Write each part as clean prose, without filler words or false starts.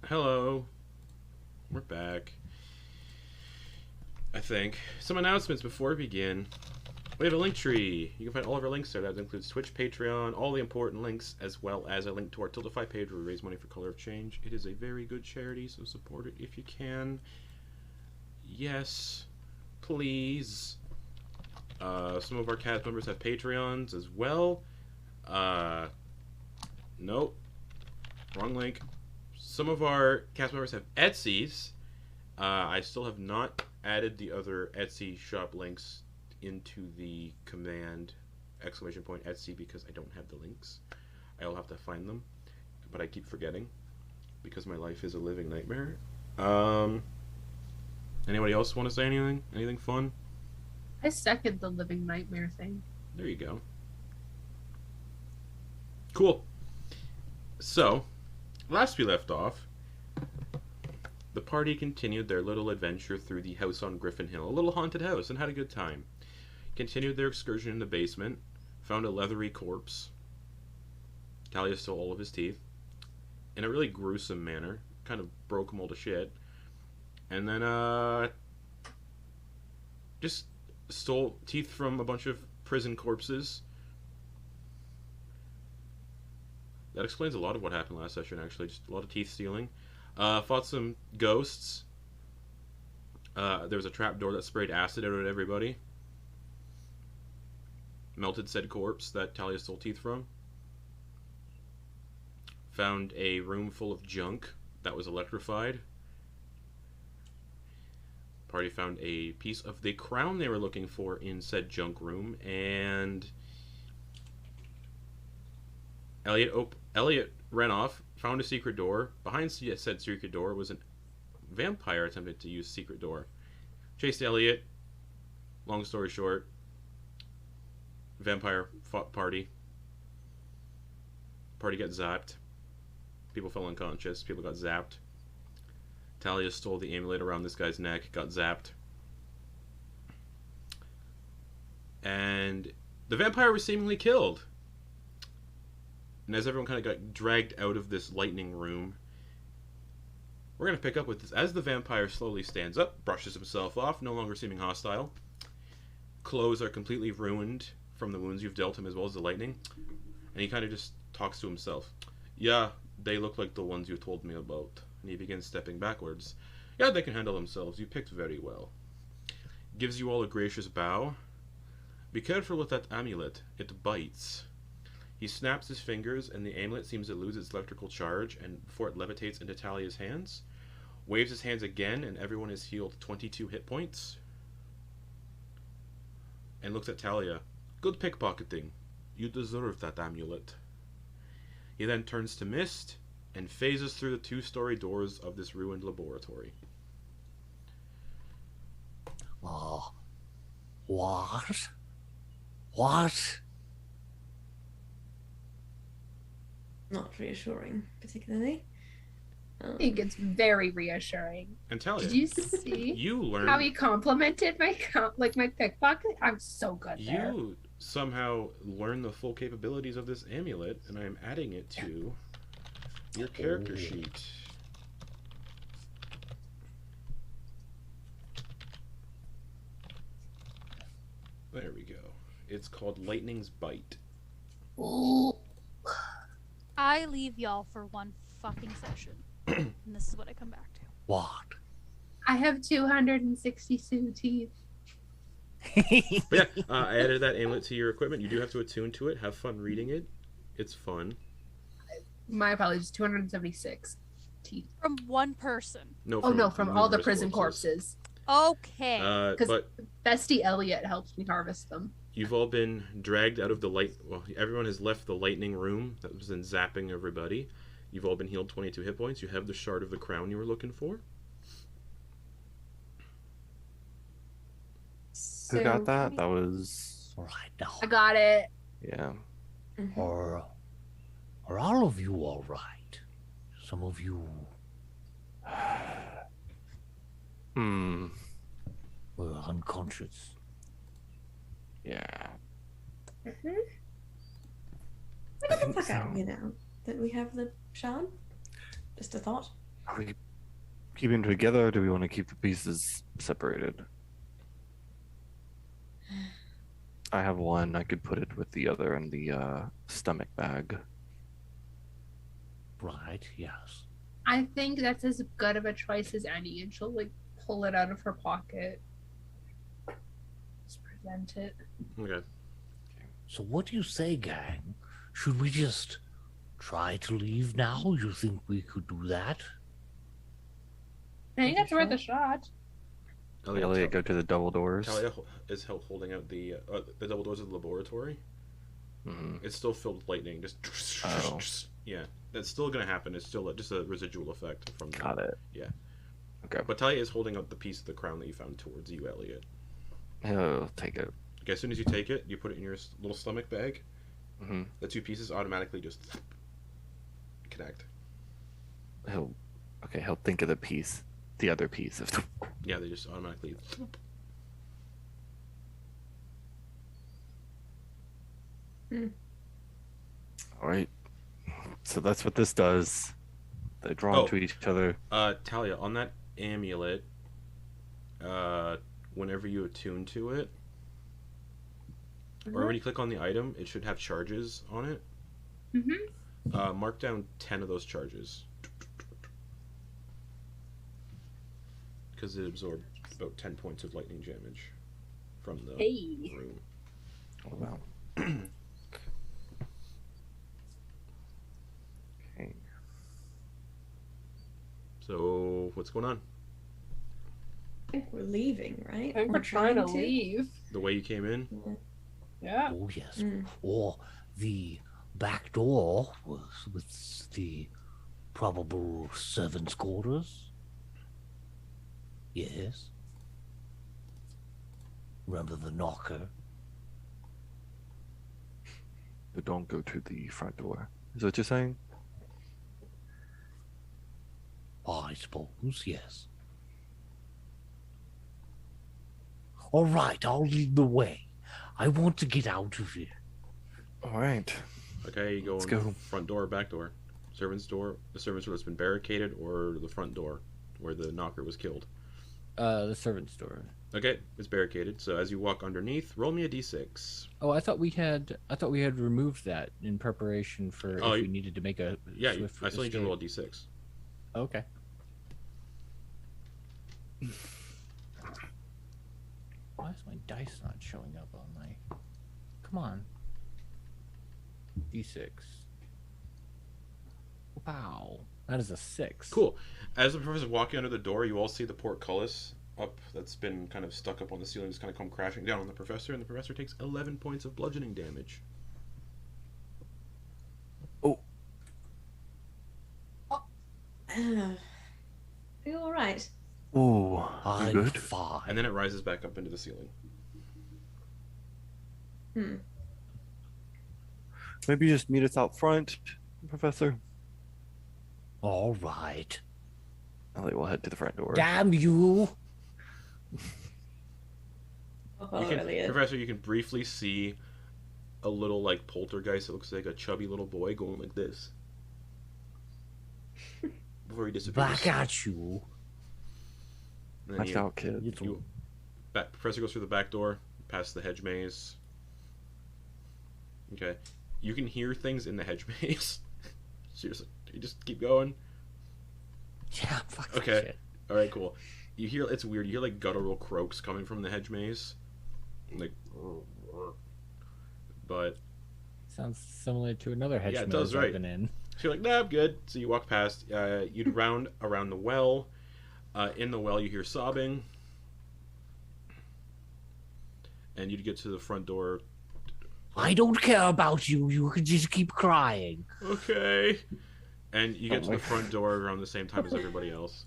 Hello. We're back. I think. Some announcements before we begin. We have a link tree. You can find all of our links there. That includes Twitch, Patreon, all the important links, as well as a link to our Tiltify page where we raise money for Color of Change. It is a very good charity, so support it if you can. Yes, please. Some of our cast members have Patreons as well. Nope. Wrong link. Some of our cast members have Etsy's. I still have not added the other Etsy shop links into the command !Etsy because I don't have the links. I'll have to find them, but I keep forgetting because my life is a living nightmare. Anybody else want to say anything? Anything fun? I second the living nightmare thing. There you go. Cool. So, last we left off, the party continued their little adventure through the house on Gryphon Hill, a little haunted house, and had a good time. Continued their excursion in the basement, found a leathery corpse. Thalia stole all of his teeth in a really gruesome manner, kind of broke him all to shit. And then, just stole teeth from a bunch of prison corpses. That explains a lot of what happened last session, actually. Just a lot of teeth stealing. Fought some ghosts. There was a trapdoor that sprayed acid out at everybody. Melted said corpse that Thalia stole teeth from. Found a room full of junk that was electrified. Party found a piece of the crown they were looking for in said junk room, and Eliott ran off, found a secret door. Behind said secret door was a vampire attempting to use secret door. Chased Eliott. Long story short, vampire fought party. Party got zapped. People fell unconscious. People got zapped. Thalia stole the amulet around this guy's neck, got zapped. And the vampire was seemingly killed. And as everyone kind of got dragged out of this lightning room, we're going to pick up with this. As the vampire slowly stands up, brushes himself off, no longer seeming hostile. Clothes are completely ruined from the wounds you've dealt him as well as the lightning. And he kind of just talks to himself. Yeah, they look like the ones you told me about. And he begins stepping backwards. Yeah, they can handle themselves. You picked very well. Gives you all a gracious bow. Be careful with that amulet. It bites. He snaps his fingers, and the amulet seems to lose its electrical charge, and before it levitates into Thalia's hands, waves his hands again, and everyone is healed 22 hit points. And looks at Thalia. Good pickpocketing. You deserve that amulet. He then turns to Mist, and phases through the 2-story doors of this ruined laboratory. Oh. What? What? Not reassuring, particularly. I think it's very reassuring. And Thalia, Did you see you learn how he complimented my my pickpocket? I'm so good there. you somehow learn the full capabilities of this amulet, and I am adding it to your character sheet. There we go. It's called Lightning's Bite. Ooh. I leave y'all for one fucking session. And this is what I come back to. What? I have 262 teeth. But yeah, I added that amulet to your equipment. You do have to attune to it. Have fun reading it. It's fun. My apologies, 276 teeth. From one person. No, Oh no, from all the numerous prison corpses. Okay. But Bestie Eliott helped me harvest them. you've all been dragged out of the light. Well, everyone has left the lightning room that was then zapping everybody. You've all been healed 22 hit points. You have the shard of the crown you were looking for. So, Who got that? That was... Right now. I got it. Yeah. Mhm. Are all of you all right? Some of you Hmm. were unconscious. Yeah. Mm-hmm. I Get the think fuck out so. of here now that we have the shard. Just a thought. Are we keeping together, or do we want to keep the pieces separated? I have one. I could put it with the other in the stomach bag. Right, yes. I think that's as good of a choice as any, and she'll like pull it out of her pocket. Just present it. Okay. So what do you say, gang? Should we just try to leave now? You think we could do that? I think that's worth a shot. Eliott, go to the double doors. Thalia is holding out the double doors of the laboratory. Mm-hmm. It's still filled with lightning. Just Oh. yeah, that's still gonna happen. It's still just a residual effect from the, Got it. Yeah. Okay. But Thalia is holding up the piece of the crown that you found towards you, Eliott. I'll take it. Okay, as soon as you take it, you put it in your little stomach bag. Mm-hmm. The two pieces automatically just connect. He'll think of the other piece of. Yeah, they just automatically. All right. So that's what this does. They draw Oh. to each other. Thalia, on that amulet, whenever you attune to it, or when you click on the item, it should have charges on it. Mm-hmm. Mark down 10 of those charges. Because it absorbed about 10 points of lightning damage from the Hey. room. Oh wow. Okay. So, what's going on? I think we're leaving, right? I think we're Or trying to leave. The way you came in? Yeah. Oh, yes. Mm. Or the back door with the probable servants' quarters. Yes. Remember the knocker? But don't go to the front door. Is that what you're saying? I suppose, yes. All right, I'll lead the way. I want to get out of here. All right. Okay, you go Let's in go. front door or back door? Servant's door, the servant's door that's been barricaded, or the front door where the knocker was killed? The servant's door. Okay, it's barricaded. So as you walk underneath, roll me a d6. Oh, I thought we had removed that in preparation for Oh, if we needed to make a Yeah, swift I still need you to escape. roll a d6. Okay. Why is my dice not showing up on my? Come on. D6. Wow, that is a 6. Cool. As the professor's walking under the door, you all see the portcullis up that's been kind of stuck up on the ceiling, just kind of come crashing down on the professor, and the professor takes 11 points of bludgeoning damage. Are you all right? Ooh, you I'm good? fine. And then it rises back up into the ceiling. Hmm. Maybe just meet us out front, Professor. All right. Elliot will head to the front door. Damn you! Oh, You can, Eliott. Professor, you can briefly see a little like poltergeist that looks like a chubby little boy going like this before he disappears. Back at you. And then Watch out, kid. Professor goes through the back door, past the hedge maze. Okay, you can hear things in the hedge maze. Seriously, you just keep going. Yeah, fuck that Okay. shit. All right, cool. You hear it's weird. You hear like guttural croaks coming from the hedge maze, like. But Sounds similar to another hedge Yeah, it maze does, right. I've been in. so you're like, nah, I'm good. So you walk past. You'd round around the well. In the well, you hear sobbing, and you'd get to the front door. I don't care about you. You can just keep crying. Okay. And you get to my the front door around the same time as everybody else.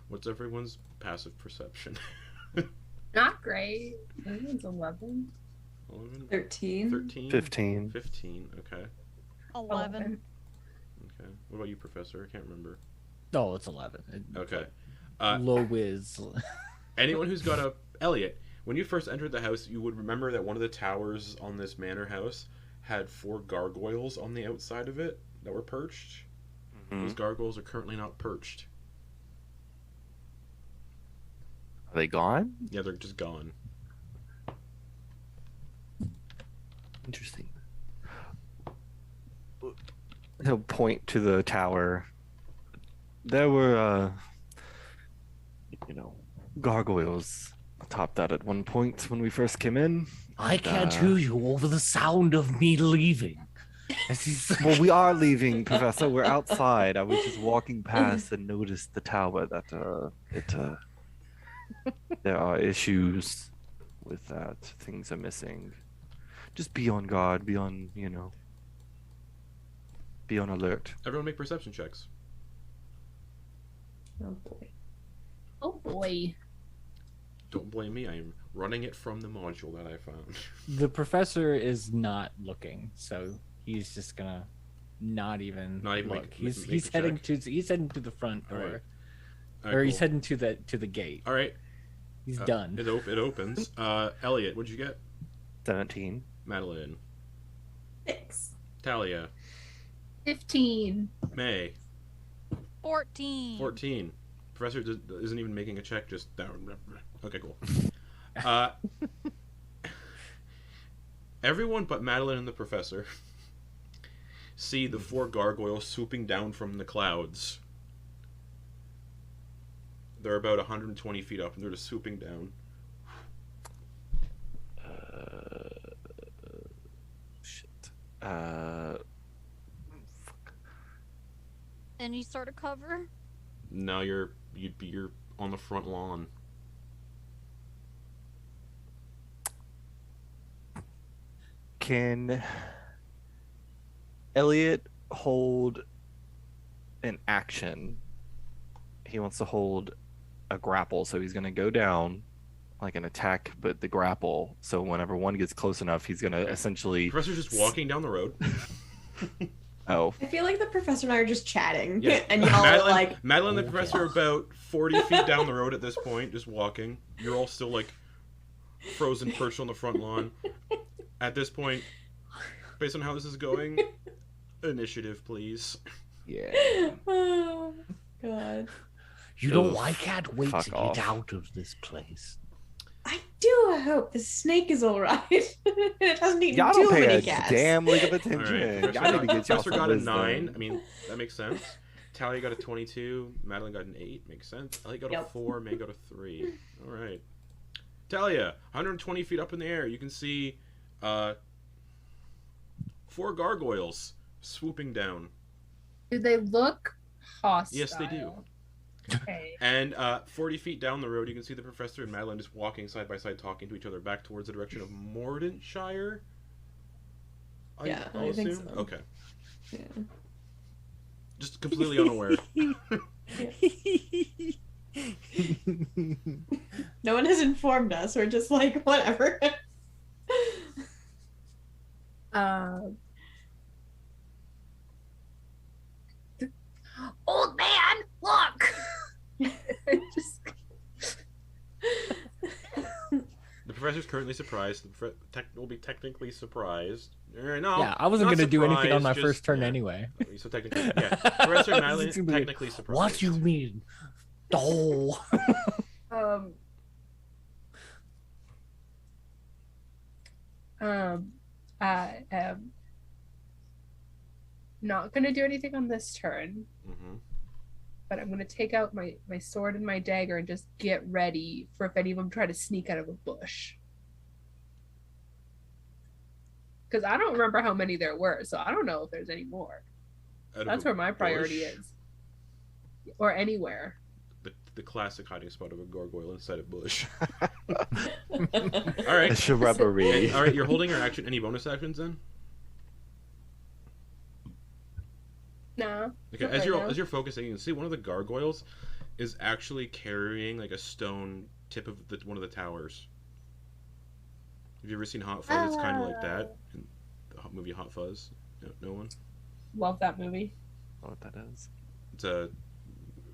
What's everyone's passive perception? Not great. I think it's 11. 11? 13. 13? 15. 15, okay. 11. Okay. What about you, Professor? I can't remember. Oh, it's 11. Okay. Low whiz. Anyone who's got a... Eliott, when you first entered the house, you would remember that one of the towers on this manor house had 4 gargoyles on the outside of it that were perched. Mhm. Those gargoyles are currently not perched. Are they gone? Yeah, they're just gone. Interesting. He'll point to the tower. There were, gargoyles atop that at one point when we first came in. I can't hear you over the sound of me leaving. As he's Well, we are leaving, Professor. We're outside. I was just walking past and noticed the tower that there are issues with that. Things are missing. Just be on guard. Be on alert. Everyone make perception checks. Oh boy. Oh boy. Don't blame me. I am running it from the module that I found. The professor is not looking, so he's just gonna not even Not even look. make he's the heading check. to the front door, Alright. Alright, or he's cool. heading to the gate. All right. He's done. It opens. Eliott, what'd you get? 17. Madeliene. 6. Thalia. 15. May. 14. 14. Professor isn't even making a check, just down. Okay, cool. Everyone but Madeliene and the professor see the 4 gargoyles swooping down from the clouds. They're about 120 feet up, and they're just swooping down. Shit. Any sort of cover? Now you're on the front lawn. Can Eliott hold an action? He wants to hold a grapple, so he's going to go down like an attack, but the grapple. So whenever one gets close enough, he's going to essentially. Professor's just walking down the road. Oh, I feel like the professor and I are just chatting, Yeah. and y'all are like, Madeliene and the professor are about 40 feet down the road at this point, just walking. You're all still like frozen perched on the front lawn. At this point, based on how this is going, initiative, please. yeah. oh god. You know, Ugh, I can't wait fuck to off. get out of this place. I do hope the snake is alright. It hasn't eaten Y'all too don't pay many a cats. damn lick of All attention. right, Y'all need to get y'all Professor some got a wisdom. 9. I mean, that makes sense. Thalia got a 22. Madeliene got an 8. Makes sense. Eliott got a Yep. 4. May got a 3. All right. Thalia, 120 feet up in the air, you can see 4 gargoyles swooping down. Do they look hostile? Yes, they do. Okay. And 40 feet down the road, you can see the professor and Madeliene just walking side by side, talking to each other back towards the direction of Mordantshire. Yeah, I'll I think assume? so. Okay. Yeah. Just completely unaware. No one has informed us. We're just like, whatever. Old man, look! Just The professor's currently surprised. The will be technically surprised. No, Yeah, I wasn't not gonna do anything on my surprised, first turn yeah. anyway. So technically, yeah. Professor and Madeliene It's gonna be- technically surprised. What do you mean? Oh, I am not gonna do anything on this turn, Mm-hmm. but I'm gonna take out my sword and my dagger and just get ready for if any of them try to sneak out of a bush. Because I don't remember how many there were, so I don't know if there's any more. That's where my priority is. Or anywhere. The classic hiding spot of a gargoyle inside a bush. All right. A shrubbery. And, all right, you're holding your action. Any bonus actions then? No. Okay. not As right you're focusing, you can see one of the gargoyles is actually carrying like a stone tip of one of the towers. Have you ever seen Hot Fuzz? It's kind of like that in the movie Hot Fuzz. No one. Love that movie. What that is? It's a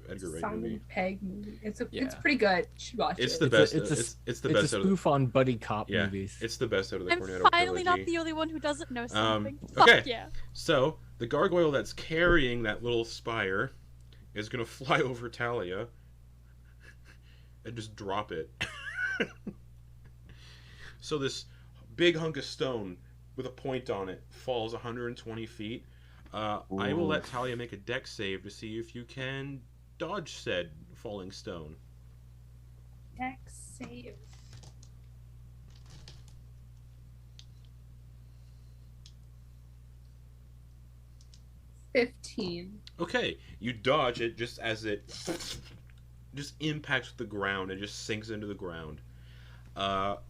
Edgar Wright Simon movie. Pegg movie. It's Yeah. pretty good. You should watch It's it. the best. It's a It's the it's a best out of the, spoof on buddy cop yeah. movies. It's the best out of the I'm Cornetto finally not trilogy. the only one who doesn't know something. okay. Fuck yeah. So the gargoyle that's carrying that little spire is gonna fly over Thalia and just drop it. So this big hunk of stone with a point on it falls 120 feet. I will let Thalia make a dex save to see if you can dodge said falling stone. Dex save. $15. Okay, you dodge it just as it just impacts the ground and just sinks into the ground.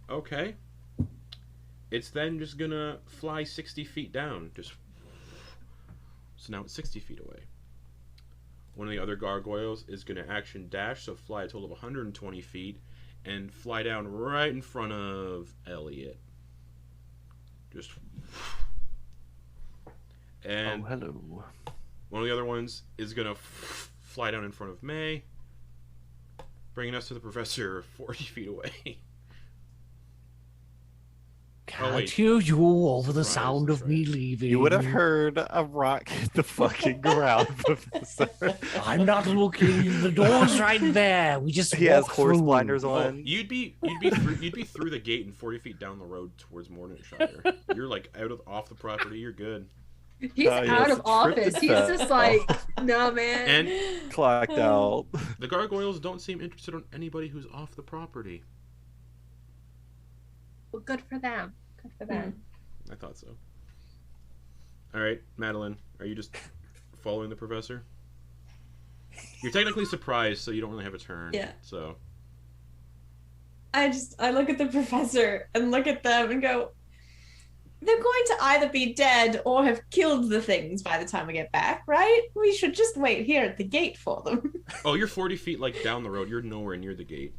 Okay. It's then just gonna fly 60 feet down. So now it's 60 feet away. One of the other gargoyles is gonna action dash, so fly a total of 120 feet and fly down right in front of Eliott. Just. And hello. one of the other ones is gonna fly down in front of May, bringing us to the professor 40 feet away. Can't wait. hear you over the Right, sound that's of me right. leaving. You would have heard a rock hit the fucking ground, Professor. I'm not looking. The door's right there. We just He has walk horse through. blinders Oh, on. you'd be through the gate and 40 feet down the road towards Morningshire. You're like off the property. You're good. He's Oh, out yes, of office. tripped He's that. just like, no, man. And Clocked out. the gargoyles don't seem interested in anybody who's off the property. Well, good for them. Good for them. I thought so. All right, Madeliene, are you just following the professor? You're technically surprised, so you don't really have a turn. Yeah. So I look at the professor and look at them and go, they're going to either be dead or have killed the things by the time we get back, right? We should just wait here at the gate for them. oh, you're 40 feet like down the road. You're nowhere near the gate.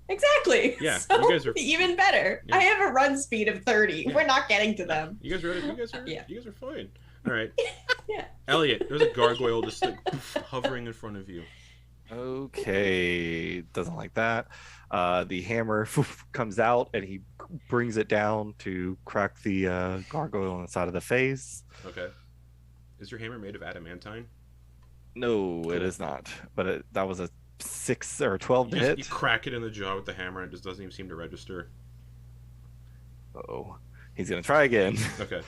Exactly. Yeah, So, you guys are- even better. Yeah. I have a run speed of 30. Yeah. We're not getting to them. You guys ready? Yeah. You guys are fine. All right. Yeah. Eliott, there's a gargoyle just like hovering in front of you. Okay, doesn't like that. The hammer comes out and he brings it down to crack the gargoyle on the side of the face. Okay. Is your hammer made of adamantine? No, it is not. But that was a 6 or 12 to You hit. crack it in the jaw with the hammer and it just doesn't even seem to register. Oh, he's gonna try again. Okay.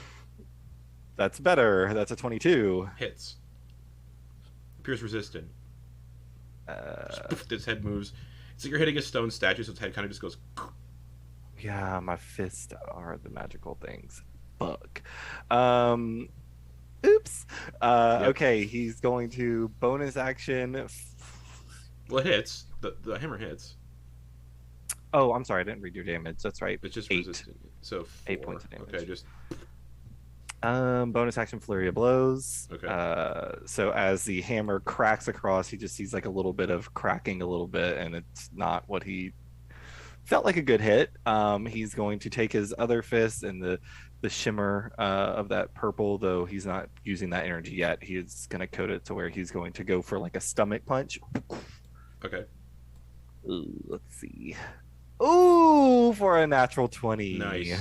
That's better. That's a 22. Hits. Appears resistant. Just poof, its head moves. It's like you're hitting a stone statue, so its head kind of just goes. Yeah, my fists are the magical things. Fuck. Oops. Okay, he's going to bonus action. Well, it hits. The hammer hits. Oh, I'm sorry, I didn't read your damage. That's right. It's just 8. resistant. So 8 4. points of damage. Okay, just Bonus action flurry of blows. Okay. So as the hammer cracks across, he just sees like a little bit of cracking a little bit, and it's not what he felt like a good hit. He's going to take his other fist and the shimmer of that purple, though he's not using that energy yet. He's going to coat it to where he's going to go for like a stomach punch. okay. Ooh, let's see. Ooh, for a natural 20. Nice.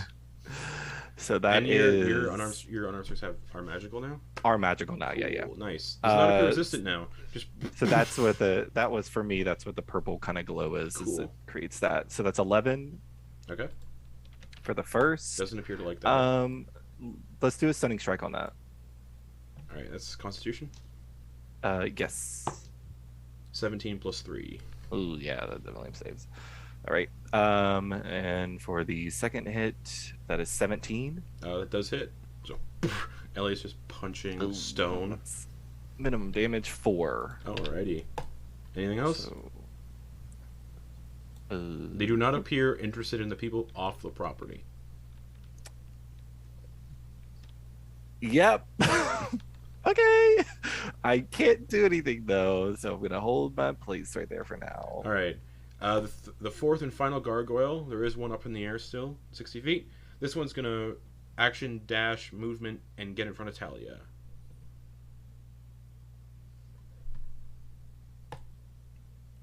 So that And is your unarmed strikes are magical now. are magical now. Yeah, yeah. Cool, nice. It's not Uh, resistant now. Just So that's what that was for me. That's what the purple kind of glow is. Is it Cool. creates that. So that's 11 okay. for the first. Doesn't appear to like that. Let's do a stunning strike on that. All right, that's Constitution. Yes. 17 plus 3. Ooh, yeah, that definitely saves. All right. And for the second hit, that is 17. That does hit. So Elliott's just punching Ooh, stone. that's minimum damage 4. Alrighty. Anything else? So, They do not appear interested in the people off the property. Yep. Okay. I can't do anything though, so I'm gonna hold my place right there for now. All right. The fourth and final gargoyle. There is one up in the air still, 60 feet. This one's gonna action, dash, movement, and get in front of Thalia.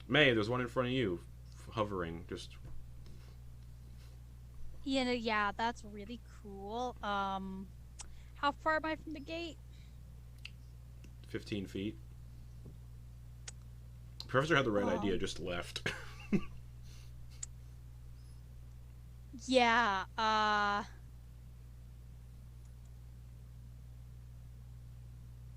May, there's one in front of you, hovering. Just. Yeah, that's really cool. How far am I from the gate? 15 feet. The professor had the right idea, just left. Yeah,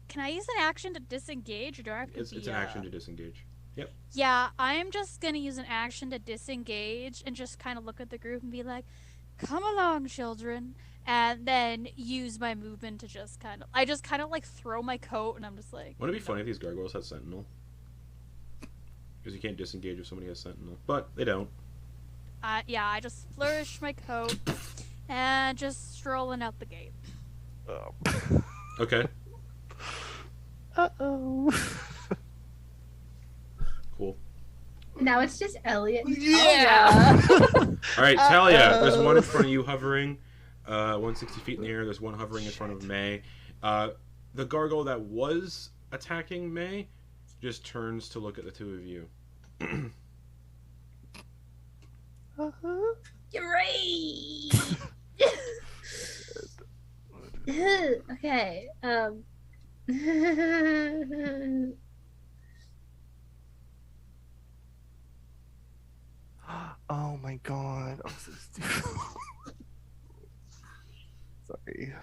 can I use an action to disengage, or do I have to It's an action to disengage. Yep. Yeah, I'm just gonna use an action to disengage and just kind of look at the group and be like, come along, children. And then use my movement to just kind of... I just kind of, like, throw my coat, and I'm just like... Wouldn't it be funny if these gargoyles had Sentinel? Because you can't disengage if somebody has Sentinel. But they don't. Yeah, I just flourish my coat and just strolling out the gate. Oh. Okay. Uh-oh. Cool. Now it's just Eliott. Yeah. Alright, Thalia, there's one in front of you hovering. 160 feet in the air. There's one hovering in front of May. The gargoyle that was attacking May just turns to look at the two of you. Great. Okay. Oh my god, I'm so stupid. Sorry.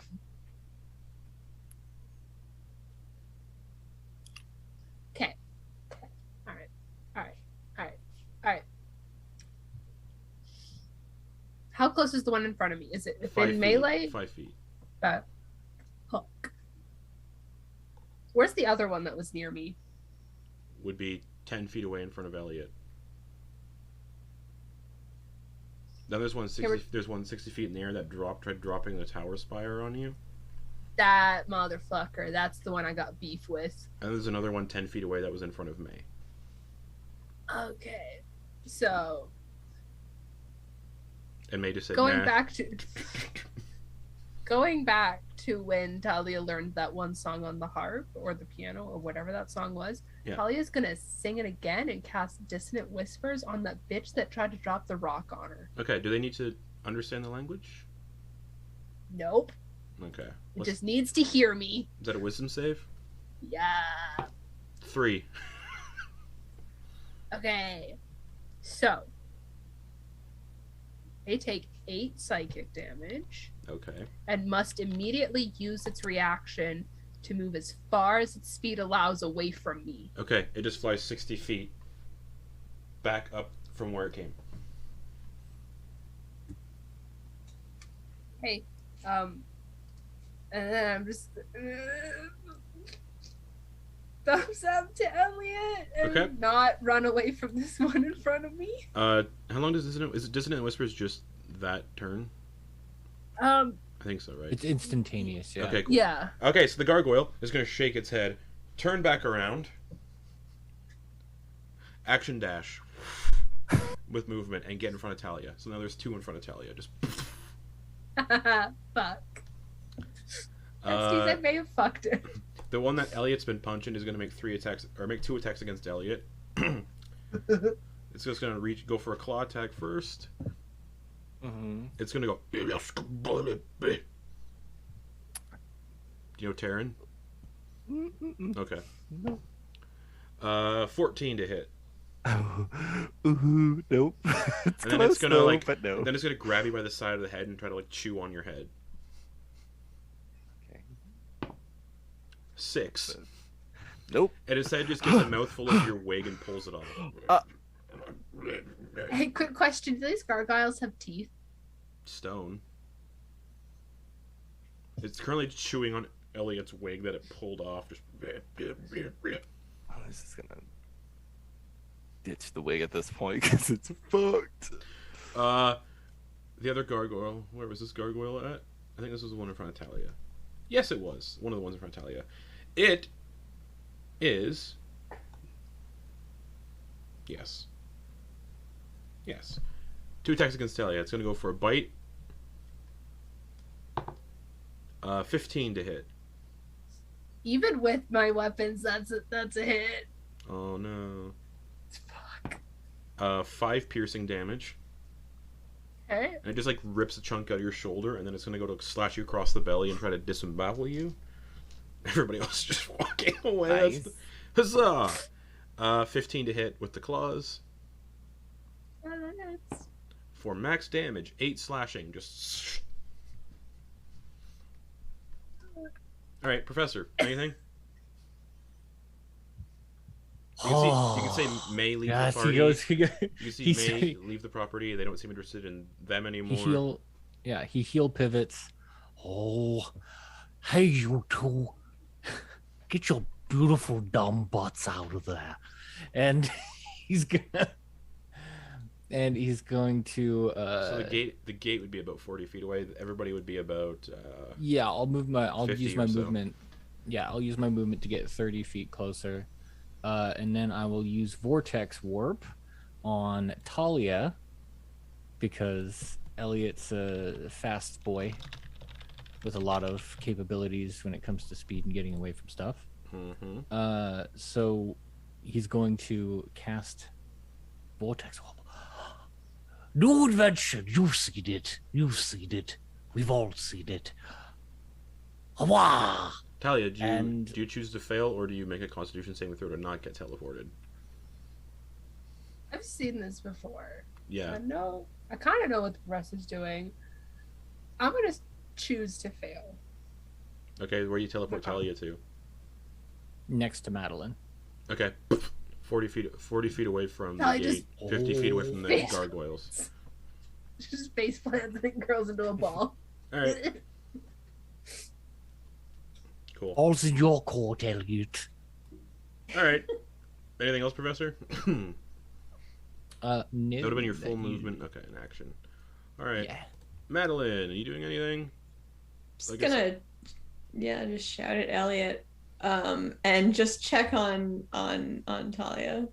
Okay. All right. How close is the one in front of me? Is it 5 within feet. melee? 5 feet. Hook. Where's the other one that was near me? Would be 10 feet away in front of Eliott. Then there's one 60 feet in the air that tried dropping the tower spire on you. That motherfucker. That's the one I got beef with. And there's another one 10 feet away that was in front of May. Okay. So And May just said, going nah. back to when Thalia learned that one song on the harp or the piano or whatever that song was, Yeah. Thalia's gonna sing it again and cast dissonant whispers on that bitch that tried to drop the rock on her. Okay, do they need to understand the language? Nope. Okay. It just needs to hear me. Is that a wisdom save? Yeah. 3. Okay. So they take 8 psychic damage Okay. and must immediately use its reaction to move as far as its speed allows away from me. Okay, it just flies 60 feet back up from where it came. Hey, and then I'm just thumbs up to Eliott and Okay. not run away from this one in front of me. How long does Dissonant Whispers just that turn? I think so, right? It's instantaneous, yeah. Okay, cool. Yeah. Okay, so the gargoyle is going to shake its head, turn back around, action dash with movement, and get in front of Thalia. So now there's 2 in front of Thalia. Just. Fuck. I may have fucked it. The one that Eliott's been punching is going to make 2 attacks against Eliott. It's just going to go for a claw attack first. Mm-hmm. It's going to go. Do you know Terran? Okay. No. 14 to hit. Oh, ooh, nope. It's And then close it's gonna though, but no. then it's gonna grab you by the side of the head and try to like chew on your head. Okay. 6. Nope. And instead just gets a mouthful of your wig and pulls it off. Hey, quick question. Do these gargoyles have teeth? Stone. It's currently chewing on Eliott's wig that it pulled off. Just. Oh, this is gonna ditch the wig at this point because it's fucked. The other gargoyle. Where was this gargoyle at? I think this was the one in front of Thalia. Yes, it was one of the ones in front of Thalia. It is. Yes. 2 attacks against Thalia. It's gonna go for a bite. 15 to hit. Even with my weapons, that's a hit. Oh no. Fuck. 5 piercing damage. Okay. And it just like rips a chunk out of your shoulder, and then it's gonna go to slash you across the belly and try to disembowel you. Everybody else is just walking away. Nice. Huzzah! 15 to hit with the claws. For max damage, 8 slashing. Just. Alright, Professor, anything? You can say May leave the party. You can see May leave the property. They don't seem interested in them anymore. He heal pivots. Oh, hey, you two. Get your beautiful dumb butts out of there. And he's going to So the gate would be about 40 feet away. Everybody would be about I'll 50 use my or so. movement. Yeah, I'll use my movement to get 30 feet closer. And then I will use Vortex Warp on Thalia because Eliott's a fast boy with a lot of capabilities when it comes to speed and getting away from stuff. Mm-hmm. So he's going to cast Vortex Warp. New invention. You've seen it. You've seen it. We've all seen it. Wah! Thalia, do you choose to fail, or do you make a Constitution saving throw to not get teleported? I've seen this before. Yeah. I kind of know what the professor's doing. I'm gonna choose to fail. Okay, where do you teleport Thalia to? Next to Madeliene. Okay. 40 feet away from the Thalia gate, 50 feet away from the face- gargoyles. Just face plants and curls into a ball. Alright, cool. All's in your court, Eliott. Alright. Anything else, Professor? No. That would have been your full movement. Okay, in action. Alright. Yeah. Madeliene, are you doing anything? Just gonna, just shout at Eliott, and just check on Thalia.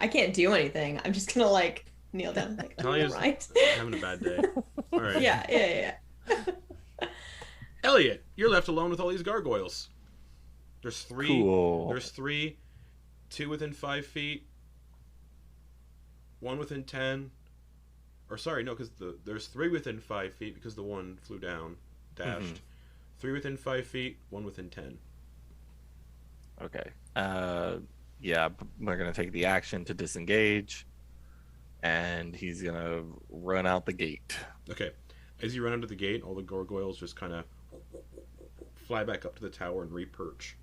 I can't do anything. I'm just gonna like kneel down. Like, Thalia's right. having a bad day. Alright. Yeah. Eliott, you're left alone with all these gargoyles. There's 3. Cool. There's 3. 2 within 5 feet. 1 within 10. Or sorry, no, because there's 3 within 5 feet because the one flew down, dashed. 3 within 5 feet. 1 within 10. Okay. We're gonna take the action to disengage, and he's gonna run out the gate. Okay. As you run into the gate, all the gargoyles just kind of fly back up to the tower and re-perch.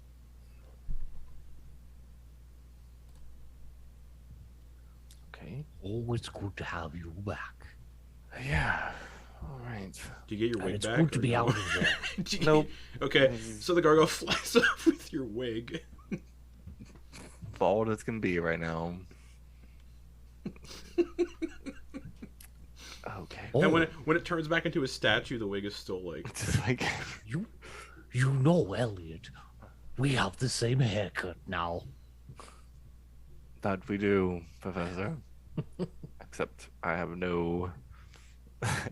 Okay. Oh, it's good to have you back. Yeah. All right. Do you get your And wig it's back? good to or be no? out of there. Do you- Nope. Okay, so the gargoyle flies off with your wig. Bald as can be right now. Okay. Oh, And when it turns back into a statue, the wig is still like... It's just like you know, Eliott, we have the same haircut now. that we do, Professor. Except I have no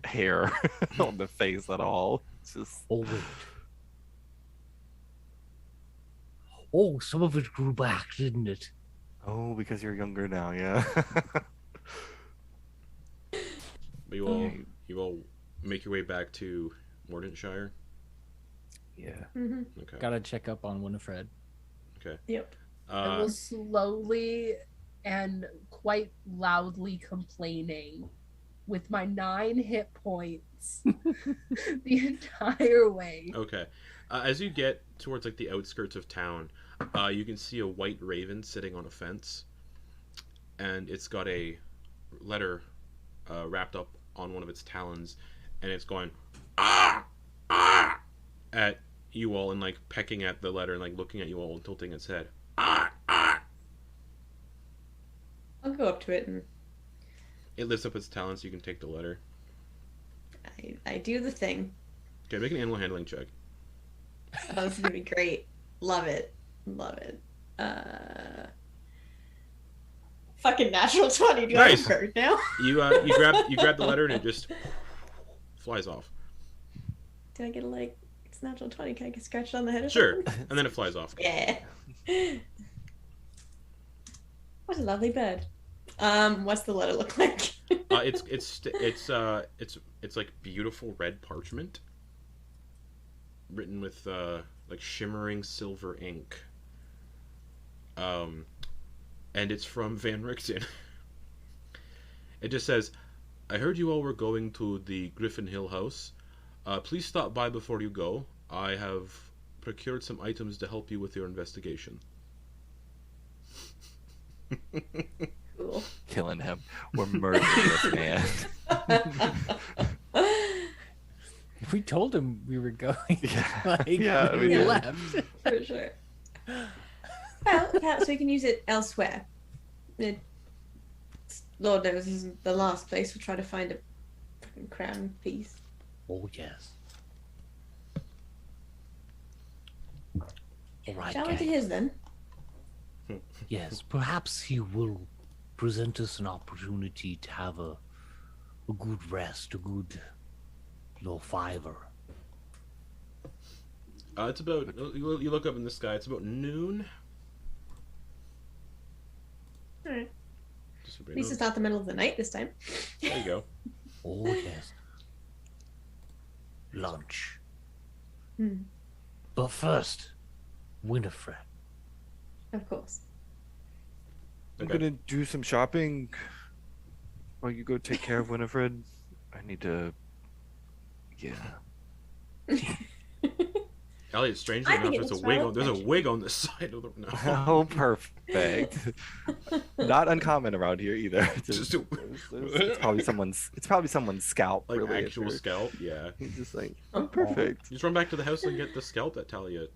hair on the face at all. It's just Oh, wait. Oh, some of it grew back, didn't it? because you're younger now, yeah. But you all make your way back to Mordantshire. Yeah. Mm-hmm. Okay. Gotta check up on Winifred. Okay. Yep. I will slowly and quite loudly complaining with my 9 hit points the entire way. Okay. As you get towards like the outskirts of town, you can see a white raven sitting on a fence, and it's got a letter wrapped up on one of its talons, and it's going at you all and like pecking at the letter and like looking at you all and tilting its head. I'll go up to it and It lifts up its talons so you can take the letter. I do the thing. Okay, make an animal handling check. Oh, this is gonna be great. Love it. Fucking natural 20. Do Nice. I have a bird now? You grab the letter and it just flies off. Did I get a it's natural 20? Can I get scratched on the head or Sure, something? and then it flies off. Yeah. What a lovely bird. What's the letter look like? It's like beautiful red parchment, written with like shimmering silver ink. And it's from Van Richten. It just says, "I heard you all were going to the Gryphon Hill house. Please stop by before you go. I have procured some items to help you with your investigation." Cool. Killing him. We're murdering this man. We told him we were going. Yeah. Yeah, we we did. left. For sure. Well, perhaps we can use it elsewhere. Lord knows this isn't the last place we'll try to find a fucking crown piece. Oh, yes. All right, Shall we to gang. his then? Yes, perhaps he will present us an opportunity to have a good rest, a good little fiver. It's about, you look up in the sky, it's about noon. Alright. Just At least it's not the middle of the night this time. There you go. Oh, yes. Lunch. Hmm. But first, Winifred. Of course. I'm Okay. gonna do some shopping while you go take care of Winifred. I need to. Yeah. Elliot, strangely I enough, think it there's a looks wig rather on. There's a fetching. wig on the side of the. No. Oh, perfect. Not uncommon around here either. Just a, It's probably someone's. It's probably someone's scalp. like really, actual if you're- scalp. Yeah. He's just like, oh, perfect. Just run back to the house and get the scalp that Thalia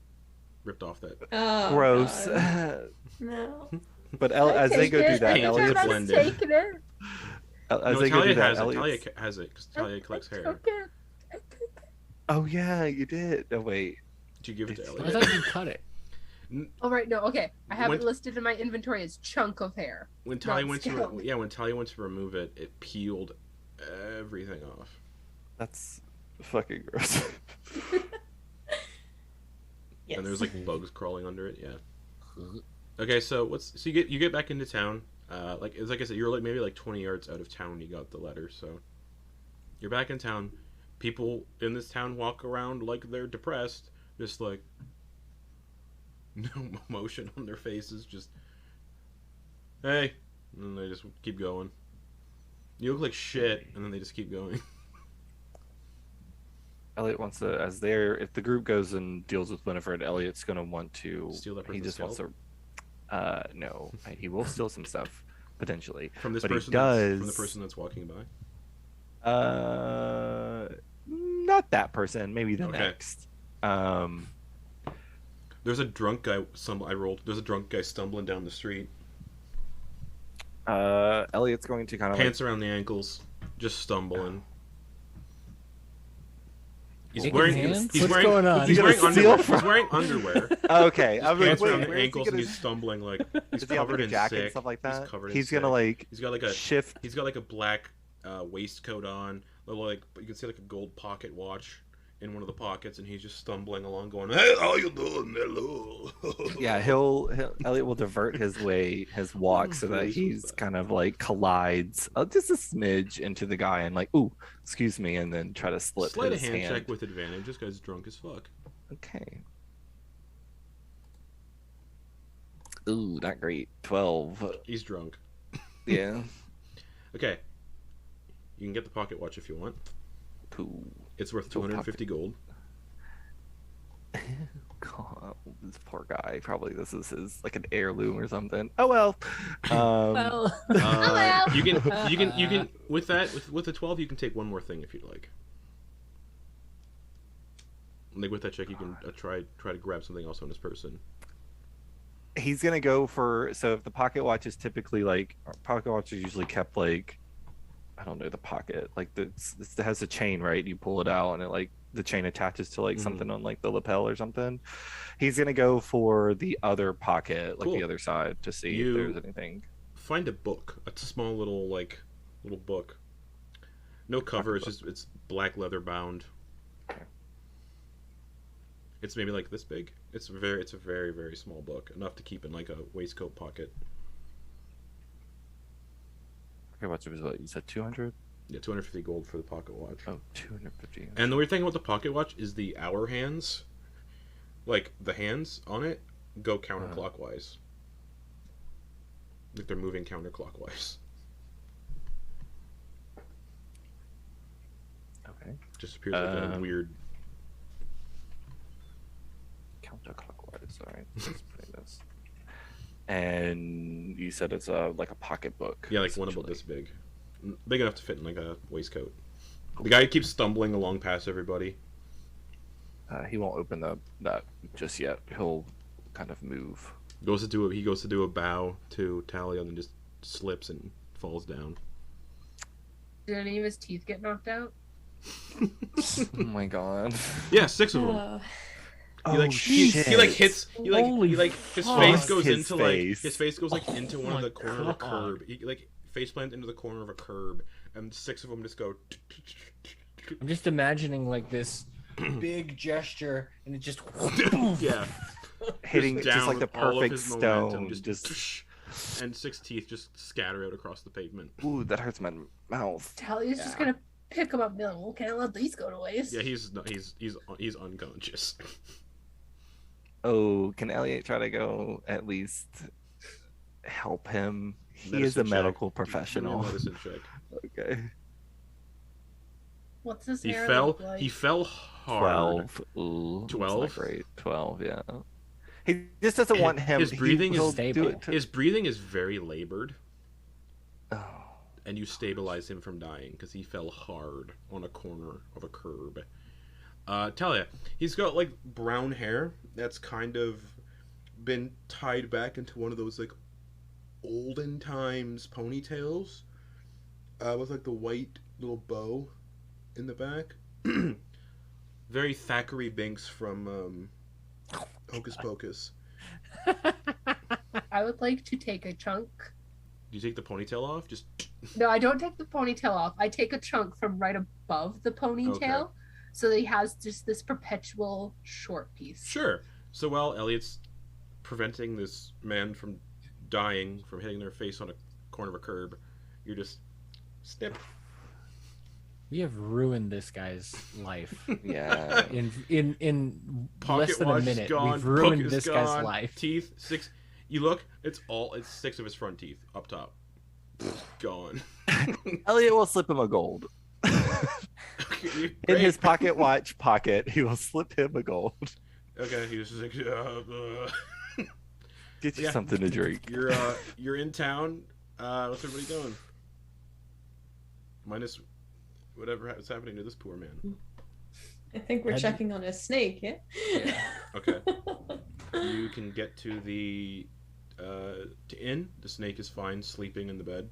ripped off that. Oh, Gross. God. No. But as they go do that, Paint Elliot. to blend in. taking it. As No, they go do Thalia that, has it. Elliot's- Thalia has it because Thalia collects hair. Okay. Oh yeah, you did. Oh wait. Did you give it to It's- I Elliot? thought you cut it. Oh right, no, okay. I have When- it listed in my inventory as chunk of hair. When Thalia Not went scalp. to when Thalia went to remove it, it peeled everything off. That's fucking gross. Yes. And there's like bugs crawling under it. Yeah. Okay, so you get back into town. Like I said, you're like maybe like 20 yards out of town when you got the letter. So you're back in town. People in this town walk around like they're depressed, just like no emotion on their faces. Just hey, and they just keep going. You look like shit, and then they just keep going. Elliot wants to, if the group goes and deals with Winifred, Elliot's gonna want to. Steal that He person's just wants scalp? to. No, he will steal some stuff potentially. From this But he person, does. from the person that's walking by. Not that person. Maybe the Okay. next. There's a drunk guy. There's a drunk guy stumbling down the street, Elliot's going to kind of pants around the ankles, just stumbling. He's Taking wearing. hands? He's What's wearing. going on? He's Is he wearing gonna steal underwear. from- He's wearing underwear. Okay, His I was like, pants wait, around the where is he ankles, gonna- and he's stumbling like he's Does he have covered like a in jacket and sick. stuff like He's that? covered in He's gonna sick. like He's got like a shift. He's got like a black waistcoat on. Little like you can see like a gold pocket watch in one of the pockets, and he's just stumbling along, going, "Hey, how you doing? Hello." Yeah, Elliot will divert his walk so that he's kind of like collides just a smidge into the guy and like, ooh, excuse me, and then try to slip Slide a his hand hand. check with advantage. This guy's drunk as fuck. Okay. Ooh, not great. 12. He's drunk. Yeah. Okay. You can get the pocket watch if you want. Cool. It's worth So 250 gold. God, this poor guy. Probably this is his like an heirloom or something. Oh well. Well, You can with the 12 you can take one more thing if you'd like. Like with that check you can try to grab something else on this person. He's gonna go for, so if the pocket watch is typically like, pocket watch is usually kept like, I don't know, the pocket like it has a chain, right? You pull it out and it like the chain attaches to like something on like the lapel or something. He's gonna go for the other pocket, like Cool. the other side, to see You- if there's anything. Find a book, a small little book. No cover, it's black leather bound. It's maybe like this big. It's a very, very small book, enough to keep in like a waistcoat pocket. Pocket watch was what you said, 200? Yeah, 250 gold for the pocket watch. Oh, 250. And the weird thing about the pocket watch is the hour hands, like the hands on it, go counterclockwise. Like they're moving counterclockwise. Okay. Just appears like a weird. Counterclockwise. All right. Let's put this. And you said it's like a pocketbook. Yeah, like one about this big. Big enough to fit in like a waistcoat. The guy keeps stumbling along past everybody. He won't open that just yet. He'll kind of move. He goes to do a bow to Thalia and then just slips and falls down. Did any of his teeth get knocked out? Oh my god. Yeah, 6 of them. He like shit. he like hits Holy he like his fuck. face goes His into face. like his face goes like into one of the my corner of a God. curb. He like face plants into the corner of a curb, and 6 of them just go. I'm just imagining like this big gesture, and it just Yeah, Hitting Just just down like the with all of perfect his momentum, stone. just and 6 teeth just scatter out across the pavement. Ooh, that hurts my mouth. Talia's just gonna pick him up and be like, well, can't let these go to waste. Yeah, he's unconscious. Oh, can Eliott try to go at least help him? He is a Medicine check. medical Give me a professional. medicine check. Okay. What's his He hair fell. look like? He fell hard. 12. Ooh, that's 12? not great. 12, yeah. He just doesn't want him. His breathing he'll is do stable. it to- His breathing is very labored, Oh. and you stabilize him from dying because he fell hard on a corner of a curb. Thalia, he's got like brown hair that's kind of been tied back into one of those like olden times ponytails, with like the white little bow in the back. Very Thackeray Binks from Hocus Pocus. I would like to take a chunk. Do you take the ponytail off? Just No, I don't take the ponytail off. I take a chunk from right above the ponytail, so that he has just this perpetual short piece. sure. So while Eliott's preventing this man from dying from hitting their face on a corner of a curb, you're just snip. We have ruined this guy's life. Yeah. In Pocket less than a watch is minute, gone, we've ruined book is this gone, guy's life. Teeth 6. You look, it's 6 of his front teeth up top. Gone. Eliott will slip him a gold. Okay, In his great. pocket watch pocket, he will slip him a gold. Okay, he was just like, Get you Yeah. something to drink. you're in town. What's everybody doing? Minus whatever's happening to this poor man. I think we're How'd you- checking on a snake, yeah? Yeah. Okay. You can get to the inn. The snake is fine, sleeping in the bed.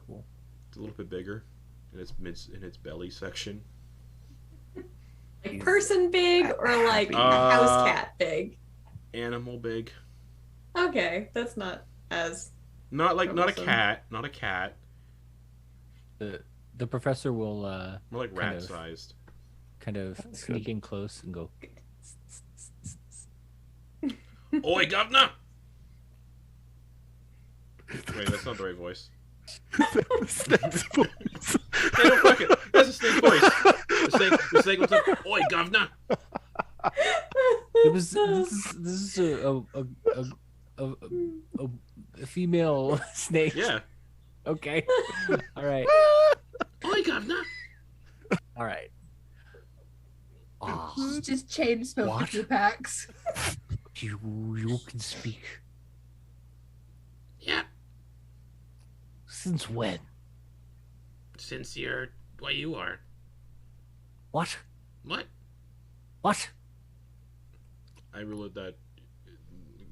Cool. It's a little bit bigger in its belly section. Like person big or like Uh, house cat big? Animal big. Okay, that's not as Not a Troublesome. cat. Not a cat. The professor will More like Kind rat of. sized. kind of That's sneak good. in close and go. Oi, governor! Wait, that's not the right voice. Snake's voice. Hey, no, fuck it. That's a snake voice. The snake was like, oi, governor! It was this is a female snake. Yeah. Okay. All right. Oi, governor! All right. Ah, Just chain smoke a What? few packs. You can speak. Yeah. Since when? Since you're what you are. What? What? What? I ruled that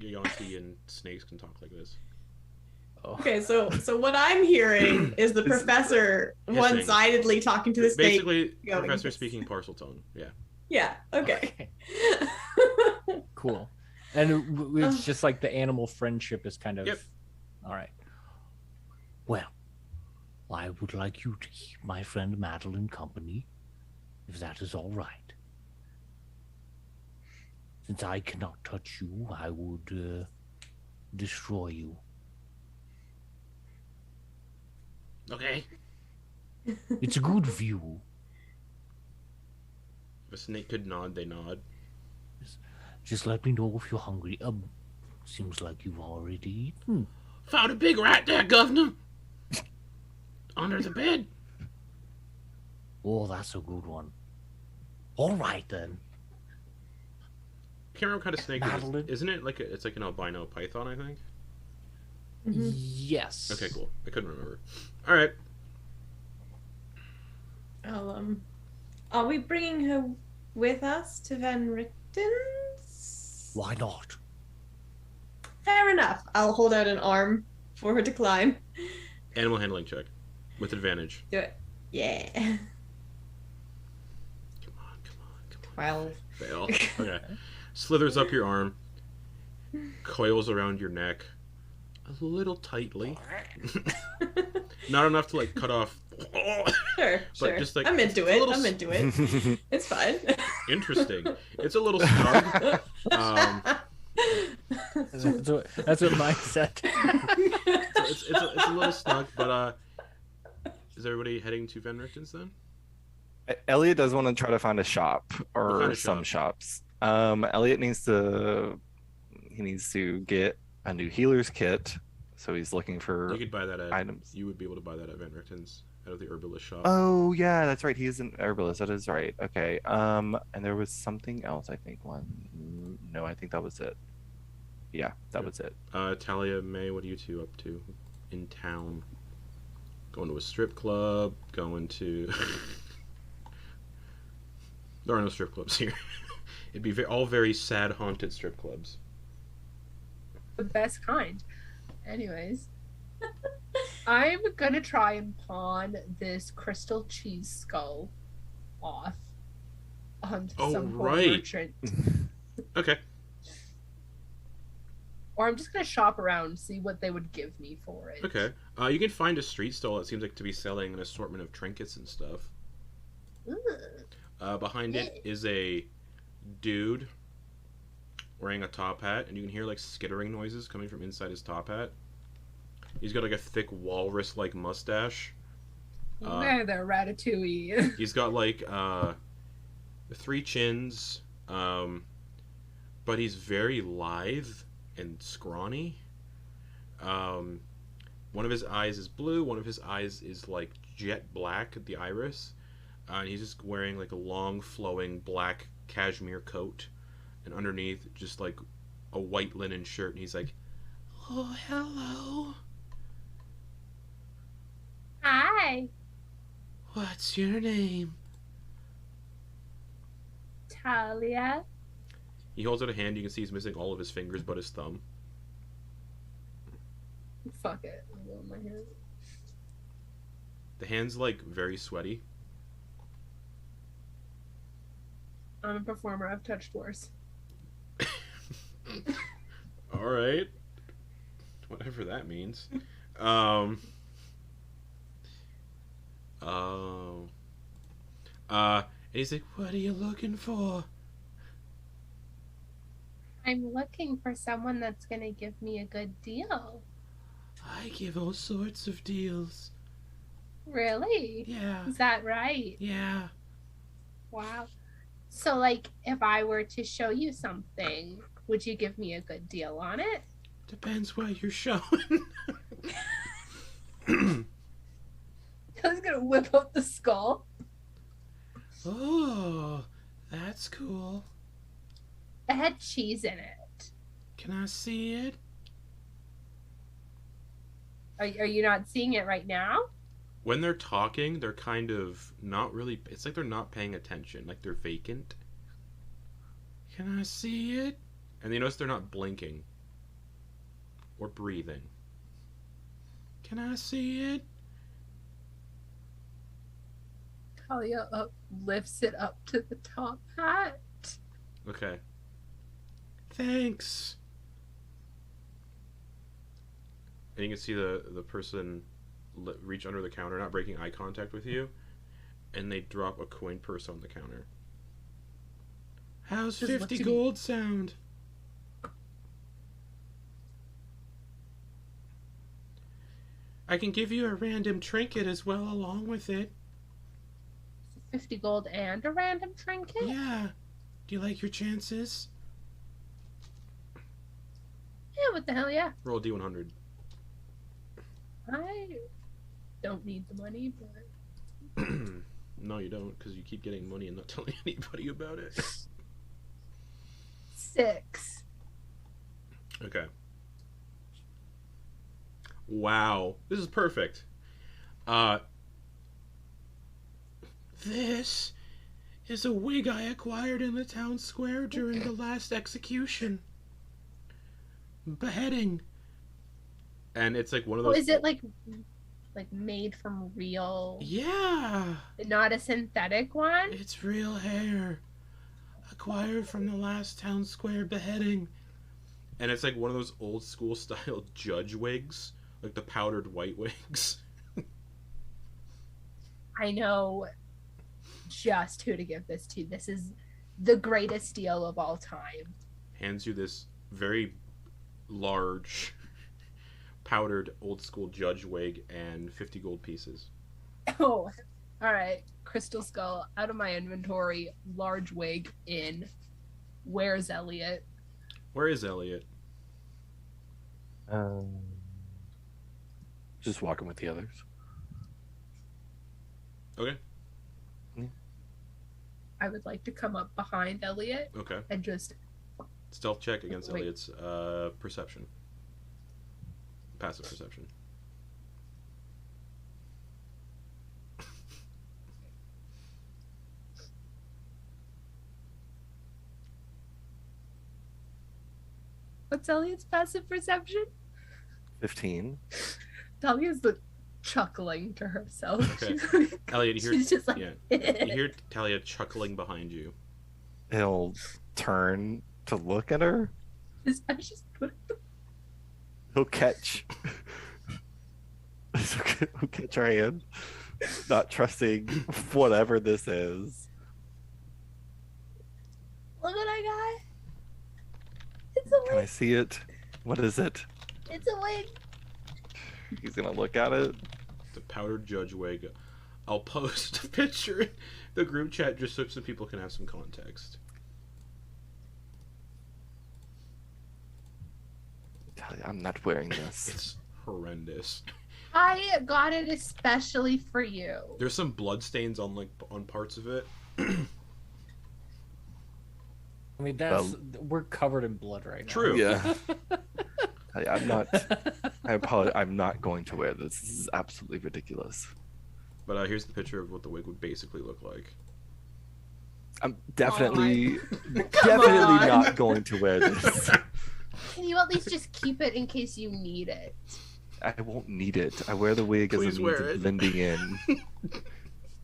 Yuan-ti and snakes can talk like this. Okay, so what I'm hearing is the professor Hissing. one-sidedly talking to the snake. Basically, going professor hiss. speaking parcel tongue. Yeah. Yeah, okay. cool. And it's just like the animal friendship is kind of. Yep. All right. Well, I would like you to keep my friend Madeliene company, if that is all right. Since I cannot touch you, I would destroy you. Okay. It's a good view. If a snake could nod, they nod. Just let me know if you're hungry. Seems like you've already eaten. Found a big rat there, governor. Under the bed. Oh, that's a good one. All right then. I can't remember what kind of snake it Madeliene? is. Isn't it like it's like an albino python? I think. Yes. Okay, cool. I couldn't remember. All right. Are we bringing her with us to Van Richten's? Why not? Fair enough. I'll hold out an arm for her to climb. Animal handling check with advantage. Do it. Yeah. Come on, come on, come on. 12. Fail. Okay. Slithers up your arm, coils around your neck, a little tightly. Not enough to like cut off. Sure, But sure. just, like, I'm into it's a it. little I'm into it. It's fine. Interesting. It's a little snug. That's what mine said. It's a little snug, but is everybody heading to Van Richten's then? Eliott does want to try to find a shop What or kind of some shop? shops. Eliott needs to get a new healer's kit, so he's looking for You could buy that at items. You would be able to buy that at Van Richten's out of the herbalist shop. Oh yeah, that's right. He's an herbalist. That is right. Okay. And there was something else. I think No, I think that was it. Yeah, that was it. Thalia, May, what are you two up to in town? Going to a strip club? Going to? There are no strip clubs here. It'd be all very sad, haunted strip clubs. The best kind. Anyways, I'm gonna try and pawn this crystal cheese skull off onto Oh, some poor right. merchant. Okay. Or I'm just gonna shop around, see what they would give me for it. Okay. You can find a street stall that seems like to be selling an assortment of trinkets and stuff. Ooh. Behind it is a dude wearing a top hat, and you can hear like skittering noises coming from inside his top hat. He's got like a thick walrus-like mustache. There, Ratatouille. He's got like 3 chins, but he's very lithe and scrawny. One of his eyes is blue, one of his eyes is like jet black, the iris. And he's just wearing like a long flowing black cashmere coat, and underneath just like a white linen shirt, and he's like, "Oh, hello. Hi, What's your name?" Thalia. He holds out a hand. You can see he's missing all of his fingers but his thumb. Fuck it. I'll go in my hand. The hand's like very sweaty. I'm a performer. I've touched worse. All right, whatever that means. And he's like, "What are you looking for?" I'm looking for someone that's gonna give me a good deal. "I give all sorts of deals." Really? Yeah, Is that right? yeah. Wow. So, like, if I were to show you something, would you give me a good deal on it? Depends what you're showing. I was gonna whip out the skull. Oh, that's cool. It had cheese in it. Can I see it? Are you not seeing it right now? When they're talking, they're kind of not really. It's like they're not paying attention. Like they're vacant. Can I see it? And you notice they're not blinking or breathing. Can I see it? Thalia lifts it up to the top hat. Okay. Thanks. And you can see the person reach under the counter, not breaking eye contact with you, and they drop a coin purse on the counter. How's Just 50 looking- gold sound? I can give you a random trinket as well along with it. 50 gold and a random trinket? Yeah. Do you like your chances? Yeah, what the hell, yeah. Roll a D100. I don't need the money, but... No, you don't, because you keep getting money and not telling anybody about it. 6. Okay. Wow. This is perfect. This is a wig I acquired in the town square during the last execution. Beheading. And it's like one of those... Oh, is it like made from real... Yeah. Not a synthetic one? It's real hair. Acquired from the last town square beheading. And it's like one of those old school style judge wigs. Like the powdered white wigs. I know just who to give this to. This is the greatest deal of all time. Hands you this very large powdered old school judge wig and 50 gold pieces. Oh, all right. Crystal skull out of my inventory. Large wig in. Where's Eliott? Where is Eliott? Just walking with the others. Okay. I would like to come up behind Eliott Okay. and just... Stealth check against Wait. Eliott's perception. Passive perception. What's Eliott's passive perception? 15. Thalia's chuckling to herself. Okay. She's, like, Eliott, you hear, she's just like... yeah. You hear Thalia chuckling behind you. He'll turn to look at her. He'll catch. He'll catch her hand, not trusting whatever this is. Look what I got. It's a Can I wig. see it? What is it? It's a wig. He's gonna look at it. The powdered judge wig. I'll post a picture in the group chat just so some people can have some context. I'm not wearing this. It's horrendous. I got it especially for you. There's some blood stains on parts of it. I mean, we're covered in blood right now. True. Yeah. I'm not. I apologize. I'm not going to wear this. This is absolutely ridiculous. But here's the picture of what the wig would basically look like. I'm definitely, Come definitely on. not going to wear this. Can you at least just keep it in case you need it? I won't need it. I wear the wig as a Please means wear of it. blending in.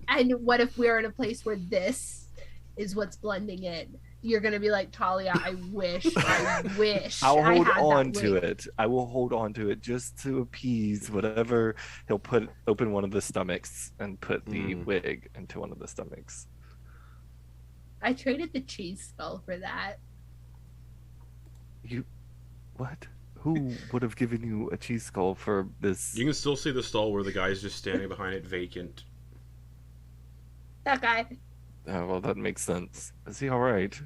And what if we're in a place where this is what's blending in? You're gonna be like, Thalia, I wish I'll I hold had that on to wig. it. I will hold on to it just to appease whatever. He'll open one of the stomachs and put the wig into one of the stomachs. I traded the cheese skull for that. What? Who would have given you a cheese skull for this? You can still see the stall where the guy's just standing behind it vacant. That guy. Oh, well, that makes sense. Is he all right?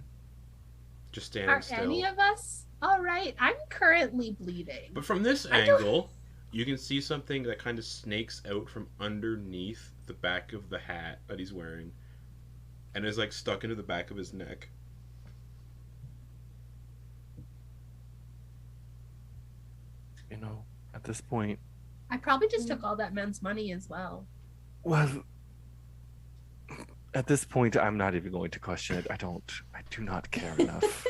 Just standing Are still. any of us all right? I'm currently bleeding. But from this I don't- angle, you can see something that kind of snakes out from underneath the back of the hat that he's wearing. And is like stuck into the back of his neck. You know, at this point, I probably just took all that man's money as well. well, at this point, I'm not even going to question it. I do not care enough.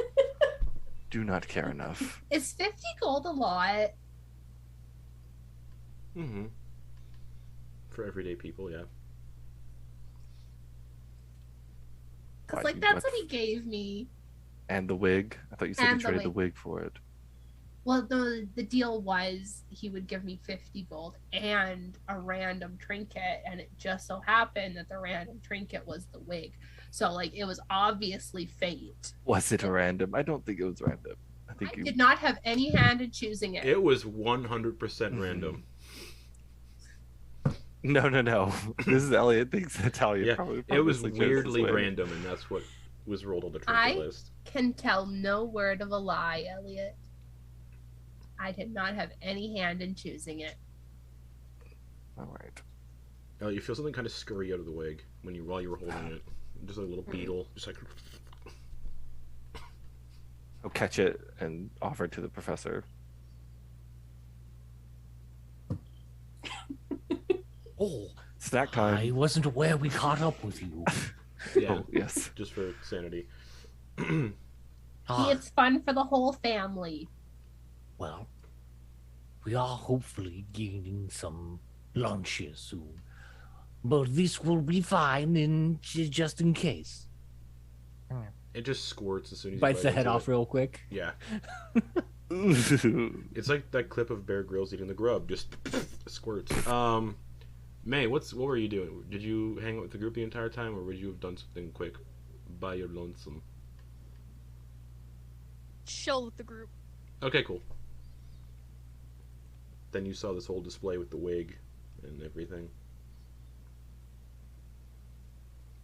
Do not care enough. Is 50 gold a lot? Mm-hmm. For everyday people, yeah. Because, Why, like, you that's got- what he gave me. And the wig? I thought you said And you the traded the wig. wig for it. Well, the deal was he would give me 50 gold and a random trinket, and it just so happened that the random trinket was the wig. So, like, it was obviously fate. Was it a random? I don't think it was random. I think I you. did not have any hand in choosing it. It was 100% random. No. This is Eliott thinks that Thalia Yeah, probably it was chose weirdly this way. random, and that's what was rolled on the trinket I list. can tell no word of a lie, Eliott. I did not have any hand in choosing it. All right. You feel something kind of scurry out of the wig while you were holding it. Just a little beetle, just like. I'll catch it and offer it to the professor. Oh, Snack time. I wasn't aware we caught up with you. Yeah, Oh, yes. just for sanity. Ah, It's fun for the whole family. well, we are hopefully gaining some lunch here soon. But this will be fine just in case. It just squirts as soon as you Bites bite the head into off it. real quick. Yeah, Ooh. it's like that clip of Bear Grylls eating the grub, just squirts. May, what were you doing? Did you hang out with the group the entire time, or would you have done something quick by your lonesome? Chill with the group. Okay, cool. Then you saw this whole display with the wig and everything.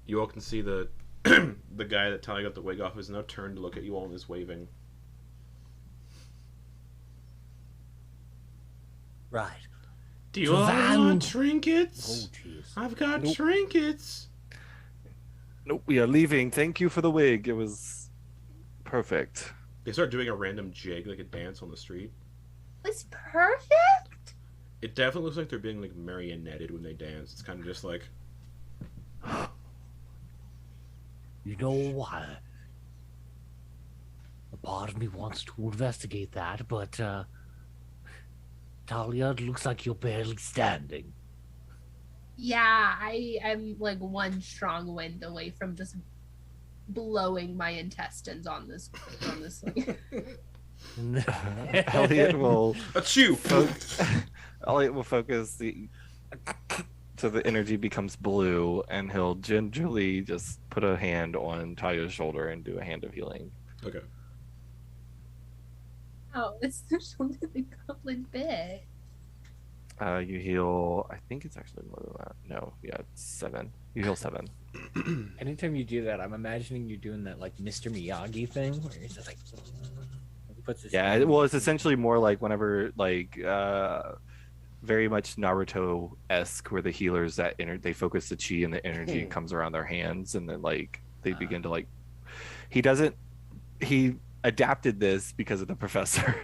You all can see the the guy that Thalia got the wig off is now turned to look at you all and is waving. Right. Do you So all then- want trinkets? Oh, jeez. I've got Nope. trinkets. Nope, we are leaving. Thank you for the wig. It was perfect. They start doing a random jig, like a dance on the street. It's perfect. It definitely looks like they're being like marionetted when they dance. It's kind of just like, You know why? A part of me wants to investigate that, but, Thalia, it looks like you're barely standing. Yeah, I'm like one strong wind away from just blowing my intestines on this thing. Eliott will achoo! Eliott will focus so the energy becomes blue, and he'll gingerly just put a hand on Thalia's shoulder and do a hand of healing. Okay. Oh, it's the shoulder the goblin bit. You heal. I think it's actually more than that. No, yeah, it's 7. You heal 7. Anytime you do that, I'm imagining you doing that like Mr. Miyagi thing where he's just like he puts his Yeah, well, it's essentially more like whenever like very much Naruto-esque, where the healers they focus the chi and the energy comes around their hands, and then like they begin to like. He adapted this because of the professor.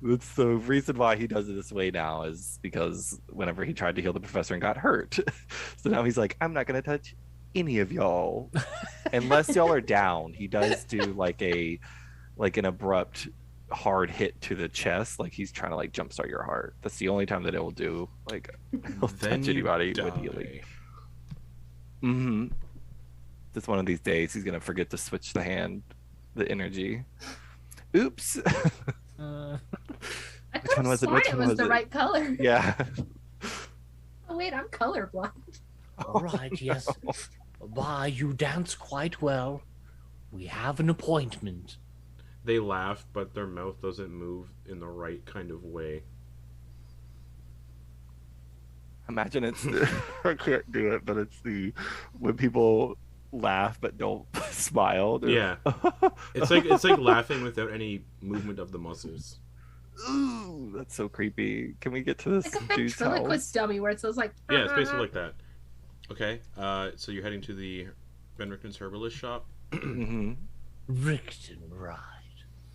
That's the reason why he does it this way now, is because whenever he tried to heal the professor and got hurt, so now he's like, I'm not gonna touch any of y'all unless y'all are down. He does do like an abrupt hard hit to the chest, like he's trying to like jumpstart your heart. That's the only time that it will do like he'll Then touch you anybody die. with healing. Mm-hmm. Just one of these days he's gonna forget to switch the energy. Oops. I Which could one have was it? sworn Which it one was was the it? right color. Yeah. Oh wait, I'm colorblind. All right, yes. Why, you dance quite well. We have an appointment. They laugh, but their mouth doesn't move in the right kind of way. Imagine it's I can't do it, but it's when people laugh but don't smile. They're- Yeah. It's like laughing without any movement of the muscles. Ooh, that's so creepy. Can we get to this Like a dude's ventriloquist house? dummy where it says like. Yeah, it's basically like that. Okay, so you're heading to the Ben Richmond's herbalist shop. Mm-hmm. Richten, right.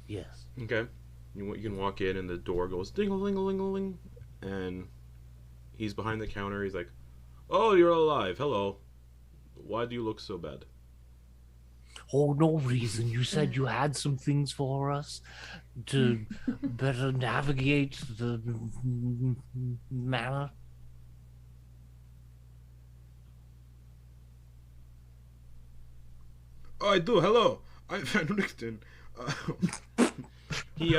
Yes. Okay, you can walk in and the door goes ding-a-ling-a-ling-a-ling, and he's behind the counter. He's like, "Oh, you're alive. Hello. Why do you look so bad?" Oh, no reason. You said you had some things for us to better navigate the manor. Oh, I do. Hello, I'm Van Richten. He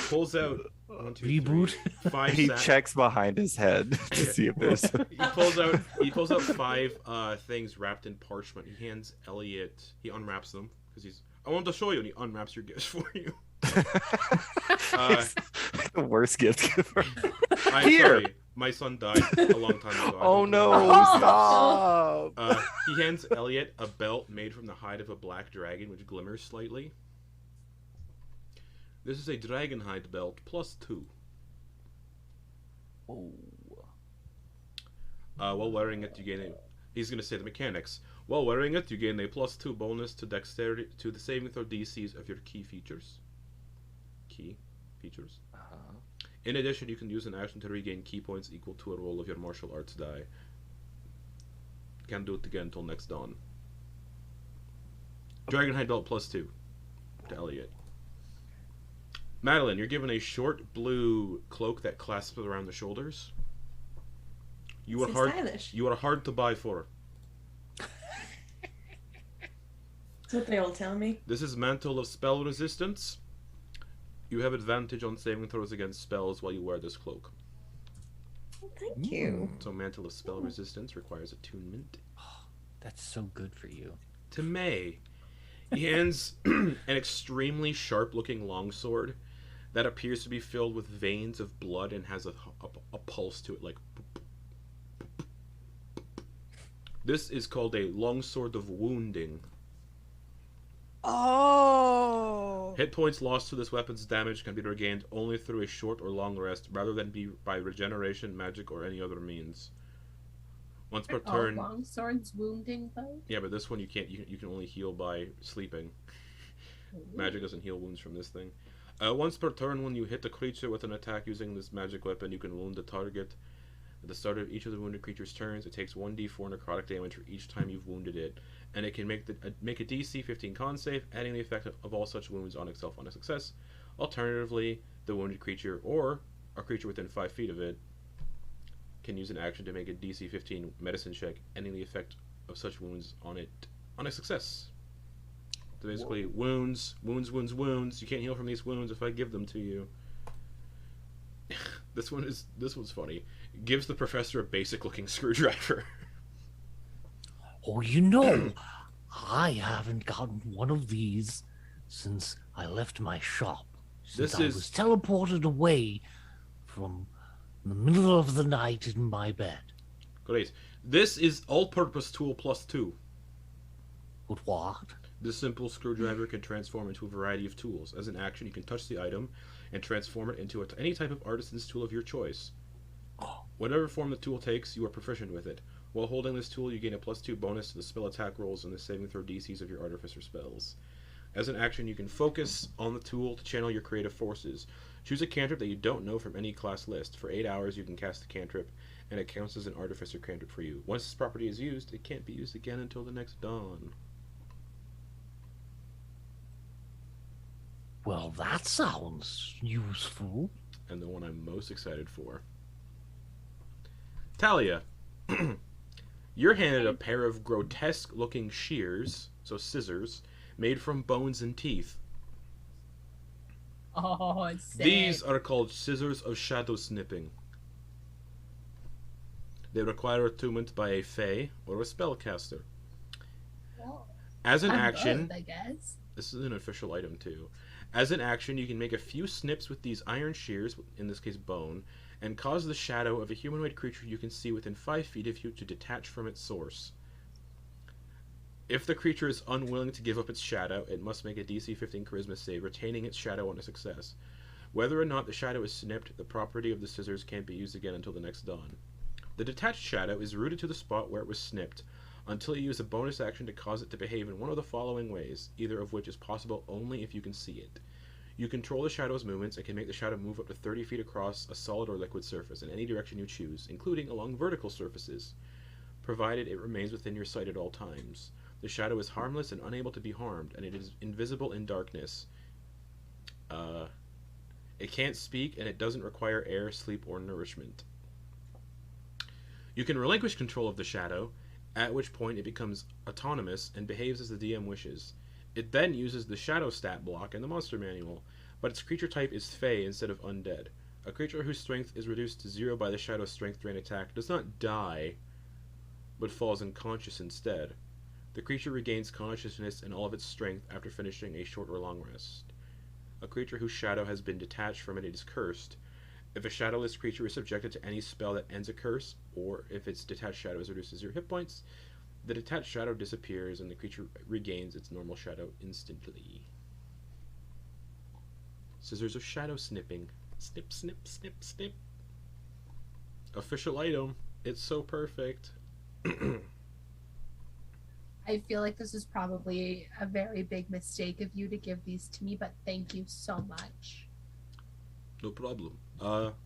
pulls out 1, 2, 3, Reboot? 5 He sacks. checks behind his head to see if there's. He pulls out 5 things wrapped in parchment. He hands Eliott. He unwraps them because I want to show you, and he unwraps your gifts for you. He's the worst gift giver. I'm Here. sorry. My son died a long time ago. I Oh don't no! remember. Stop! He hands Eliott a belt made from the hide of a black dragon, which glimmers slightly. This is a dragon hide belt +2. Oh. While wearing it, you gain a. He's gonna say the mechanics. While wearing it, you gain a +2 bonus to dexterity to the saving throw DCs of your key features. Key features. Uh-huh. In addition, you can use an action to regain key points equal to a roll of your martial arts die. Can't do it again until next dawn. Dragonhide belt +2 to Eliott. Madeliene, you're given a short blue cloak that clasps around the shoulders. You are Seems hard. stylish. You are hard to buy for. That's what they all tell me. This is Mantle of Spell Resistance. You have advantage on saving throws against spells while you wear this cloak. Well, thank you. So Mantle of Spell Resistance requires attunement. That's so good for you. To May, he hands an extremely sharp-looking longsword that appears to be filled with veins of blood and has a pulse to it, like. This is called a Longsword of Wounding. Oh. Hit points lost to this weapon's damage can be regained only through a short or long rest, rather than by regeneration, magic, or any other means. Once per turn. Longsword's wounding though. Yeah, but this one you can't. You can only heal by sleeping. Magic doesn't heal wounds from this thing. Once per turn, when you hit the creature with an attack using this magic weapon, you can wound the target. At the start of each of the wounded creature's turns, it takes 1d4 necrotic damage for each time you've wounded it, and it can make a DC 15 con save, adding the effect of all such wounds on itself on a success. Alternatively, the wounded creature or a creature within 5 feet of it can use an action to make a DC 15 medicine check, ending the effect of such wounds on it on a success. So basically, wounds. You can't heal from these wounds if I give them to you. This one's funny. Gives the professor a basic-looking screwdriver. Oh, you know, I haven't gotten one of these since I left my shop. Since I was teleported away from the middle of the night in my bed. Great. This is all-purpose tool +2. But what? This simple screwdriver can transform into a variety of tools. As an action, you can touch the item and transform it into any type of artisan's tool of your choice. Whatever form the tool takes, you are proficient with it. While holding this tool, you gain a +2 bonus to the spell attack rolls and the saving throw DCs of your Artificer spells. As an action, you can focus on the tool to channel your creative forces. Choose a cantrip that you don't know from any class list. For 8 hours, you can cast the cantrip, and it counts as an Artificer cantrip for you. Once this property is used, it can't be used again until the next dawn. Well, that sounds useful. And the one I'm most excited for. Thalia, you're handed a pair of grotesque-looking shears, so scissors, made from bones and teeth. Oh, it's sick. These are called Scissors of Shadow Snipping. They require attunement by a Fae or a spellcaster. Well, As an I'm action, both, I guess. this is an official item too. As an action, you can make a few snips with these iron shears, in this case bone, and cause the shadow of a humanoid creature you can see within 5 feet of you to detach from its source. If the creature is unwilling to give up its shadow, it must make a DC 15 Charisma save, retaining its shadow on a success. Whether or not the shadow is snipped, the property of the scissors can't be used again until the next dawn. The detached shadow is rooted to the spot where it was snipped, until you use a bonus action to cause it to behave in one of the following ways, either of which is possible only if you can see it. You control the shadow's movements and can make the shadow move up to 30 feet across a solid or liquid surface in any direction you choose, including along vertical surfaces, provided it remains within your sight at all times. The shadow is harmless and unable to be harmed, and it is invisible in darkness. It can't speak, and it doesn't require air, sleep, or nourishment. You can relinquish control of the shadow, at which point it becomes autonomous and behaves as the DM wishes. It then uses the shadow stat block in the monster manual, but its creature type is Fey instead of undead. A creature whose strength is reduced to 0 by the shadow's strength drain attack does not die, but falls unconscious instead. The creature regains consciousness and all of its strength after finishing a short or long rest. A creature whose shadow has been detached from it is cursed, If a shadowless creature is subjected to any spell that ends a curse, or if its detached shadow is reduced to 0 hit points, the detached shadow disappears and the creature regains its normal shadow instantly. Scissors of shadow snipping. Snip, snip, snip, snip. Official item. It's so perfect. I feel like this is probably a very big mistake of you to give these to me, but thank you so much. No problem.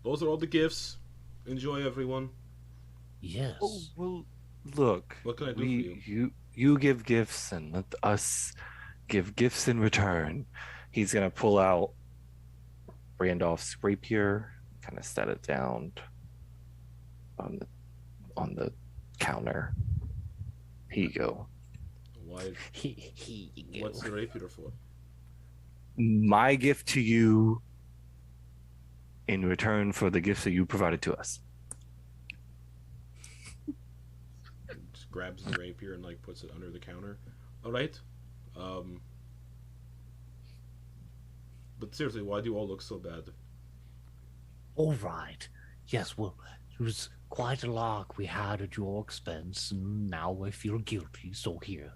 Those are all the gifts. Enjoy, everyone. Yes. Oh, well, look. What can I do for you? You give gifts and let us give gifts in return. He's gonna pull out Randolph's rapier, kind of set it down on the counter. Here you go. Why? He What's the rapier for? My gift to you in return for the gifts that you provided to us. Just grabs the rapier and like puts it under the counter. All right. But seriously, why do you all look so bad? All right. Yes, well, it was quite a lark we had at your expense, and now I feel guilty, so here.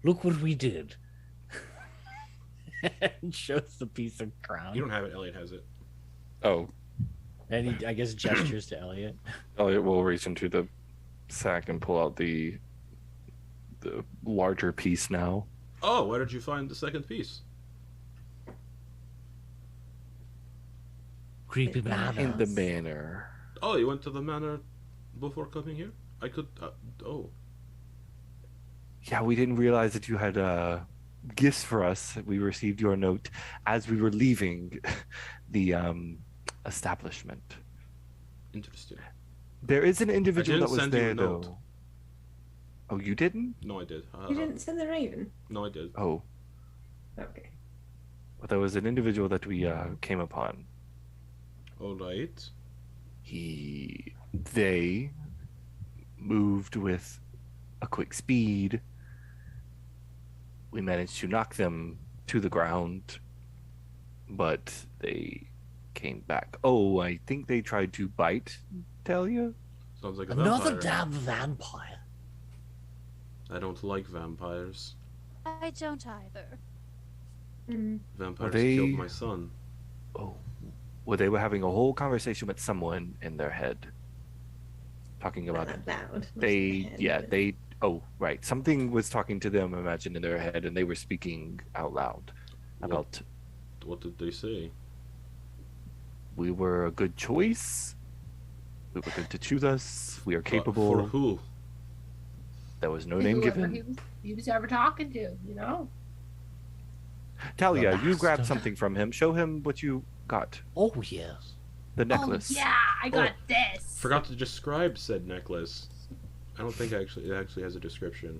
Look what we did. And shows the piece of crown. You don't have it. Eliott has it. Oh, And he, I guess, gestures to Eliott. Eliott will reach into the sack and pull out the larger piece now. Oh, where did you find the second piece? Creepy manor. In the manor. Oh, you went to the manor before coming here? I could. Oh. Yeah, we didn't realize that you had gifts for us. We received your note as we were leaving the establishment. Interesting. There is an individual that was send you a there, note. though. Oh, you didn't? No, I did. You didn't send the raven. No, I did. Oh, Okay. well, there was an individual that we came upon. All right. They moved with a quick speed. We managed to knock them to the ground, but they came back. Oh, I think they tried to bite Thalia. Sounds like a Another vampire. damn vampire. I don't like vampires. I don't either. Vampires they- killed my son. Oh, well, they were having a whole conversation with someone in their head, talking about Not that loud. they. Oh, right. Something was talking to them, imagine, in their head, and they were speaking out loud about What did they say? we were a good choice. We were good to choose us. We are capable. For who? There was no name Whoever given. he was ever talking to, you know? Talia, The you grabbed master. something from him. Show him what you got. Oh, yes. The necklace. Oh, yeah, I got this. Forgot to describe said necklace. I don't think it actually has a description.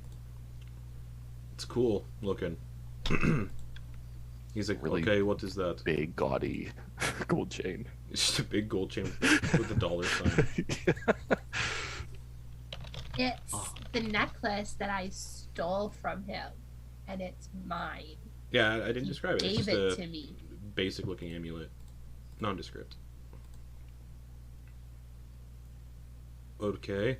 It's cool looking. He's like, Really okay, what is that? Big, gaudy gold chain. It's just a big gold chain with a dollar sign. It's the necklace that I stole from him, and it's mine. Yeah, I didn't He describe it. It's gave just it a to me. basic looking amulet. Nondescript. Okay.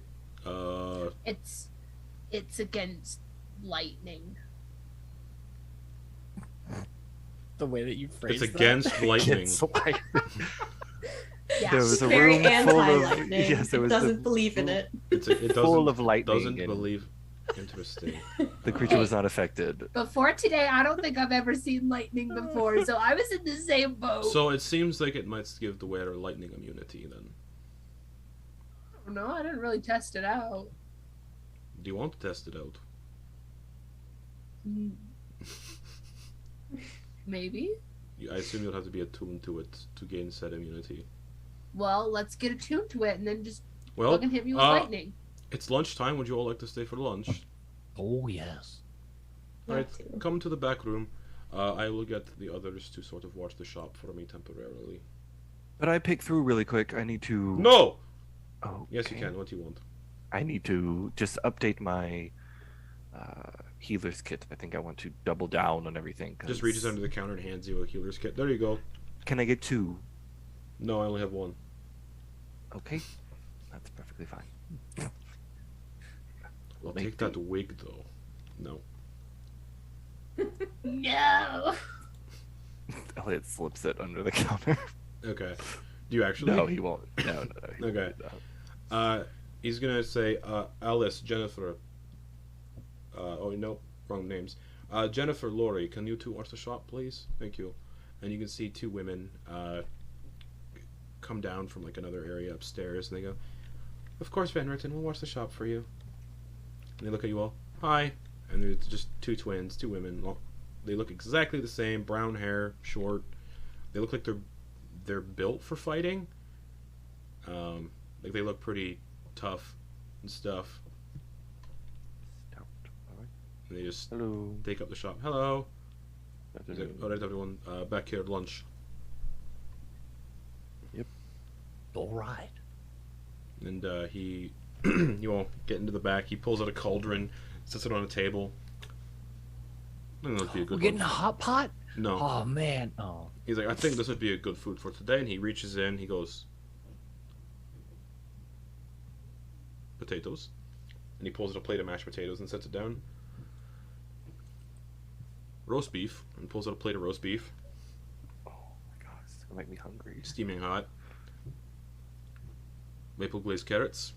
It's against lightning. The way that you It's phrased that. against lightning. It's like- Yeah. There was a Very room full of anti-lightning. yes, there It was doesn't the, believe in it. It full doesn't, of lightning. doesn't and believe. Interesting. the creature was not affected. Before today, I don't think I've ever seen lightning before, so I was in the same boat. So it seems like it might give the wearer lightning immunity then. No, I didn't really test it out. Do you want to test it out? Maybe. I assume you'll have to be attuned to it to gain said immunity. Well, let's get attuned to it and then just Well, fucking hit me with lightning. it's lunchtime. Would you all like to stay for lunch? Oh, yes. Alright, come to the back room. I will get the others to sort of watch the shop for me temporarily. But I pick through really quick. I need to. No! Oh, Yes, you okay. can. What do you want? I need to just update my healer's kit. I think I want to double down on everything. Just 'cause- reaches under the counter and hands you a healer's kit. There you go. Can I get two? No, I only have one. Okay, that's perfectly fine. Well, take that wig though. No. No. Eliott slips it under the counter. Okay. Do you actually? No, he won't. No. He Okay. won't. He's gonna say, Alice, Jennifer. Oh no, wrong names. Jennifer, Lori, can you two watch the shop, please? Thank you. And you can see two women come down from like another area upstairs, and they go, "Of course, Van Ritten, we'll watch the shop for you." And they look at you all. Hi. And there's just two twins, two women. They look exactly the same. Brown hair, short. They look like they're built for fighting. Like they look pretty tough and stuff. And they just take up the shop. Hello. Alright, everyone. Back here at lunch. Yep. All right. And he, you all get into the back. He pulls out a cauldron, sets it on a table. I think that'd be a good We're getting one. a hot pot? No. Oh, man. Oh. He's like, I think this would be a good food for today. And he reaches in. He goes, potatoes. And he pulls out a plate of mashed potatoes and sets it down. Roast beef. And pulls out a plate of roast beef. Oh my gosh, it's gonna make me hungry. Steaming hot. Maple glazed carrots.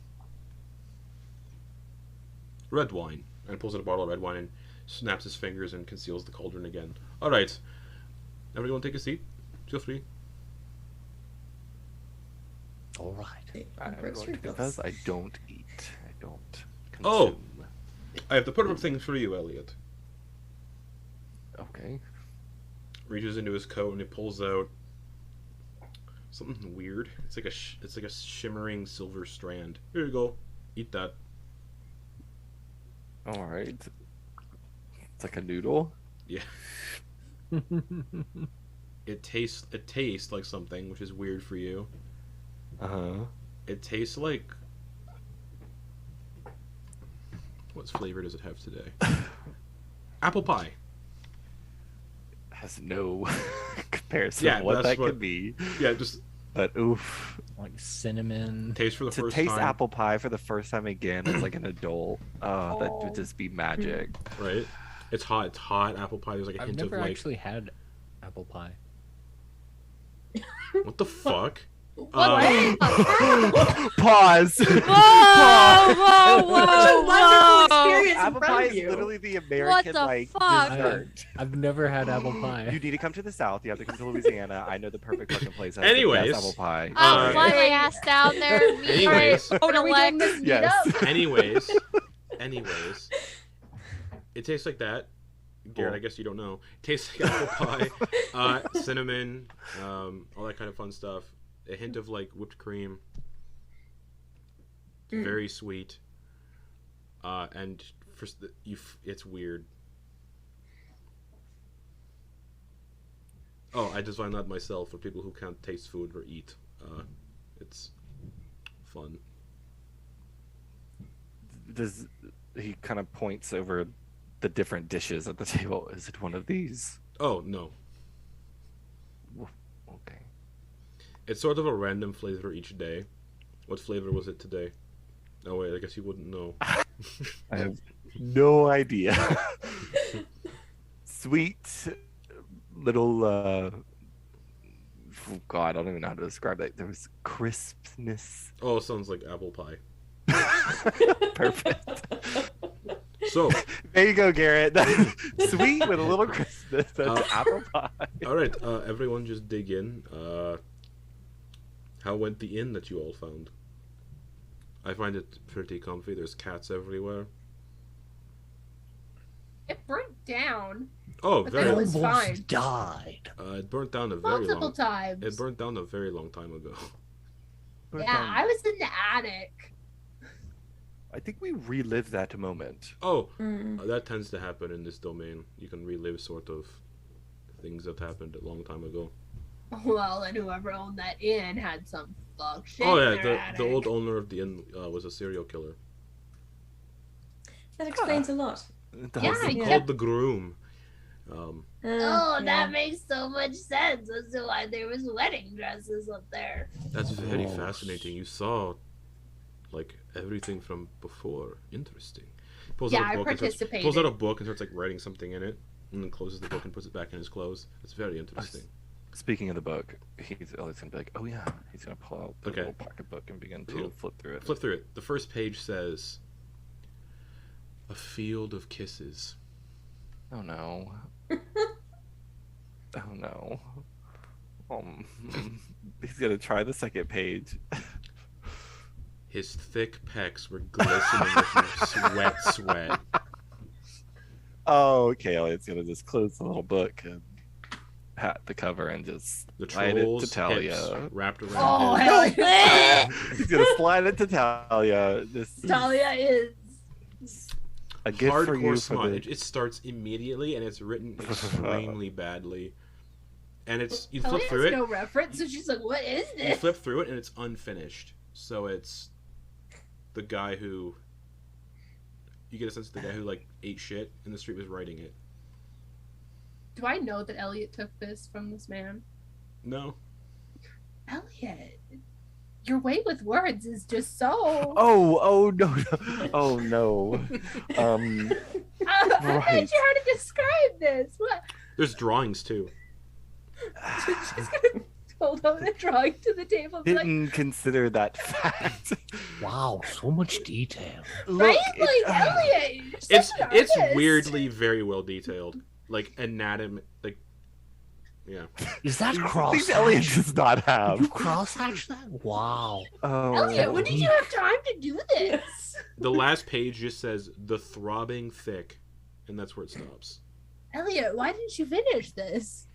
Red wine. And pulls out a bottle of red wine and snaps his fingers and conceals the cauldron again. Alright. Everyone take a seat. Feel free. All right. I'm going to confess, I don't eat. I don't consume. Oh! I have the perfect thing for you, Eliott. Okay. Reaches into his coat and he pulls out something weird. It's like a shimmering silver strand. Here you go. Eat that. All right. It's like a noodle. Yeah. It tastes like something, which is weird for you. Uh-huh. It tastes like... What flavor does it have today? Apple pie. Has no comparison Yeah, to what that's that what- could be. Yeah, just But oof. Like cinnamon. taste for the To first taste time. apple pie for the first time again as like an adult, that Oh. would just be magic. Right? It's hot. It's hot. Apple pie. There's like a I've hint never of like... actually had apple pie. What the fuck? What? Pause. Whoa, whoa, whoa, Such a wonderful whoa! experience in Apple front pie of is you. literally the American the like fuck? dessert. I've never had apple pie. You need to come to the South. You have to come to Louisiana. I know the perfect fucking place. that has the Anyways, best apple pie. I'll fly my Hey. ass down there. Meet Anyways. my What are we doing intellect. this Yes. meetup? Anyways. It tastes like that. Garrett, Cool. I guess you don't know. It tastes like apple pie, cinnamon, all that kind of fun stuff. A hint of like whipped cream. Mm. Very sweet. And it's weird. Oh, I designed that myself for people who can't taste food or eat. It's fun. Does he kind of points over the different dishes at the table? Is it one of these? Oh, no. Okay. It's sort of a random flavor each day. What flavor was it today? Oh, wait, I guess you wouldn't know. I have no idea. Sweet little oh God, I don't even know how to describe that. There was crispness. Oh, sounds like apple pie. Perfect. So, There you go, Garrett. Sweet with a little crispness. That's apple pie. alright, everyone just dig in. How went the inn that you all found? I find it pretty comfy. There's cats everywhere. It burnt down Oh, But very. then it was Almost fine. died. It burnt down a very multiple long. times. It burnt down a very long time ago. Yeah, I was in the attic. I think we relived that moment. Oh, Mm. that tends to happen in this domain. You can relive sort of things that happened a long time ago. Well, and whoever owned that inn had some fuck shit. Oh in yeah, their the attic. old owner of the inn was a serial killer. That explains a lot. It Yeah, was he called kept- the Groom. Oh, that makes so much sense as to why there was wedding dresses up there. That's very fascinating. You saw, like, everything from before. Interesting. Pulls out a book and starts like writing something in it, and then closes the book and puts it back in his clothes. It's very interesting. Speaking of the book, he's gonna be like, "Oh yeah," he's gonna pull out the little pocketbook and begin to flip through it. Flip through it. The first page says, "A field of kisses." Oh no. Oh no. He's gonna try the second page. His thick pecs were glistening with sweat. Oh, okay. Eliott's gonna just close the little book and pat the cover and just slide it to Thalia. Wrapped around. Oh, hell yeah! He's gonna slide it to Thalia. Thalia is a gift for you. Smart. It starts immediately, and it's written extremely badly. And it's you flip through it. No reference, so she's like, "What is this?" You flip through it, and it's unfinished. So it's the guy who you get a sense of the guy who like ate shit in the street was writing it. Do I know that Eliott took this from this man? No. Eliott, your way with words is just so. Oh no! Oh no! I'm not sure how to describe this. What? There's drawings too. She's gonna hold up the drawing to the table. Didn't consider that fact. Wow, so much detail. Right? Eliott. It's weirdly very well detailed. Like anatomy, like yeah. Is that cross? These Eliott does not have. You crosshatch that? Wow. Oh. Eliott, when did you have time to do this? The last page just says "the throbbing thick," and that's where it stops. Eliott, why didn't you finish this?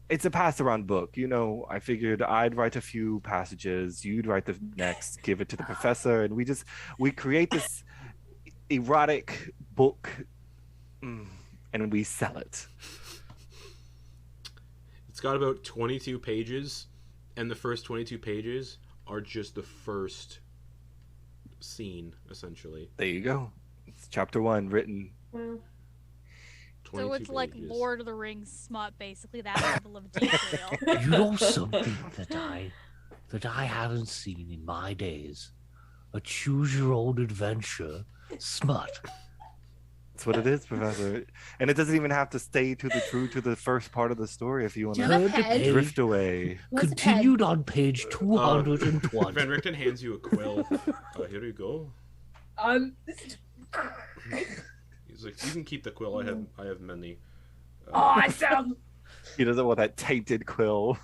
It's a pass around book. You know, I figured I'd write a few passages, you'd write the next, give it to the professor, and we create this erotic book, and we sell it. It's got about 22 pages, and the first 22 pages are just the first scene, essentially. There you go. It's chapter 1 written. Well, so it's like pages. Lord of the Rings smut, basically, that level of detail. You know something that I haven't seen in my days? A choose-your-own adventure smut. That's what it is, Professor. And it doesn't even have to stay true to the first part of the story if you want to drift away. Continued on page 220. Van Richten hands you a quill. Here you go. He's like, you can keep the quill. I have many. Awesome. He doesn't want that tainted quill.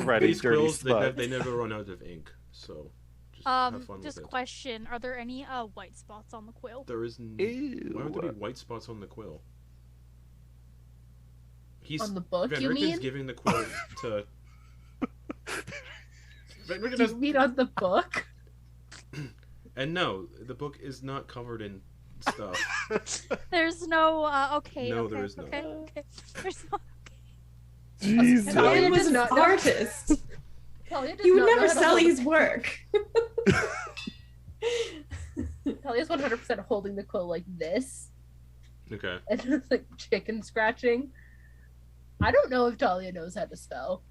Ready, these dirty quills smut. they never run out of ink. So just have fun with it. Question: are there any white spots on the quill? There is. Why would there be white spots on the quill? He's on the book. Van You Richten's mean? giving the quill to. Van Richten Do you mean on the book? And no, the book is not covered in stuff. There's no. Okay. No, okay, there is no. Okay. There's no. Jesus. Thalia was an not- artist. He would never sell his work. Talia's 100% holding the quill like this. Okay. And it's like chicken scratching. I don't know if Thalia knows how to spell.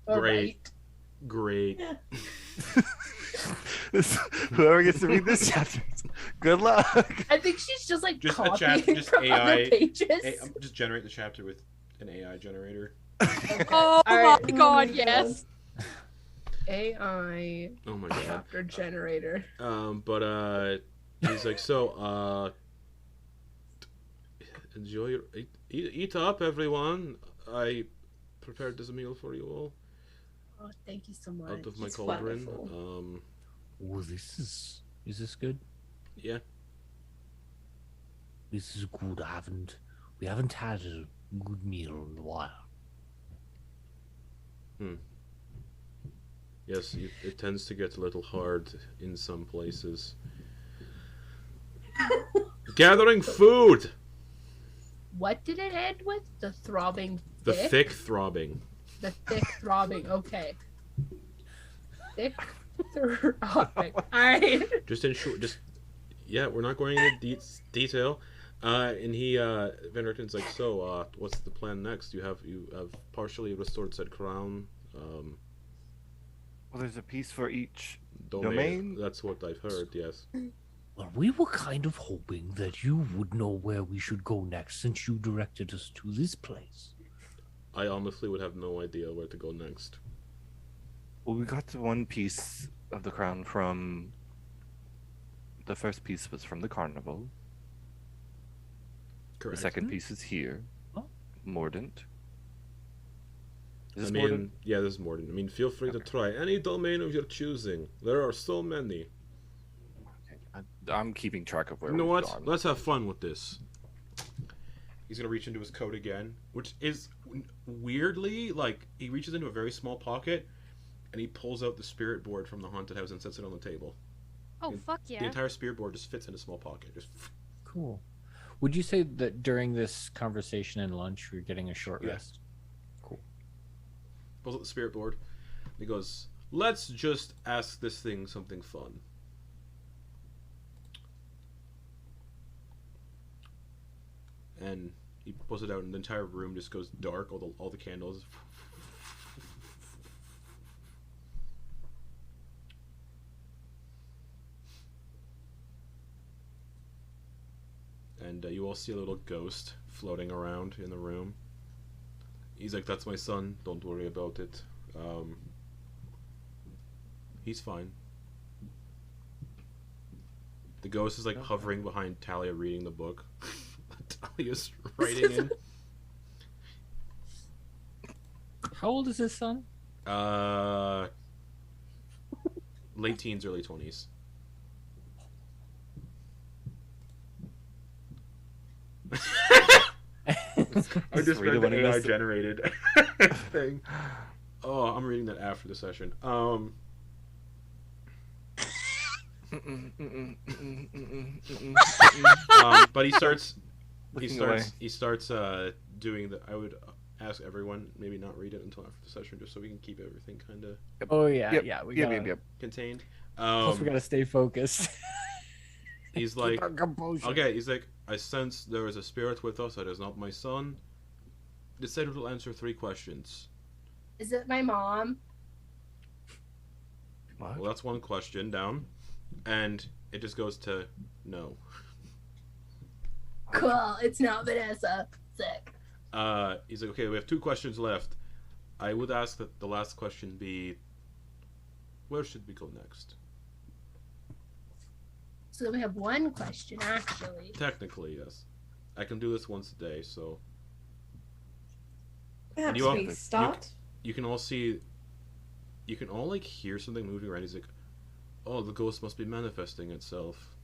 Or Great. Great. Whoever gets to read this chapter, good luck. I think she's just like Just a copying chapter, just from AI. other pages. Just generate the chapter with an AI generator. Oh Alright. my god! Yes. AI Oh my god. chapter generator. But he's like, so enjoy your eat up, everyone. I prepared this meal for you all Oh, thank you so much. out of my It's cauldron. wonderful. Oh, is this good? Yeah. This is good. We haven't had a good meal in a while. Yes, it tends to get a little hard in some places. Gathering food. What did it end with? The throbbing The thick? thick throbbing. The thick throbbing. Okay. Thick throbbing. Alright. Just in short, yeah, we're not going into detail. And Van Richten's like, so, what's the plan next? You have partially restored said crown. Well, there's a piece for each Domain? That's what I've heard, yes. Well, we were kind of hoping that you would know where we should go next since you directed us to this place. I honestly would have no idea where to go next. Well, we got one piece of the crown from... The first piece was from the carnival. Correct. The second piece is here. Oh. Mordant. Is this I mean, Mordant? yeah, this is Mordant. I mean, feel free to try any domain of your choosing. There are so many. I'm keeping track of where You know we've what? gone. Let's have fun with this. He's gonna reach into his coat again, which is weirdly like he reaches into a very small pocket, and he pulls out the spirit board from the haunted house and sets it on the table. Oh, fuck The yeah. entire spirit board just fits in a small pocket. Just Cool. Would you say that during this conversation and lunch, we're getting a short Yeah. rest? pulls out the spirit board. And he goes, "Let's just ask this thing something fun." And he pulls it out, and the entire room just goes dark. All the candles. And you all see a little ghost floating around in the room. He's like, "That's my son. Don't worry about it. He's fine." The ghost is like hovering behind Thalia, reading the book. Thalia's writing in. How old is his son? Late teens, early 20s. I just read the AI generated thing. Oh, I'm reading that after the session. But he starts doing the. I would ask everyone maybe not read it until after the session, just so we can keep everything kind of Oh yeah, Yep. yeah. We Yep, gotta, yep. contained. Plus, we gotta stay focused. He's like, Keep our composure. okay, he's like, "I sense there is a spirit with us that is not my son. Decide will answer 3 questions." Is it my mom? What? Well, that's one question down, and it just goes to no. Cool. It's not Vanessa. Sick. He's like, "Okay, we have 2 questions left. I would ask that the last question be, where should we go next?" So we have one question actually. Technically, yes. I can do this once a day, so Perhaps you all- we start. you can all see. You can all like hear something moving around. He's like, "Oh, the ghost must be manifesting itself."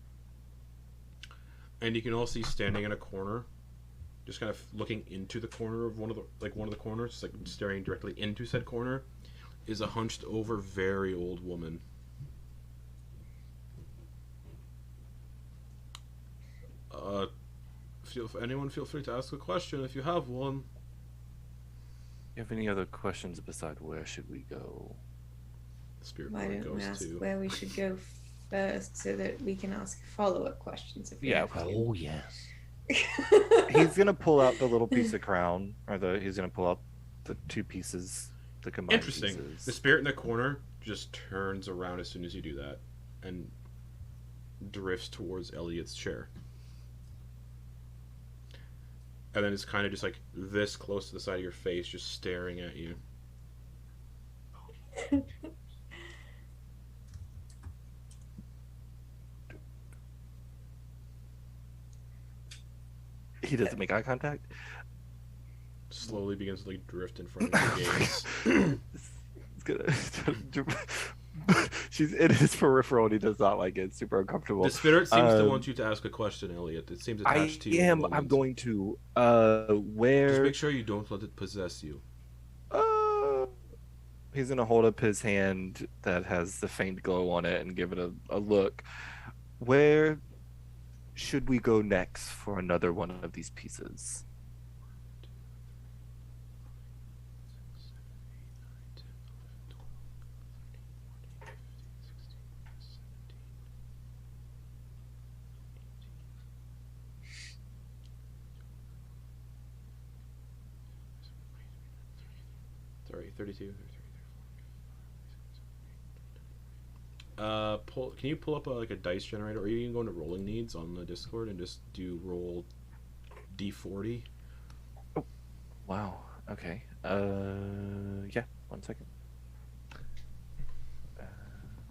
And you can all see standing in a corner, just kind of looking into the corner of one of the corners, just like staring directly into said corner, is a hunched over, very old woman. Anyone feel free to ask a question if you have one. You have any other questions beside where should we go? The spirit Why board don't we goes ask to. where we should go first so that we can ask follow-up questions if we Yeah, have Oh, yes. to. He's gonna pull out the little piece of crown, he's gonna pull out the 2 pieces, the combined Interesting. pieces. The spirit in the corner just turns around as soon as you do that, and drifts towards Eliott's chair. And then it's kind of just like this close to the side of your face, just staring at you. He doesn't make eye contact. Slowly begins to like drift in front of your gaze. It's gonna. She's in his peripheral and he does not like it. It's super uncomfortable. The spirit seems to want you to ask a question, Eliott. It seems I attached to you. at the am. I'm moment. going to. Just Where? make sure you don't let it possess you. He's gonna hold up his hand that has the faint glow on it and give it a look. Where should we go next for another one of these pieces? 32, 34. Can you pull up a dice generator, or you can go into rolling needs on the Discord and just do roll D40? Oh, wow. Okay. Yeah. 1 second.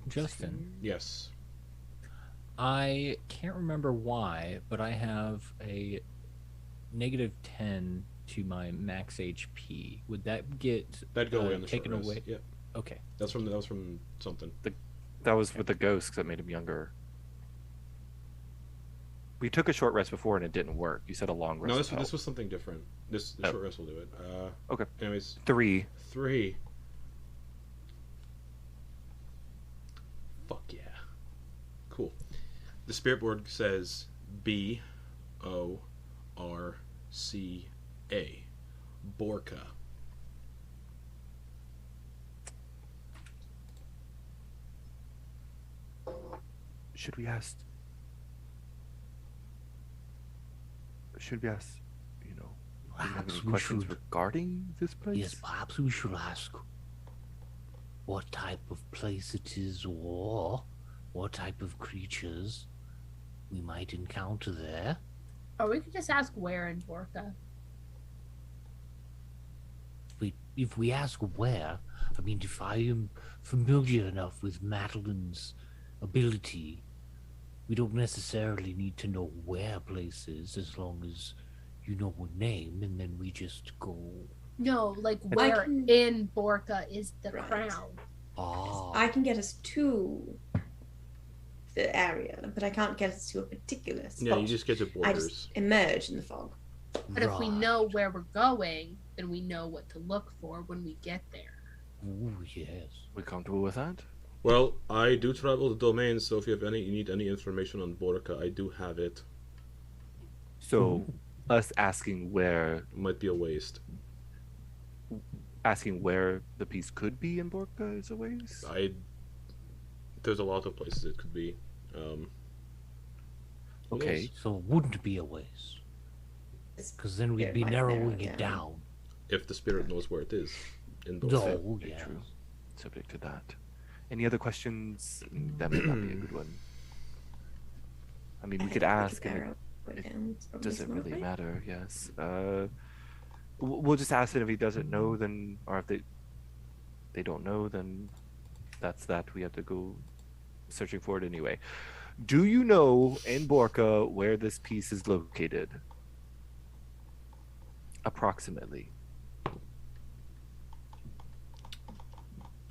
Justin, Yes. I can't remember why, but I have a -10 to my max HP. Would that get That'd go away on the taken short rest. away? Yep. Okay. That was from something. That was with the ghost because that made him younger. We took a short rest before and it didn't work. You said a long rest. No, would this help. was something different. The short rest will do it. Okay. Anyways, 3. 3. Fuck yeah. Cool. The spirit board says BORCA. Borka. Should we ask? You know, do you have Perhaps any we questions should. regarding this place? Yes, perhaps we should ask what type of place it is, or what type of creatures we might encounter there. Or we could just ask where in Borka. If we ask where, I mean, if I am familiar enough with Madeleine's ability, we don't necessarily need to know where a place is, as long as you know a name, and then we just go. No, like I where can- in Borka is the Right. crown? Ah, I can get us to the area, but I can't get us to a particular spot. Yeah, you just get to I borders. just emerge in the fog. But if we know where we're going, then we know what to look for when we get there. Ooh, yes. We comfortable with that? Well, I do travel the domain, so if you need any information on Borka, I do have it. So, us asking where Might be a waste. the piece could be in Borka is a waste. There's a lot of places it could be. What Okay. else? So it wouldn't be a waste, It's- because then we'd it be might narrowing narrow it down. If the spirit knows where it is in Borka. No, Very yes. true. Subject to that. Any other questions? That may not be a good one. I mean, we could ask, and narrow it down. It's probably does it smart, really right? matter? Yes. We'll just ask it if he doesn't know, then, or if they don't know, then that's that. We have to go searching for it anyway. Do you know in Borka where this piece is located? Approximately.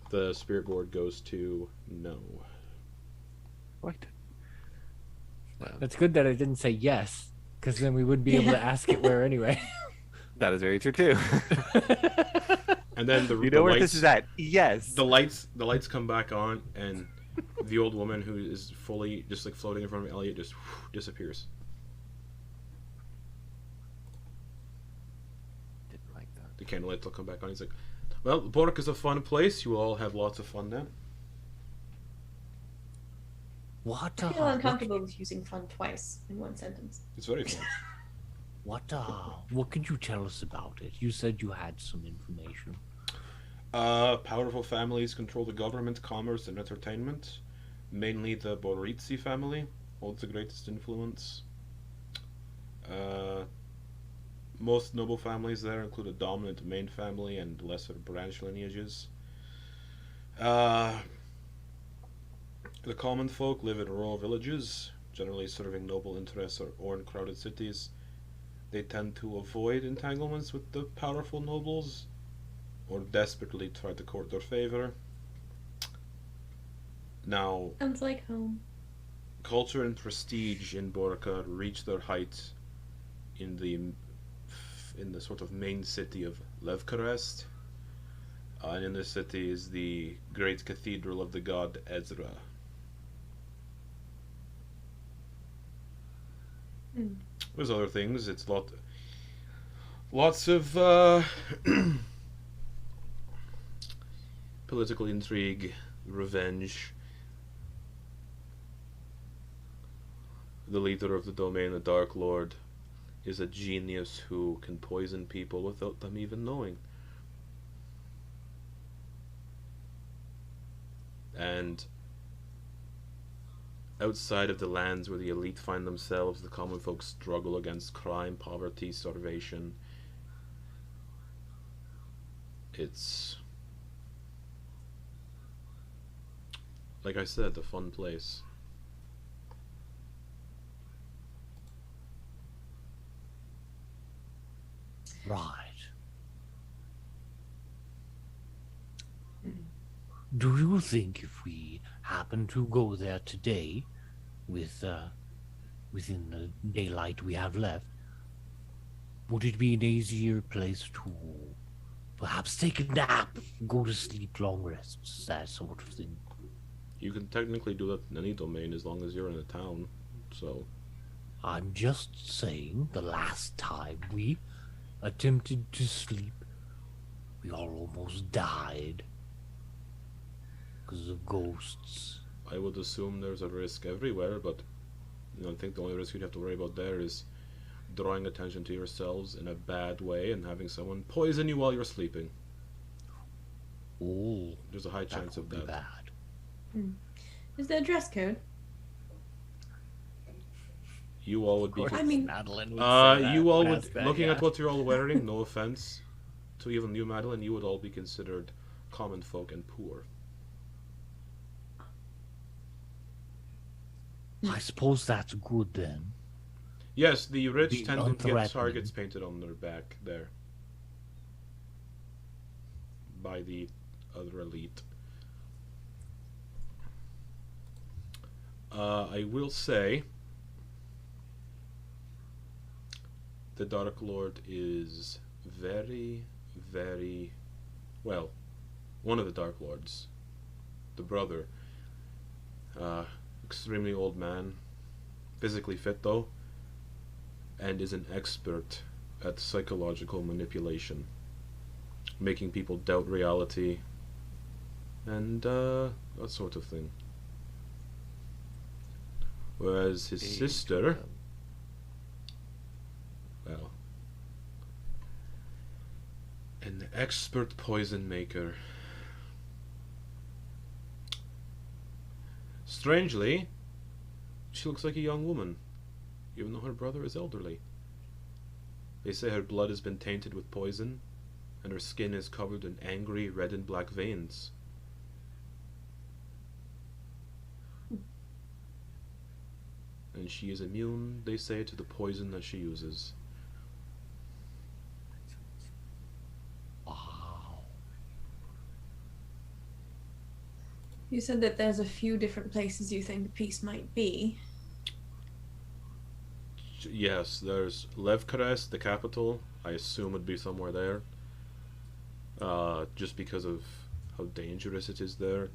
The spirit board goes to no. Right. That's good that I didn't say yes, because then we wouldn't be able to ask it where anyway. That is very true too. And then the You the know where lights, this is at? Yes. The lights come back on, and the old woman who is fully just like floating in front of Eliott just disappears. Didn't like that. The candlelights will come back on. He's like, "Well, Bork is a fun place. You will all have lots of fun then." What? I feel uncomfortable with using fun twice in one sentence. It's very fun. What could you tell us about it? You said you had some information. Powerful families control the government, commerce, and entertainment. Mainly the Boritsi family holds the greatest influence. Most noble families there include a dominant main family and lesser branch lineages. The common folk live in rural villages, generally serving noble interests or in crowded cities. They tend to avoid entanglements with the powerful nobles, or desperately try to court their favor. Now, Sounds like home. culture and prestige in Borka reach their height in the sort of main city of Levkarest. And in this city is the great cathedral of the god Ezra. Hmm. There's other things. It's lots of political intrigue, revenge. The leader of the domain, the Dark Lord, is a genius who can poison people without them even knowing. And outside of the lands where the elite find themselves, the common folk struggle against crime, poverty, starvation. It's, like I said, a fun place. Right. Do you think if we happen to go there today, with within the daylight we have left, would it be an easier place to perhaps take a nap, go to sleep, long rests, that sort of thing? You can technically do that in any domain as long as you're in a town, so... I'm just saying, the last time we attempted to sleep, we all almost died. Because of ghosts. I would assume there's a risk everywhere, but I think the only risk you'd have to worry about there is drawing attention to yourselves in a bad way and having someone poison you while you're sleeping. Oh, there's a high chance of that. Bad. Is there a dress code? You all would be. I mean, Madeliene would say that. You all That's would. bad, Looking yeah. at what you're all wearing, no offense to even you, Madeliene, you would all be considered common folk and poor. I suppose that's good then. Yes, the rich Be tend to get unthreatening. targets painted on their back there by the other elite. I will say the Dark Lord is very, very well. One of the Dark Lords, the brother, extremely old man, physically fit though, and is an expert at psychological manipulation, making people doubt reality, and that sort of thing. Whereas his sister, well, an expert poison maker. Strangely, she looks like a young woman, even though her brother is elderly. They say her blood has been tainted with poison, and her skin is covered in angry red and black veins. And she is immune, they say, to the poison that she uses. Wow. You said that there's a few different places you think the piece might be. Yes, there's Levkarest, the capital. I assume would be somewhere there. Just because of how dangerous it is there.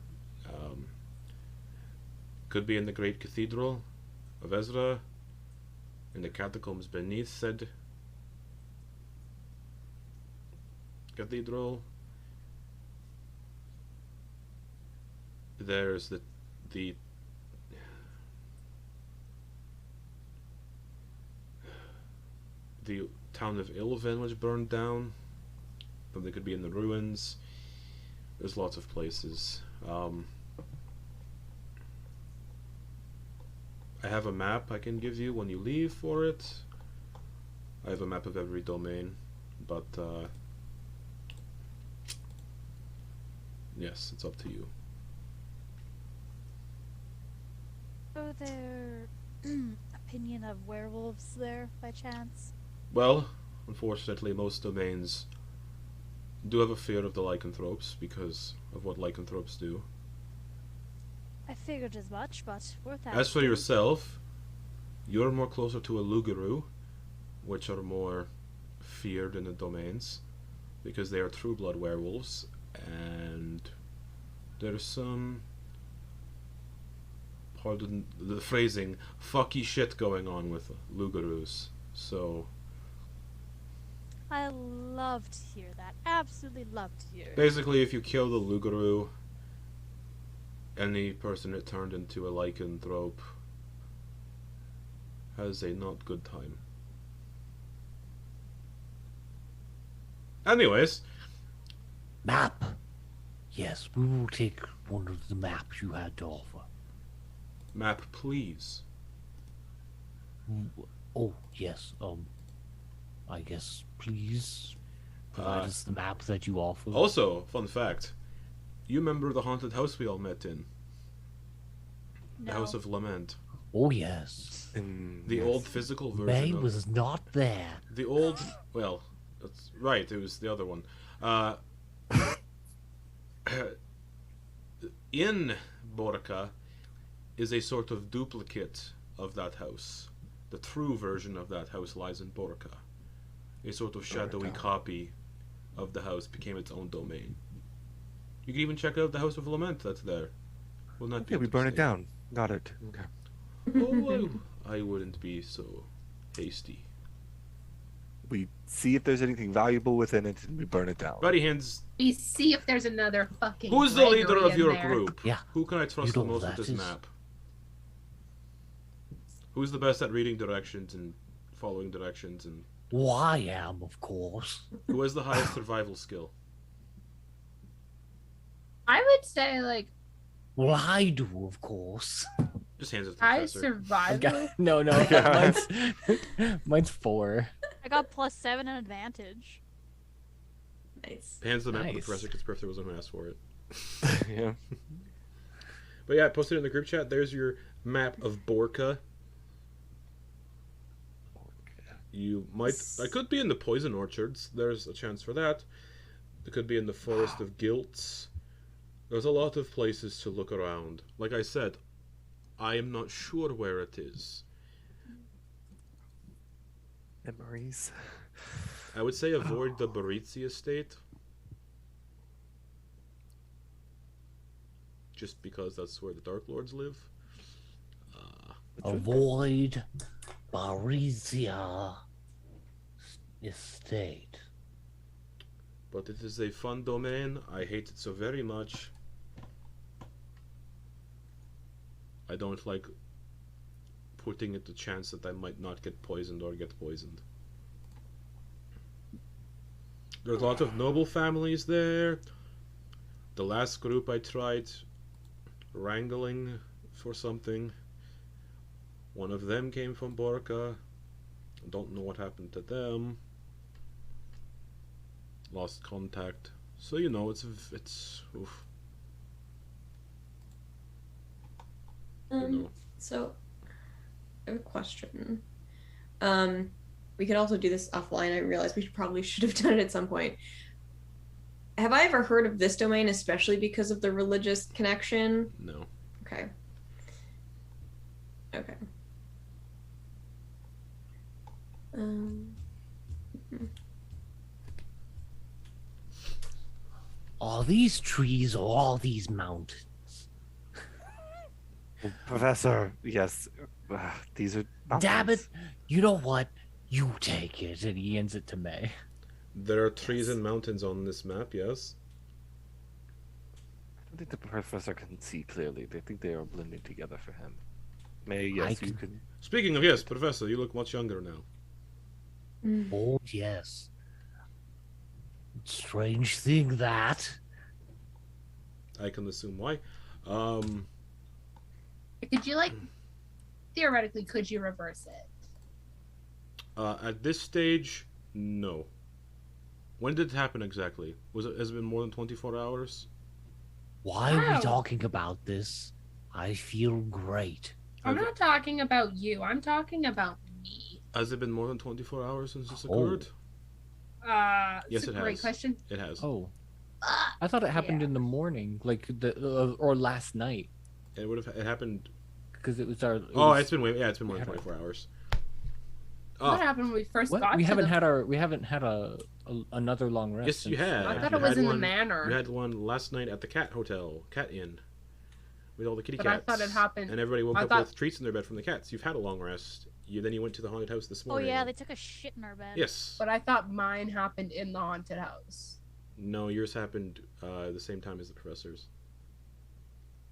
Could be in the Great Cathedral of Ezra, in the catacombs beneath said cathedral. There's the town of Ilven, which burned down. But they could be in the ruins. There's lots of places. I have a map I can give you when you leave for it. I have a map of every domain, but yes, it's up to you. Are there opinion of werewolves there by chance? Well, unfortunately, most domains do have a fear of the lycanthropes because of what lycanthropes do. I figured as much, but worth As for asking. yourself, you're more closer to a Lugaru, which are more feared in the domains because they are true blood werewolves, and there's some, pardon the phrasing, fucky shit going on with Lugarus. So I love to hear that. Absolutely love to hear it. basically, if you kill the Lugaru, any person that turned into a lycanthrope has a not good time. Anyways, Map. Yes, we will take one of the maps you had to offer. Map, please. Oh, yes. I guess please provide us the map that you offer. Also, fun fact. You remember the haunted house we all met in? No. The House of Lament. Oh, yes. The old physical version May of... was not there. The old... Well, that's right, it was the other one. In Borica is a sort of duplicate of that house. The true version of that house lies in Borica. A sort of shadowy copy of the house became its own domain. You can even check out the House of Lament that's there. Will not be Yeah, we burn it down. Got it. Okay. Oh, I wouldn't be so hasty. We see if there's anything valuable within it, and we burn it down. Buddy hands. We see if there's another fucking. Who's the leader Gregory of your in there. group? Yeah. Who can I trust You the know most that with this is- map? Who's the best at reading directions and following directions, and Oh, I am, of course. who has the highest survival skill? I would say like Well, I do, of course. Just hands it to the high professor. survival. No, mine's 4. I got +7 and advantage. Nice. Hands the map to the Nice. professor because the professor wasn't going to ask for it. Yeah. But yeah, I posted it in the group chat. There's your map of Borca. You might... I could be in the poison orchards. There's a chance for that. It could be in the forest of guilts. There's a lot of places to look around. Like I said, I am not sure where it is. Memories. I would say avoid the Baritzi estate. Just because that's where the Dark Lords live. Avoid Barizia Estate. But it is a fun domain. I hate it so very much. I don't like putting it the chance that I might not get poisoned or get poisoned. There's a lot of noble families there. The last group I tried wrangling for something, one of them came from Borca. I don't know what happened to them. Lost contact. So you know, it's oof. You know. So, I have a question. We could also do this offline. I realized we probably should have done it at some point. Have I ever heard of this domain, especially because of the religious connection? No. Okay. Okay. Are these trees or are these mountains? Professor, yes. These are mountains. Damn it! You know what? You take it. And he hands it to May. There are trees and mountains on this map, yes? I don't think the professor can see clearly. They think they are blending together for him. May, yes, you can. Speaking of yes, Professor, you look much younger now. Oh, yes. Strange thing that. I can assume why. Could you theoretically could you reverse it? At this stage, no. When did it happen exactly? Has it been more than 24 hours? Why are Wow. we talking about this? I feel great. I'm not talking about you. I'm talking about me. Has it been more than 24 hours since this Oh. occurred? It's Yes, it a great has. question. It has. Oh, I thought it happened Yeah. in the morning, like or last night, It happened. because it was our. It's been it's been more than 24 hours. What Oh, happened when we first What? got We to haven't the... had another long rest. yes, you since- had. I thought You it was had in the one- manor. You had one last night at the Cat Hotel, Cat Inn, with all the kitty But I cats. thought it happened- And everybody woke I up thought- with treats in their bed from the cats. You've had a long rest. Then you went to the haunted house this Oh morning. yeah, they took a shit in our bed. Yes. But I thought mine happened in the haunted house. No, yours happened the same time as the professor's.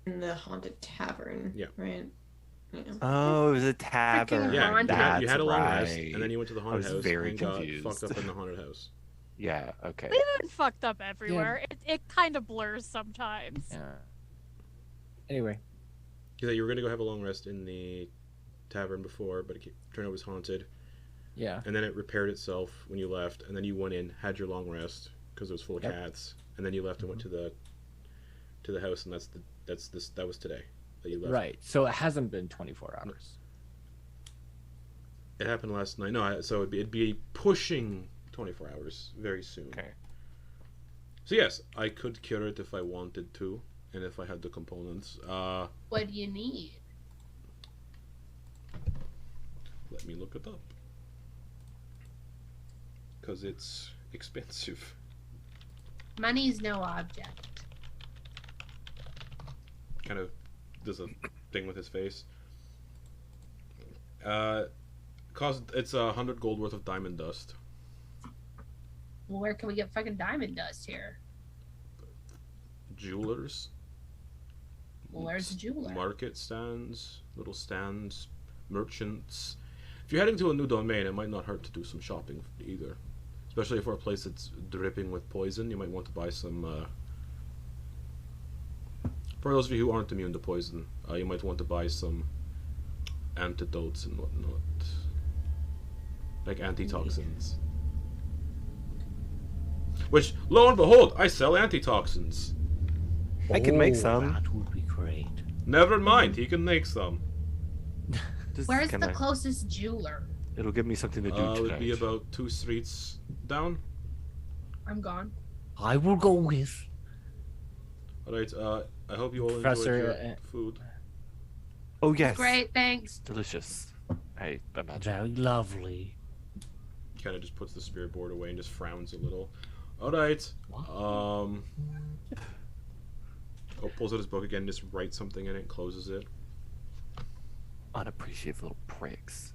In the haunted tavern. Yeah. Right. Yeah. Oh, it was a tavern. Freaking Yeah, haunted. you had a long rest, right. and then you went to the haunted was house very and confused. got fucked up in the haunted house. Yeah, okay. We've been fucked up everywhere. It kind of blurs sometimes. Yeah. Anyway. You said you were going to go have a long rest in the tavern before, but it turned out it was haunted. Yeah. And then it repaired itself when you left, and then you went in, had your long rest because it was full of cats, and then you left and went to the house, and that was today that you left. Right. So it hasn't been 24 hours. It happened last night. No, so it'd be pushing 24 hours very soon. Okay. So yes, I could cure it if I wanted to, and if I had the components. What do you need? Let me look it up. Because it's expensive. Money's no object. Kind of does a thing with his face. It's 100 gold worth of diamond dust. Well, where can we get fucking diamond dust here? Jewelers. Well, where's the jeweler? Market stands, little stands, merchants. If you're heading to a new domain, it might not hurt to do some shopping either. Especially for a place that's dripping with poison, you might want to buy some... For those of you who aren't immune to poison, you might want to buy some antidotes and whatnot. Like antitoxins. Which, lo and behold, I sell antitoxins. I can make some. That would be great. Never mind, he can make some. Just Where's kinda- the closest jeweler? It'll give me something to do It tonight. would be about 2 streets down. I'm gone. I will go with. Alright, I hope you all Professor, enjoyed your food. Oh yes. Great, thanks. Delicious. I imagine. Very lovely. Kind of just puts the spirit board away and just frowns a little. Alright, pulls out his book again, just writes something in it, closes it. Unappreciative little pricks.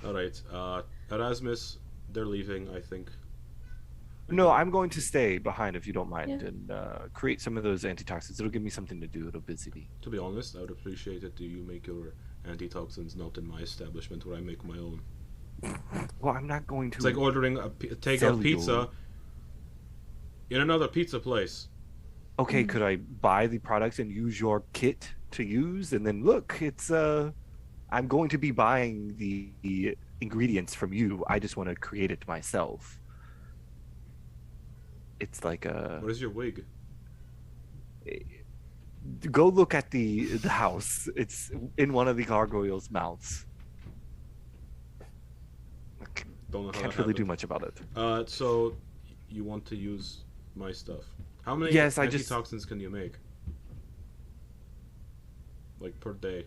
Alright, Erasmus, they're leaving, I think. No, I'm going to stay behind if you don't mind Yeah. and create some of those antitoxins. It'll give me something to do. It'll busy me. To be honest, I would appreciate it. Do you make your antitoxins not in my establishment where I make my own? Well, I'm not going to. It's like ordering a takeout sell pizza you. in another pizza place. Okay, could I buy the products and use your kit to use? And then look, it's I'm going to be buying the ingredients from you. I just want to create it myself. It's like a. What is your wig? Go look at the house. It's in one of the gargoyles' mouths. Don't know how Can't that really do happened. much about it. So you want to use my stuff? How many Yes, I just- antitoxins can you make? Like per day?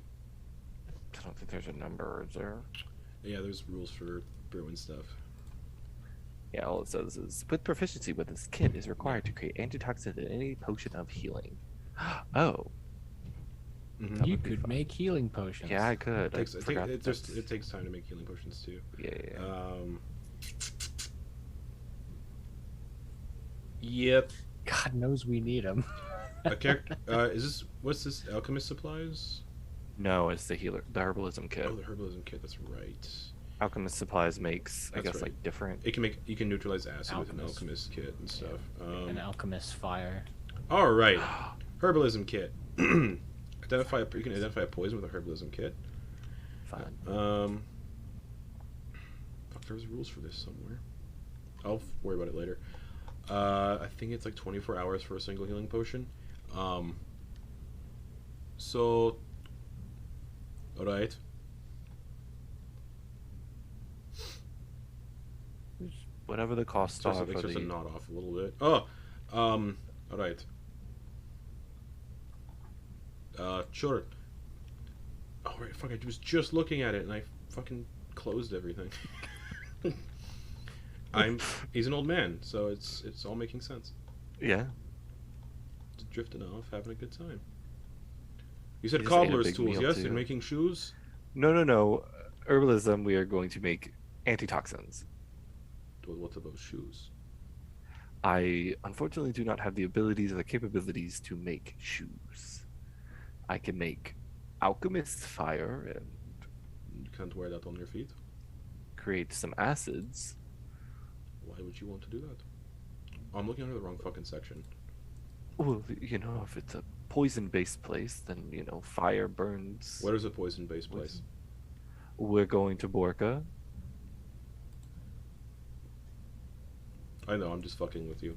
I don't think there's a number, is there? Yeah, there's rules for brewing stuff. Yeah, all it says is with proficiency with this kit is required to create antitoxin in any potion of healing. Oh, Mm-hmm. That You would be could fun. make healing potions. yeah, I could. It forgot it that's- takes time to make healing potions too. Yeah. Yep. God knows we need them. A character. What's this? Alchemist supplies? No, it's the healer, the herbalism kit. Oh, the herbalism kit. That's right. Alchemist supplies makes, I That's guess, right. like different. You can neutralize acid with an Alchemist. alchemist kit and stuff. An alchemist fire. All right. Herbalism kit. You can identify a poison with a herbalism kit. Fine. Fuck, there's rules for this somewhere. I'll worry about it later. I think it's like 24 hours for a single healing potion. So, alright. Whatever the costs So are it's for just a the. nod off a little bit. Oh, alright. Sure. Oh, right, fuck, I was just looking at it and I fucking closed everything. He's an old man, so it's all making sense. Yeah. Just drifting off, having a good time. You said He just ate a cobbler's big tools, meal, yes? too. You're making shoes? No. Herbalism, we are going to make antitoxins. Well, what about shoes? I unfortunately do not have the abilities or the capabilities to make shoes. I can make alchemist fire and You can't wear that on your feet. create some acids. Why would you want to do that? Oh, I'm looking under the wrong fucking section. Well, if it's a poison-based place, then fire burns. What is a poison-based place? We're going to Borka. I know, I'm just fucking with you.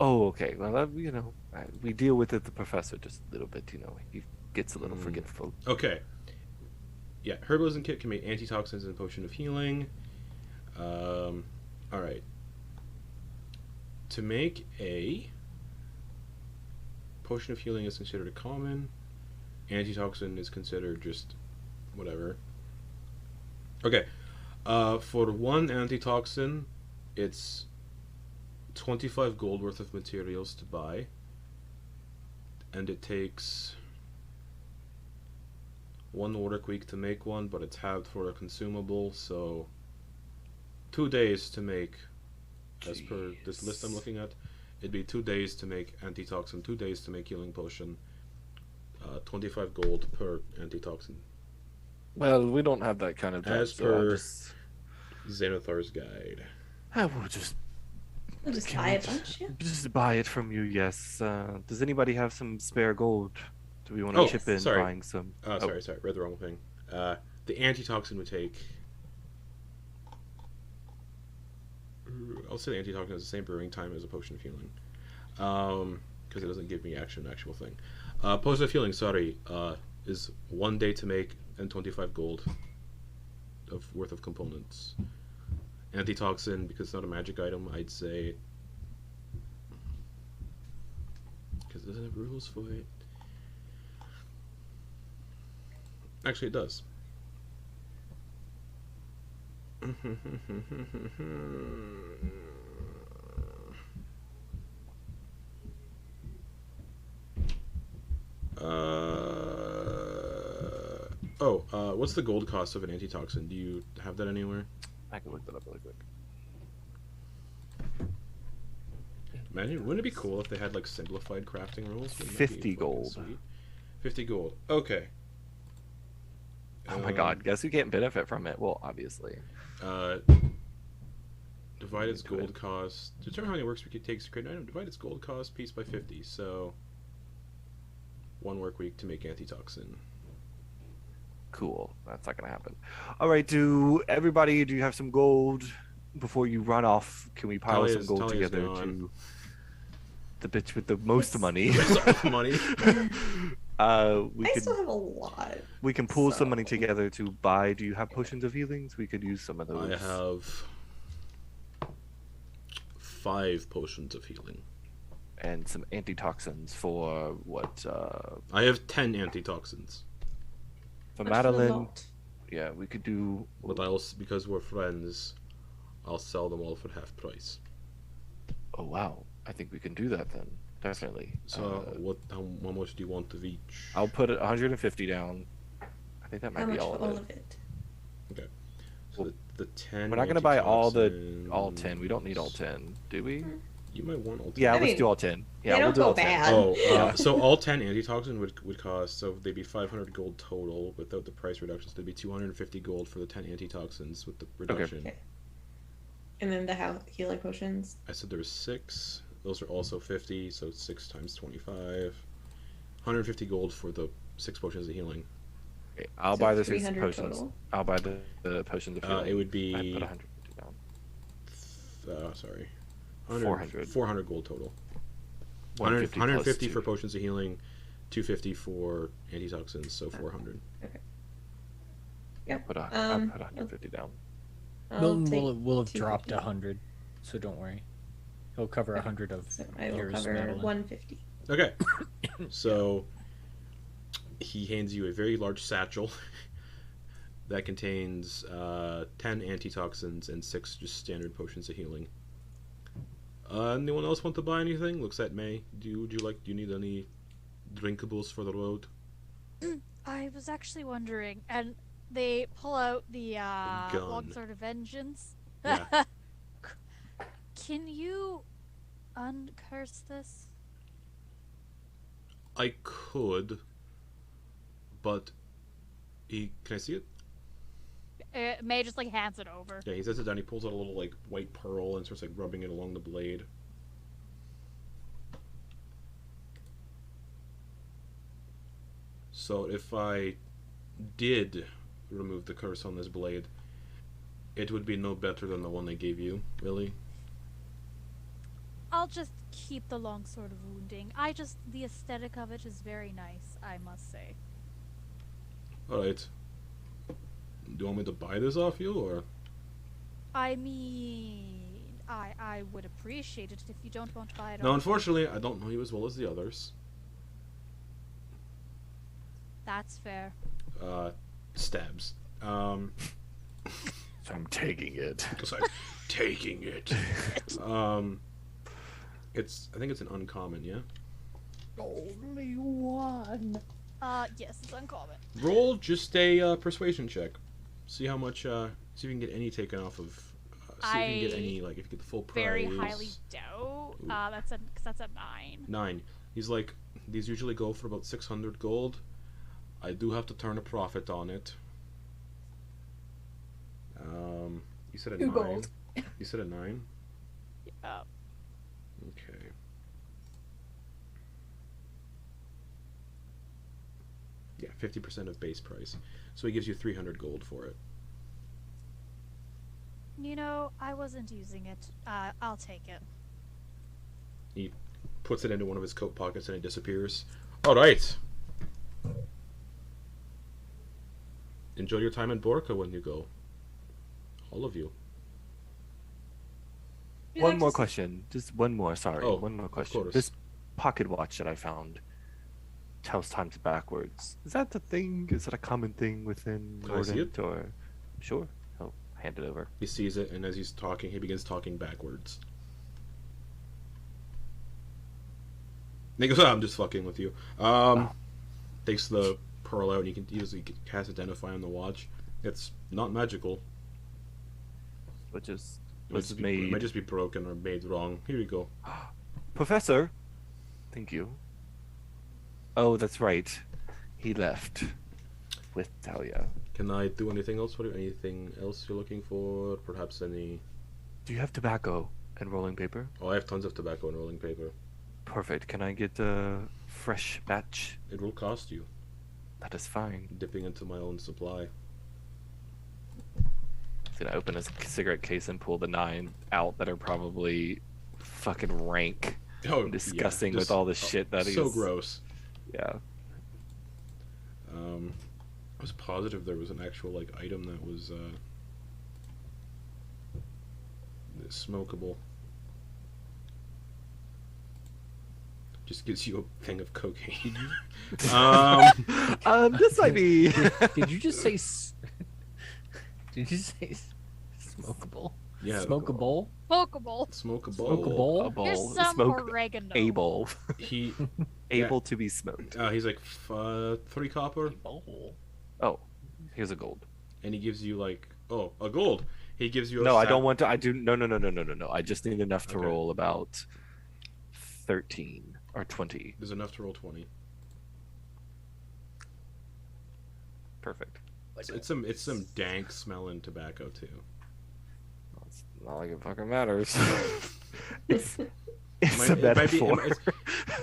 Oh, okay. Well, we deal with it, the professor, just a little bit. He gets a little forgetful. Okay. Yeah, herbalism kit can make antitoxins and potion of healing. All right. To make a potion of healing is considered a common. Antitoxin is considered just whatever. Okay. For one antitoxin, it's 25 gold worth of materials to buy. And it takes 1 work week to make one, but it's halved for a consumable, so 2 days to make. As per this list I'm looking at, it'd be 2 days to make antitoxin, 2 days to make healing potion, 25 gold per antitoxin. Well, we don't have that kind of time. As per Xanathar's guide. I will just We'll just buy a bunch, yeah. Just buy it from you, yes. Does anybody have some spare gold? Do we want to chip in buying some? Sorry, read the wrong thing. The antitoxin would take... I'll say the antitoxin has the same brewing time as a potion of healing. Because it doesn't give me actual thing. Potion of healing, is 1 day to make and 25 gold worth of components. Antitoxin, because it's not a magic item, I'd say... Because it doesn't have rules for it. Actually, it does. What's the gold cost of an antitoxin? Do you have that anywhere? I can look that up really quick. Imagine, wouldn't it be cool if they had like simplified crafting rules? 50 gold. Sweet? 50 gold. Okay. Oh my god, guess who can't benefit from it? Well, obviously. Divide its gold cost. Determine how many works week it takes to create an item. Divide its gold cost piece by 50. So 1 work week to make antitoxin. Cool. That's not gonna happen. Alright, do you have some gold before you run off? Can we pile some gold together to the bitch with the most money? Money. I still have a lot. We can pull some money together to buy. Do you have potions of healings? We could use some of those. I have 5 potions of healing. And some antitoxins for what? I have 10 antitoxins. For Madeliene, yeah, we could do. But because we're friends, I'll sell them all for half price. Oh wow! I think we can do that then. Definitely. So how much do you want of each? I'll put 150 down. I think that might be all of it. Okay. So the 10. We're not gonna buy all 10. We don't need all 10, do we? You might want all 10. Yeah, let's do all 10. Yeah, we'll do all 10. So all 10 antitoxin would cost, so they'd be 500 gold total without the price reductions. They'd be 250 gold for the 10 antitoxins with the reduction. Okay. And then the healing potions? I said there was 6. Those are also 50, so 6 times 25. 150 gold for the 6 potions of healing. Okay, I'll buy the 6 potions. Total. I'll buy the potions of healing. It would be... I put 150 down. Sorry. 400 gold total. 150 for potions of healing, 250 for antitoxins, so 400. Okay. Yeah. I put 150 down. Milton will have dropped 100, so don't worry. He'll cover 100 of I will cover Madeliene. 150. Okay. So he hands you a very large satchel that contains 10 antitoxins and 6 just standard potions of healing. Anyone else want to buy anything? Looks at May. Do you need any drinkables for the road? I was actually wondering, and they pull out the Longsword of Vengeance. Yeah. Can you uncurse this? I could, but can I see it? May just hands it over. Yeah, he sets it down. He pulls out a little white pearl and starts rubbing it along the blade. So if I did remove the curse on this blade, it would be no better than the one I gave you, really. I'll just keep the longsword of wounding. The aesthetic of it is very nice, I must say. Alright. Do you want me to buy this off you, or? I mean, I would appreciate it if you don't want to buy it. No, unfortunately, I don't know you as well as the others. That's fair. Stabs. So I'm taking it. Because I'm taking it. I think it's an uncommon, yeah? Only one. Yes, it's uncommon. Roll just a persuasion check. See how much, see if you can get any taken off of, see if you can get any, like, if you get the full price. Very highly doubt. That's a 9. 9. He's like, these usually go for about 600 gold. I do have to turn a profit on it. You said a 2 9. gold. You said a 9? Yeah. Okay. Yeah, 50% of base price. So he gives you 300 gold for it. You know, I wasn't using it. I'll take it. He puts it into one of his coat pockets and it disappears. Alright. Enjoy your time in Borca when you go. All of you. One more question. Just one more, sorry. Oh, one more of question. course. This pocket watch that I found tells times backwards. Is that the thing? Is that a common thing within Can I see Mordant? Or sure. I'll hand it over. He sees it, and as he's talking, he begins talking backwards. And he goes, I'm just fucking with you. Takes the pearl out, and you can usually cast Identify on the watch. It's not magical. Which is It was might made. just be broken or made wrong. Here you go. Professor, thank you. Oh, that's right. He left with Thalia. Can I do anything else for you? Anything else you're looking for? Perhaps any... Do you have tobacco and rolling paper? Oh, I have tons of tobacco and rolling paper. Perfect. Can I get a fresh batch? It will cost you. That is fine. Dipping into my own supply. He's gonna open his cigarette case and pull the 9 out that are probably fucking rank Oh, and disgusting yeah, with all the shit that he's... So gross. Yeah. I was positive there was an actual like item that was smokable. Just gives you a thing of cocaine. This might be... Did you just say? Did you say smokable? Yeah. Smokable. Smokable. Smokable. A bowl. Here's some Smoke oregano. able. He Able to be smoked. he's like 3 copper, Oh, here's a gold. and he gives you like a gold. He gives you a No, I sack- don't want to. I do. No. I just need enough to Okay. roll about 13 or 20. There's enough to roll 20. Perfect. It's some dank smelling tobacco too. It's not like it fucking matters. it's It might, a it, might be, metaphor.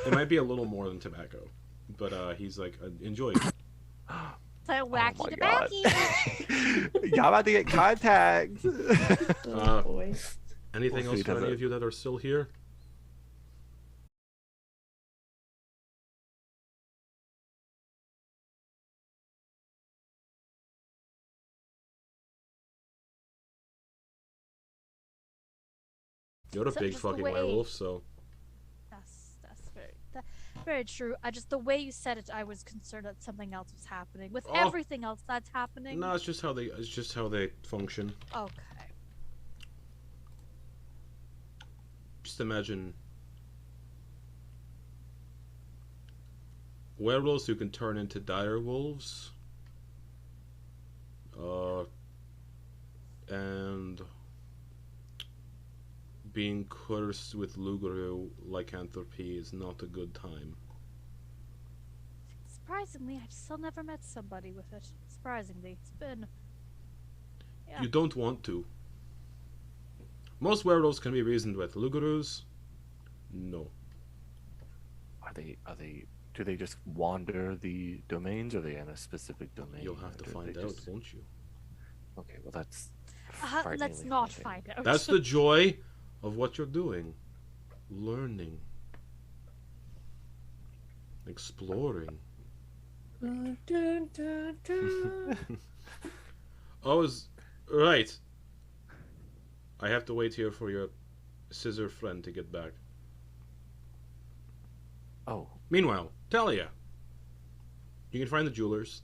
it might be a little more than tobacco, but he's like, enjoy. It's like wacky Oh my tobacco. Y'all about to get contact. Oh boy. Anything We'll see else for to any that. of you that are still here? You're a So big just the fucking way- werewolf, so That's very true. Just the way you said it, I was concerned that something else was happening. With Oh. everything else that's happening. no, it's just how they function. Okay. Just imagine werewolves who can turn into dire wolves, and being cursed with Luguru lycanthropy is not a good time. Surprisingly, I've still never met somebody with it. Surprisingly, it's been. Yeah. You don't want to. Most werewolves can be reasoned with. Lugurus, no. Are they? Do they just wander the domains, or are they in a specific domain? You'll have to Or do find they out, just- won't you? Okay, well that's. Let's frighteningly not haunting. find out. That's the joy of what you're doing. Learning. Exploring. Oh, right. I have to wait here for your scissor friend to get back. Oh, Meanwhile, Thalia. You can find the jewelers.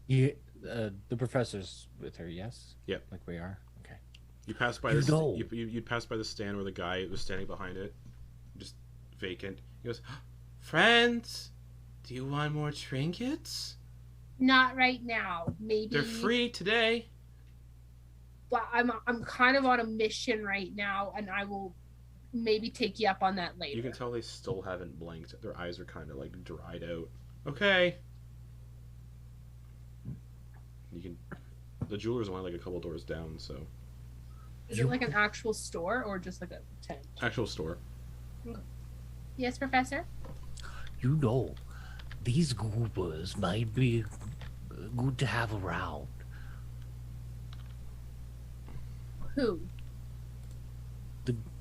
Yeah, the professor's with her, yes? Yep. Like we are? Okay. You pass by you'd pass by the stand where the guy was standing behind it, just vacant. He goes, "Friends, do you want more trinkets? Not right now. Maybe They're free today." But I'm kind of on a mission right now, and I will maybe take you up on that later. You can tell they still haven't blinked. Their eyes are kind of like dried out. Okay. You can. The jeweler's only like a couple doors down, so. Is it like an actual store or just like a tent? Actual store. Yes, Professor? You know, these goobers might be good to have around. Who?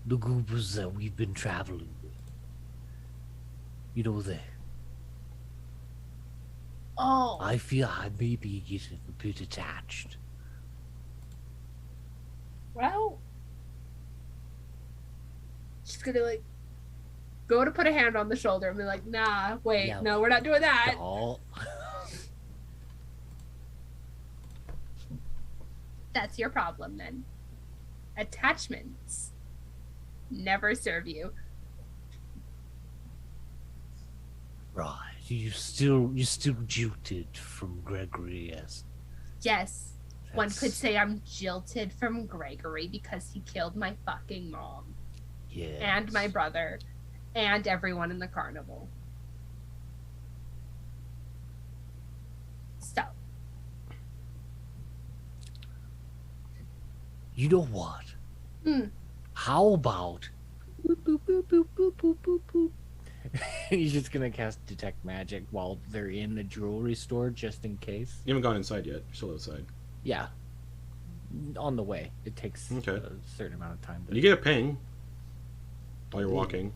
The goobers that we've been traveling with. You know, Oh. I feel I may be getting a bit attached. Well, she's gonna like go to put a hand on the shoulder and be like, "Nah, wait, Yeah. no, we're not doing that." Doll. That's your problem then. Attachments never serve you. Right. You still jilted from Gregory, yes. Yes, one could That's- say I'm jilted from Gregory because he killed my fucking mom yes. and my brother and everyone in the carnival. So, You know what? Hmm. How about Boop, boop, boop, boop, boop, boop, boop, boop. He's just gonna cast detect magic while they're in the jewelry store, just in case. You haven't gone inside yet. You're still outside. Yeah. On the way. It takes Okay. a certain amount of time. But You get a ping while you're walking,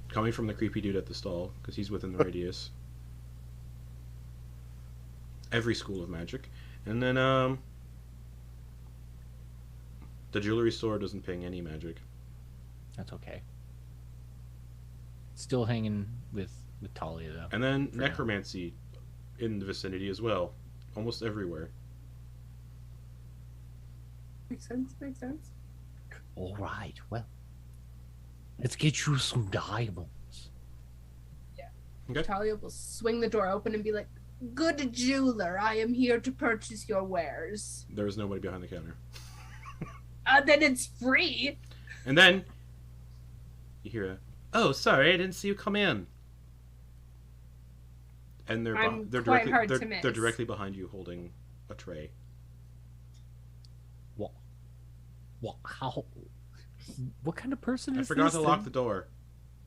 coming from the creepy dude at the stall, because he's within the radius. Every school of magic. And then, the jewelry store doesn't ping any magic. that's okay. Still hanging with Thalia, though. And then For now. necromancy in the vicinity as well. Almost everywhere. makes sense, makes sense. all right, well, let's get you some diamonds. Okay. Talia will swing the door open and be like, "Good jeweler, I am here to purchase your wares." There was nobody behind the counter. Then it's free. And then you hear a, "Oh, sorry, I didn't see you come in." And they're I'm they're quite directly hard they're, to miss. they're directly behind you holding a tray. What kind of person I is forgot this? to lock the door.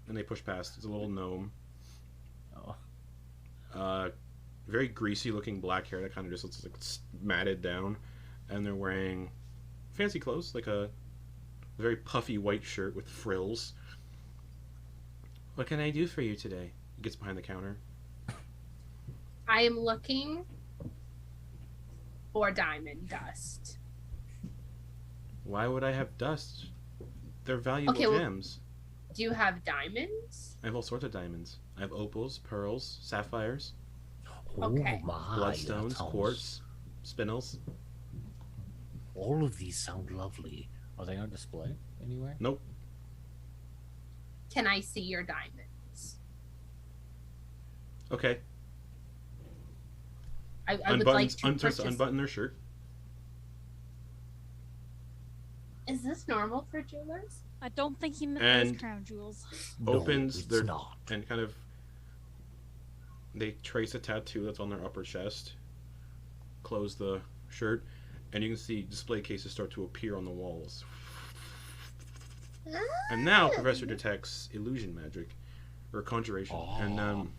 And they push past. It's a little gnome. Oh. Very greasy looking black hair that kind of just looks like it's matted down. And they're wearing fancy clothes, like a very puffy white shirt with frills. "What can I do for you today?" He gets behind the counter. I am looking for diamond dust. "Why would I have dust? They're valuable Okay, well- gems. Do you have diamonds? I have all sorts of diamonds. I have opals, pearls, sapphires, Okay. Oh my, bloodstones, that sounds- quartz, spinels. All of these sound lovely. Are they on display anywhere? Nope. Can I see your diamonds? Okay. I would like to Starts purchase. to unbutton their shirt. Is this normal for jewelers? I don't think he meant And- those crown jewels. No, Opens it's their not. and kind of they trace a tattoo that's on their upper chest. Close the shirt, and you can see display cases start to appear on the walls. And now Professor detects illusion magic. or conjuration, and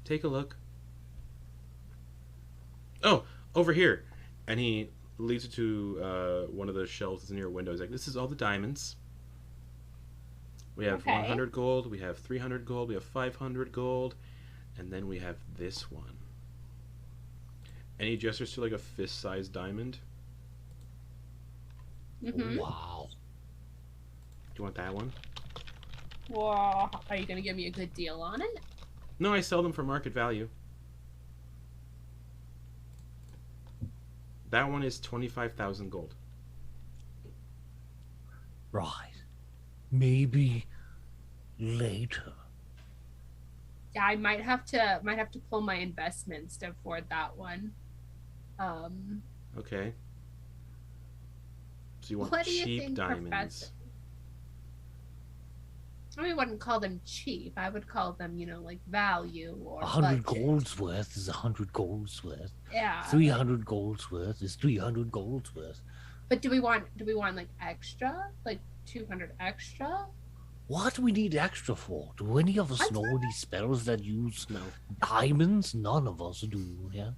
take a look. Oh, over here, and he leads you to one of the shelves that's near a window. He's like, "This is all the diamonds. We have 100 gold. We have 300 gold. We have 500 gold, and then we have this one." And he gestures to like a fist-sized diamond. Mm-hmm. Wow. Do you want that one? Whoa. Are you gonna give me a good deal on it? No, I sell them for market value. That one is 25,000 gold. Right. Maybe later. Yeah, I might have to pull my investments to afford that one. Okay. So you want What do you cheap think, diamonds? Professor? I wouldn't call them cheap. I would call them, like value or 100 budget. gold's worth is 100 gold's worth. Yeah. 300 gold's worth is 300 gold's worth. But do we want like extra? Like 200 extra? What do we need extra for? Do any of us I know don't any spells that use No. diamonds? None of us do, yes?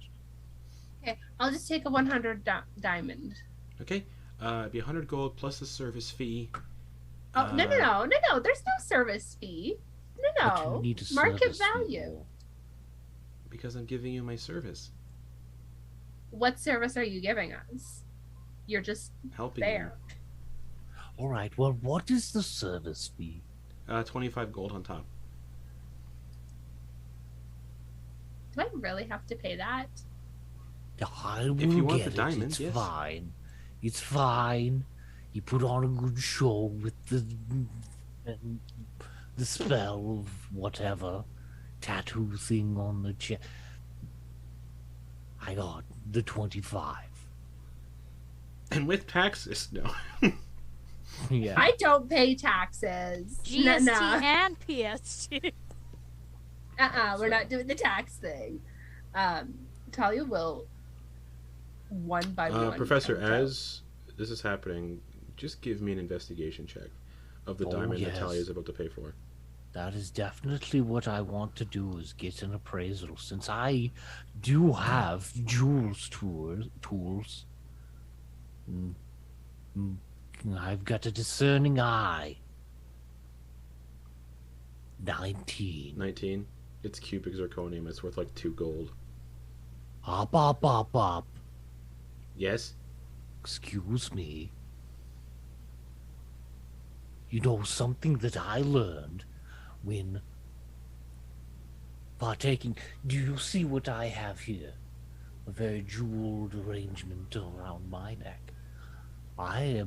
Okay, I'll just take a 100 diamond. Okay. It'd be 100 gold plus the service fee. Oh, no. There's no service fee. What do No. you need a Market service fee value. for? Because I'm giving you my service. What service are you giving us? You're just Helping there. All right, well, what is the service fee? you. 25 gold on top. Do I really have to pay that? I will you want get the diamonds, it's yes. fine. It's fine. You put on a good show with the spell of whatever tattoo thing on the chest. I got the 25. And with taxes, no. Yeah. I don't pay taxes. GST No. and PST. We're not doing the tax thing. Thalia will one by one. Professor, count out. as this is happening, just give me an investigation check of the Oh, diamond that yes. Thalia is about to pay for. That is definitely what I want to do, is get an appraisal. Since I do have tools, I've got a discerning eye. 19. 19. It's cubic zirconium. It's worth like 2 gold. Up. Yes? Excuse me. You know, something that I learned when partaking. Do you see what I have here? A very jeweled arrangement around my neck. I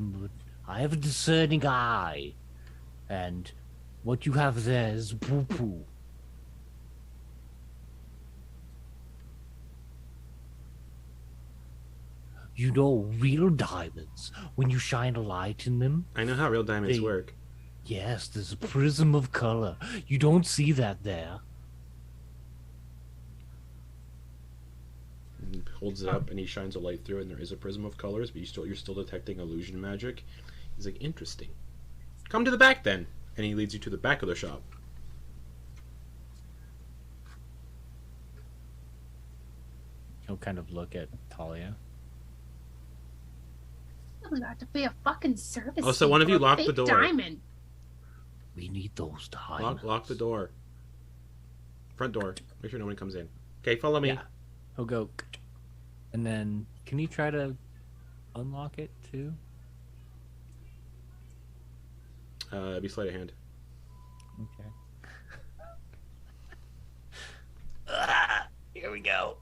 have a discerning eye, and what you have there is poo-poo. You know, real diamonds, when you shine a light in them, I know how real diamonds They- work. yes, there's a prism of color. You don't see that there. He holds it up and he shines a light through it, and there is a prism of colors, but you're still detecting illusion magic. He's like, interesting. Come to the back then. And he leads you to the back of the shop. He'll kind of look at Thalia. I'm about to pay a fucking service. Oh, so fee one of for you a locked the fake door. Diamond. We need those diamonds. Lock the door. Front door. Make sure no one comes in. Okay, follow me. Yeah. He'll go, and then can you try to unlock it too? Be sleight of hand. Okay. Here we go.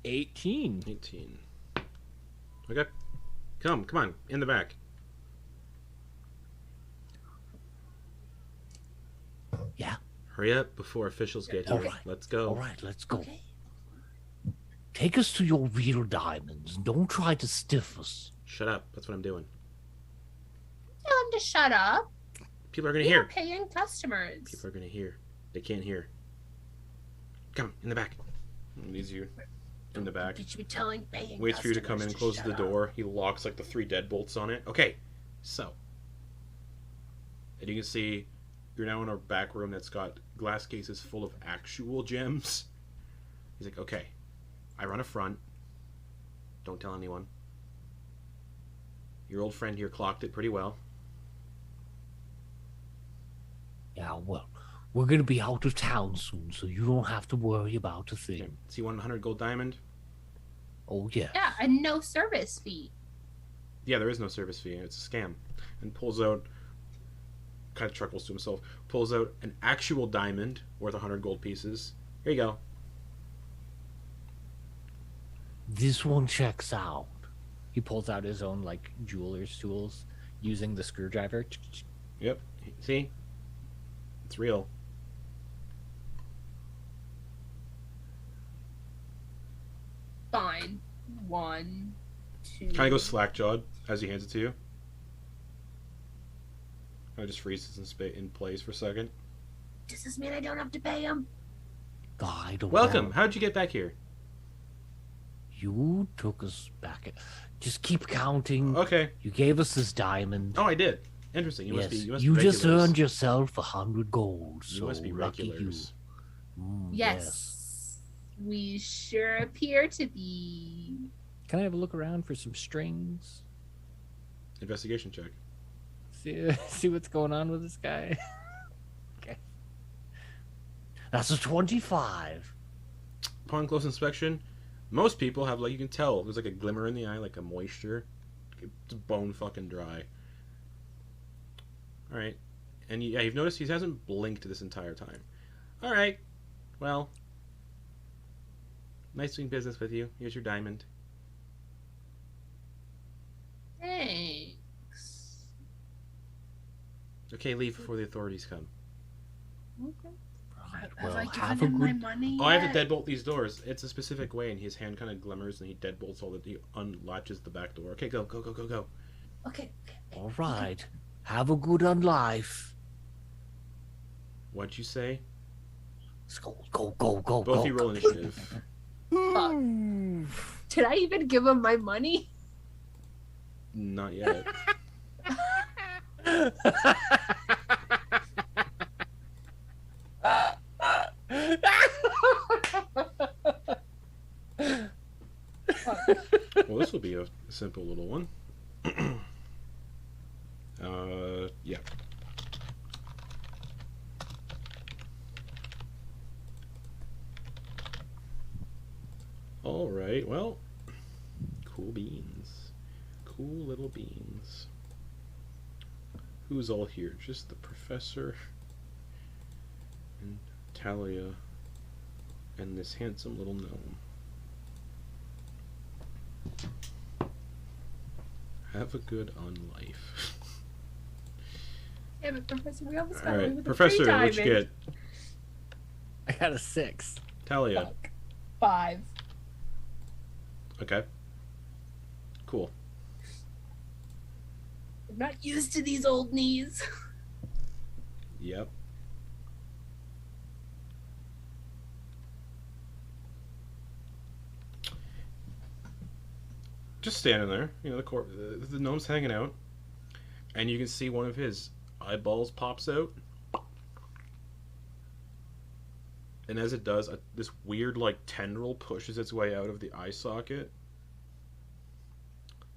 18. 18. Okay. Come on, in the back. Yeah. Hurry up before officials get here. Alright. Let's go. All right, let's go. Okay. Take us to your real diamonds. Don't try to stiff us. Shut up. That's what I'm doing. Tell him to shut up. People are gonna We hear. are paying customers. People are gonna hear. They can't hear. Come in the back. He leads you in the back. You should be telling paying Waits for you to come in, customers closes shut the up. door. He locks like the 3 deadbolts on it. Okay, so. And you can see You're now in a back room that's got glass cases full of actual gems. He's like, okay, I run a front. Don't tell anyone. Your old friend here clocked it pretty well. Yeah, well, we're gonna be out of town soon, so you don't have to worry about a thing. Okay. So you want 100 gold diamond? Oh, yeah. Yeah, and no service fee. Yeah, there is no service fee. It's a scam. And pulls out, kind of chuckles to himself, pulls out an actual diamond worth 100 gold pieces. Here you go. This one checks out. He pulls out his own like jeweler's tools using the screwdriver. Yep. See? It's real. Fine. 1, 2. Kind of goes slack-jawed as he hands it to you. Kind of just freezes in place for a second. Does this mean I don't have to pay him? I don't Welcome. know. How'd you get back here? You took us back. Just keep counting. Okay. You gave us this diamond. Oh, I did. Interesting. You yes, must be. You must you be just regulars. earned yourself 100 gold. You So must be lucky you. regulars. Yes. We sure appear to be. Can I have a look around for some strings? Investigation check. See what's going on with this guy. Okay. That's a 25. Upon close inspection, most people have, like, you can tell there's like a glimmer in the eye, like a moisture. It's bone fucking dry. All right, and yeah, you've noticed he hasn't blinked this entire time. All right, well, nice doing business with you. Here's your diamond. Thanks. Okay, leave before the authorities come. Okay. Right, Have well, I have given a him my good. money Oh, I have yet? to deadbolt these doors. It's a specific way, and his hand kind of glimmers, and he deadbolts all the. He unlatches the back door. Okay, go. Okay. All right. Have a good on life. What'd you say? Let's go. Both go. of you roll initiative. Fuck. Did I even give him my money? Not yet. Well, this will be a simple little one. Yeah. All right. Well, cool beans. Cool little beans. Who's all here? Just the professor and Thalia and this handsome little gnome. Have a good on life. Damn it, Professor. We almost All got away right, with Professor, the what'd you get? I got a 6. Thalia. Fuck. 5. Okay. Cool. I'm not used to these old knees. Yep. Just standing there, you know, the gnome's hanging out, and you can see one of his eyeballs pops out, and as it does, this weird like tendril pushes its way out of the eye socket,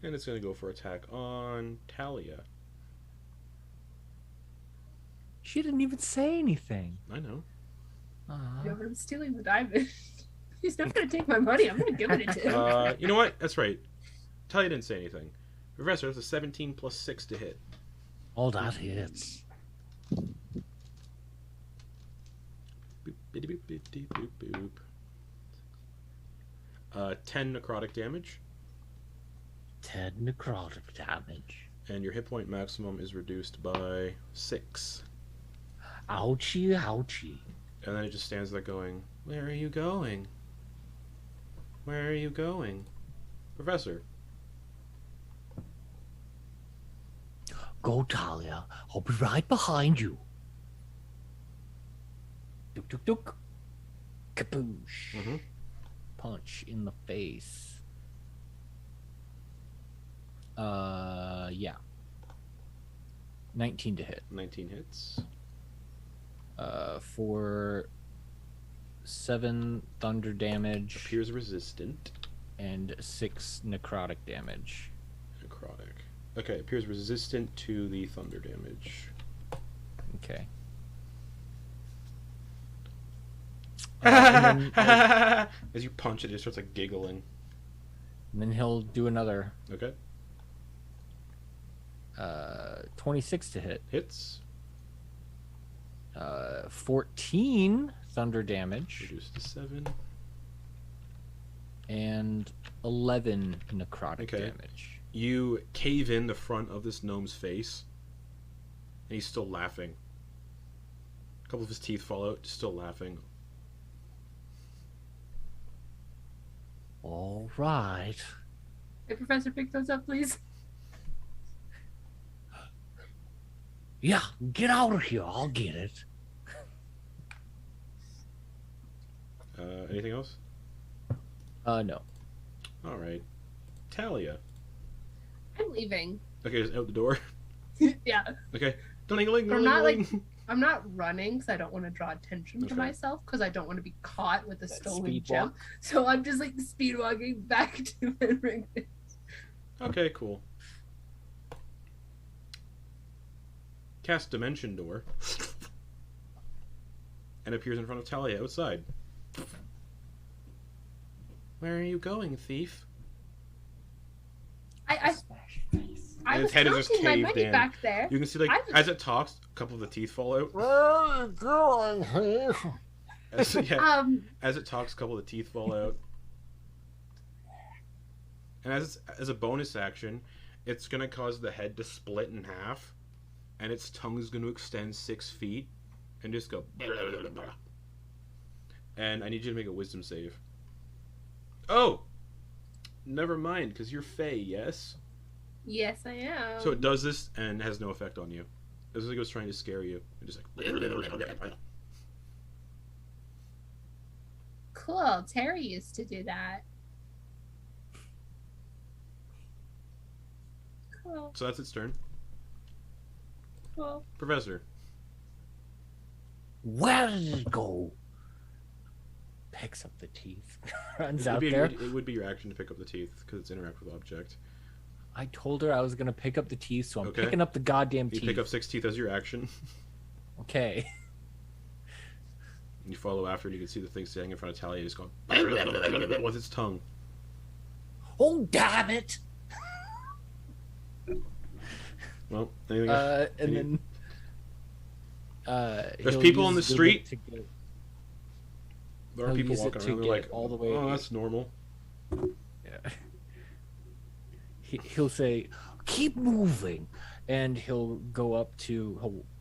and it's gonna go for attack on Thalia. She didn't even say anything. I know. Yeah, but I'm stealing the diamond. He's not gonna take my money. I'm gonna give it to him. You know what? That's right. Thalia didn't say anything. Professor, that's a 17 plus 6 to hit. All that hits. Boop, bitty boop, bitty boop, boop. 10 necrotic damage, 10 necrotic damage. and your hit point maximum is reduced by 6. Ouchie. And then it just stands there going, "Where are you going? Where are you going? Professor." Go, Thalia. I'll be right behind you. Duk. Kaboosh. Mhm. Punch in the face. Yeah. 19 to hit. 19 hits. For 7 thunder damage Appears resistant. and 6 necrotic damage. Necrotic. Okay, appears resistant to the thunder damage. Okay. As you punch it, it starts like giggling. And then he'll do another Okay. 26 to hit. Hits. 14 thunder damage Reduced to 7. and 11 necrotic Okay. damage. You cave in the front of this gnome's face, and he's still laughing. A couple of his teeth fall out, still laughing. All right. Hey, Professor, pick those up, please. Yeah, get out of here. I'll get it. Anything else? No. All right. Thalia. I'm leaving. Okay, just out the door. Yeah. Okay. Ding-a-ling, I'm not like ding-a-ling. I'm not running because I don't want to draw attention Okay. to myself because I don't want to be caught with a That stolen speed gem. walk. So I'm just like speed walking back to Henrik. Okay, cool. Cast Dimension Door. And appears in front of Thalia outside. Where are you going, thief? I And was his head is just counting my caved money in. back there. You can see, like, I was- as it talks, a couple of the teeth fall out. Where are you going here? As it talks, a couple of the teeth fall out. And as a bonus action, it's going to cause the head to split in half. And its tongue is going to extend 6 feet. And just go... Blah, blah, blah, blah. And I need you to make a wisdom save. Oh! Never mind, because you're Fey, yes? Yes, I am. So it does this and has no effect on you. It's like it was trying to scare you. It just like... Cool. Terry used to do that. Cool. So that's its turn. Cool. Professor. Where did it go? Picks up the teeth. Runs It out would, be, there. it would be your action to pick up the teeth because it's interact with object. I told her I was gonna pick up the teeth, so I'm Okay. picking up the goddamn You teeth. pick up 6 teeth as your action. Okay. And you follow after, and you can see the thing standing in front of Thalia just going with its tongue. Oh, damn it! Well, anything else? And Any- then There's he'll people on use the whip street. to get- There are he'll people use it walking to around. They're get like, all the way- oh, that's normal. Yeah. He'll say, "Keep moving," and he'll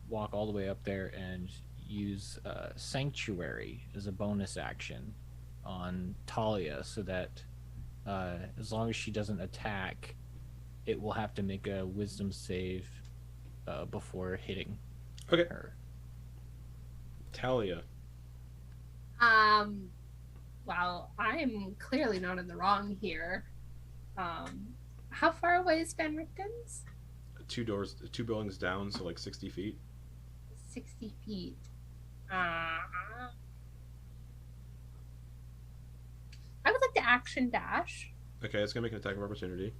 walk all the way up there and use Sanctuary as a bonus action on Thalia, so that as long as she doesn't attack, it will have to make a Wisdom save before hitting Okay. her. Thalia. Well, I'm clearly not in the wrong here. How far away is Van Richten's? 2 buildings down, so like 60 feet. 60 feet. I would like to action dash. Okay, it's gonna make an attack of opportunity,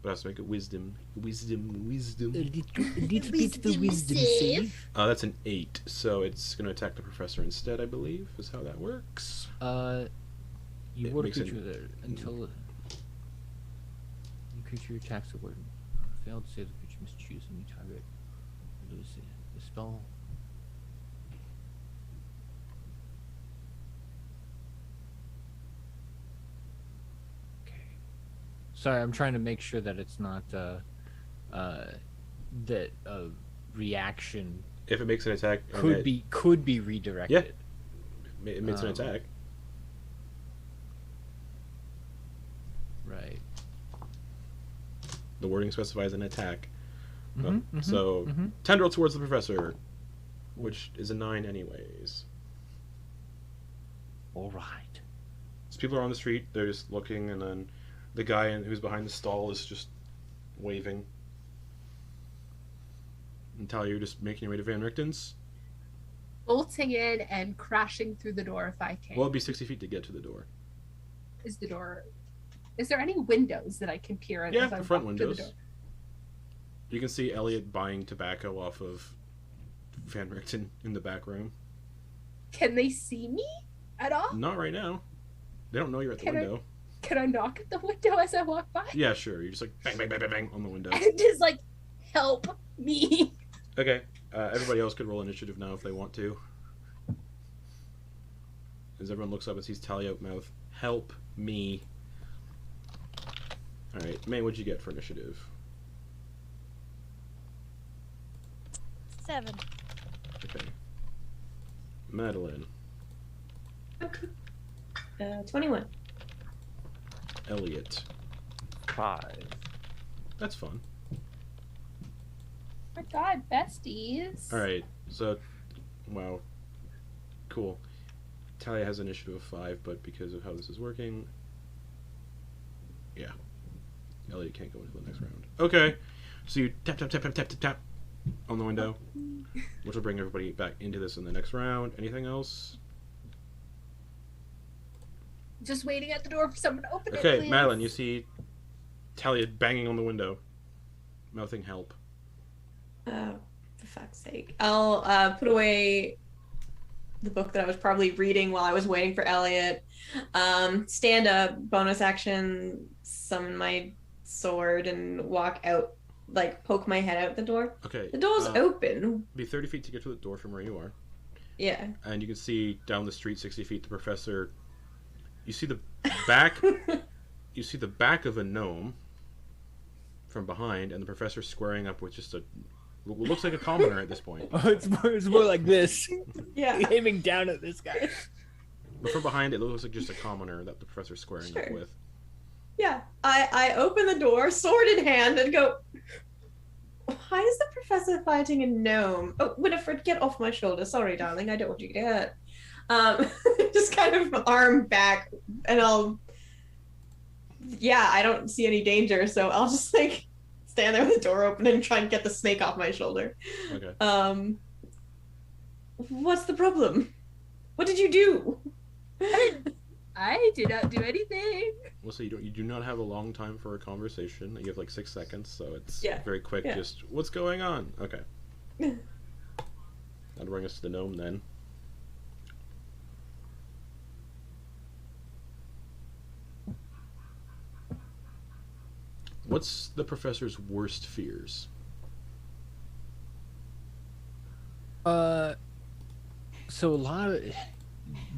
but I have to make a wisdom. Wisdom. A little bit of a wisdom save. That's an 8, so it's gonna attack the professor instead, I believe, is how that works. You It would makes creature it- there until you creature attacks a word. Failed to save the creature must choose a new target. Lose the spell. Okay. Sorry, I'm trying to make sure that it's not that a reaction If it makes an attack, and could be redirected. it makes an attack. Right. The wording specifies an attack. Mhm, So mhm. tendril towards the professor, which is a 9 anyways. All right. So people are on the street, they're just looking, and then the guy who's behind the stall is just waving. And Thalia, you're just making your way to Van Richten's. bolting in and crashing through the door if I can. Well, it'd be 60 feet to get to the door. Is the door? Is there any windows that I can peer in? Yeah, as I the front walk to the windows. door? You can see Eliott buying tobacco off of Van Richten in the back room. Can they see me at all? Not right now. They don't know you're at the Can I- window. Can I knock at the window as I walk by? Yeah, sure. You're just like bang, bang, bang, bang, bang on the window. And just like, help me. Okay. Everybody else could roll initiative now if they want to. As everyone looks up and sees Thalia out mouth, help me. Alright, May, what'd you get for initiative? 7. Okay. Madeliene, 21. Eliott. 5. Oh That's fun. my god, besties. Alright, so, wow. Cool. Thalia has initiative of 5, but because of how this is working, yeah. Eliott can't go into the next round. Okay, so you tap, tap, tap, tap, tap, tap, tap on the window, which will bring everybody back into this in the next round. Anything else? Just waiting at the door for someone to open it. Okay, please. Madeliene, you see Thalia banging on the window, mouthing help. Oh, for fuck's sake. I'll put away the book that I was probably reading while I was waiting for Eliott. Stand up, bonus action, summon my sword, and walk out, like poke my head out the door. Okay. The door's open. Be 30 feet to get to the door from where you are. Yeah. And you can see down the street 60 feet the professor. You see the back you see the back of a gnome from behind, and the professor squaring up with just a what looks like a commoner at this point. Oh, it's more like this. Yeah. Aiming down at this guy. But from behind it looks like just a commoner that the professor's squaring up Sure. with. Yeah. I open the door, sword in hand, and go, why is the professor fighting a gnome? Oh, Winifred, get off my shoulder. Sorry, darling. I don't want you to get hurt. Just kind of arm back, and I don't see any danger, so I'll just like stand there with the door open and try and get the snake off my shoulder. Okay. What's the problem? What did you do? I did not do anything. Well, so you do not have a long time for a conversation. You have like 6 seconds, so it's Yeah. very quick. Yeah. Just what's going on? Okay. That'll bring us to the gnome then. What's the professor's worst fears? So a lot of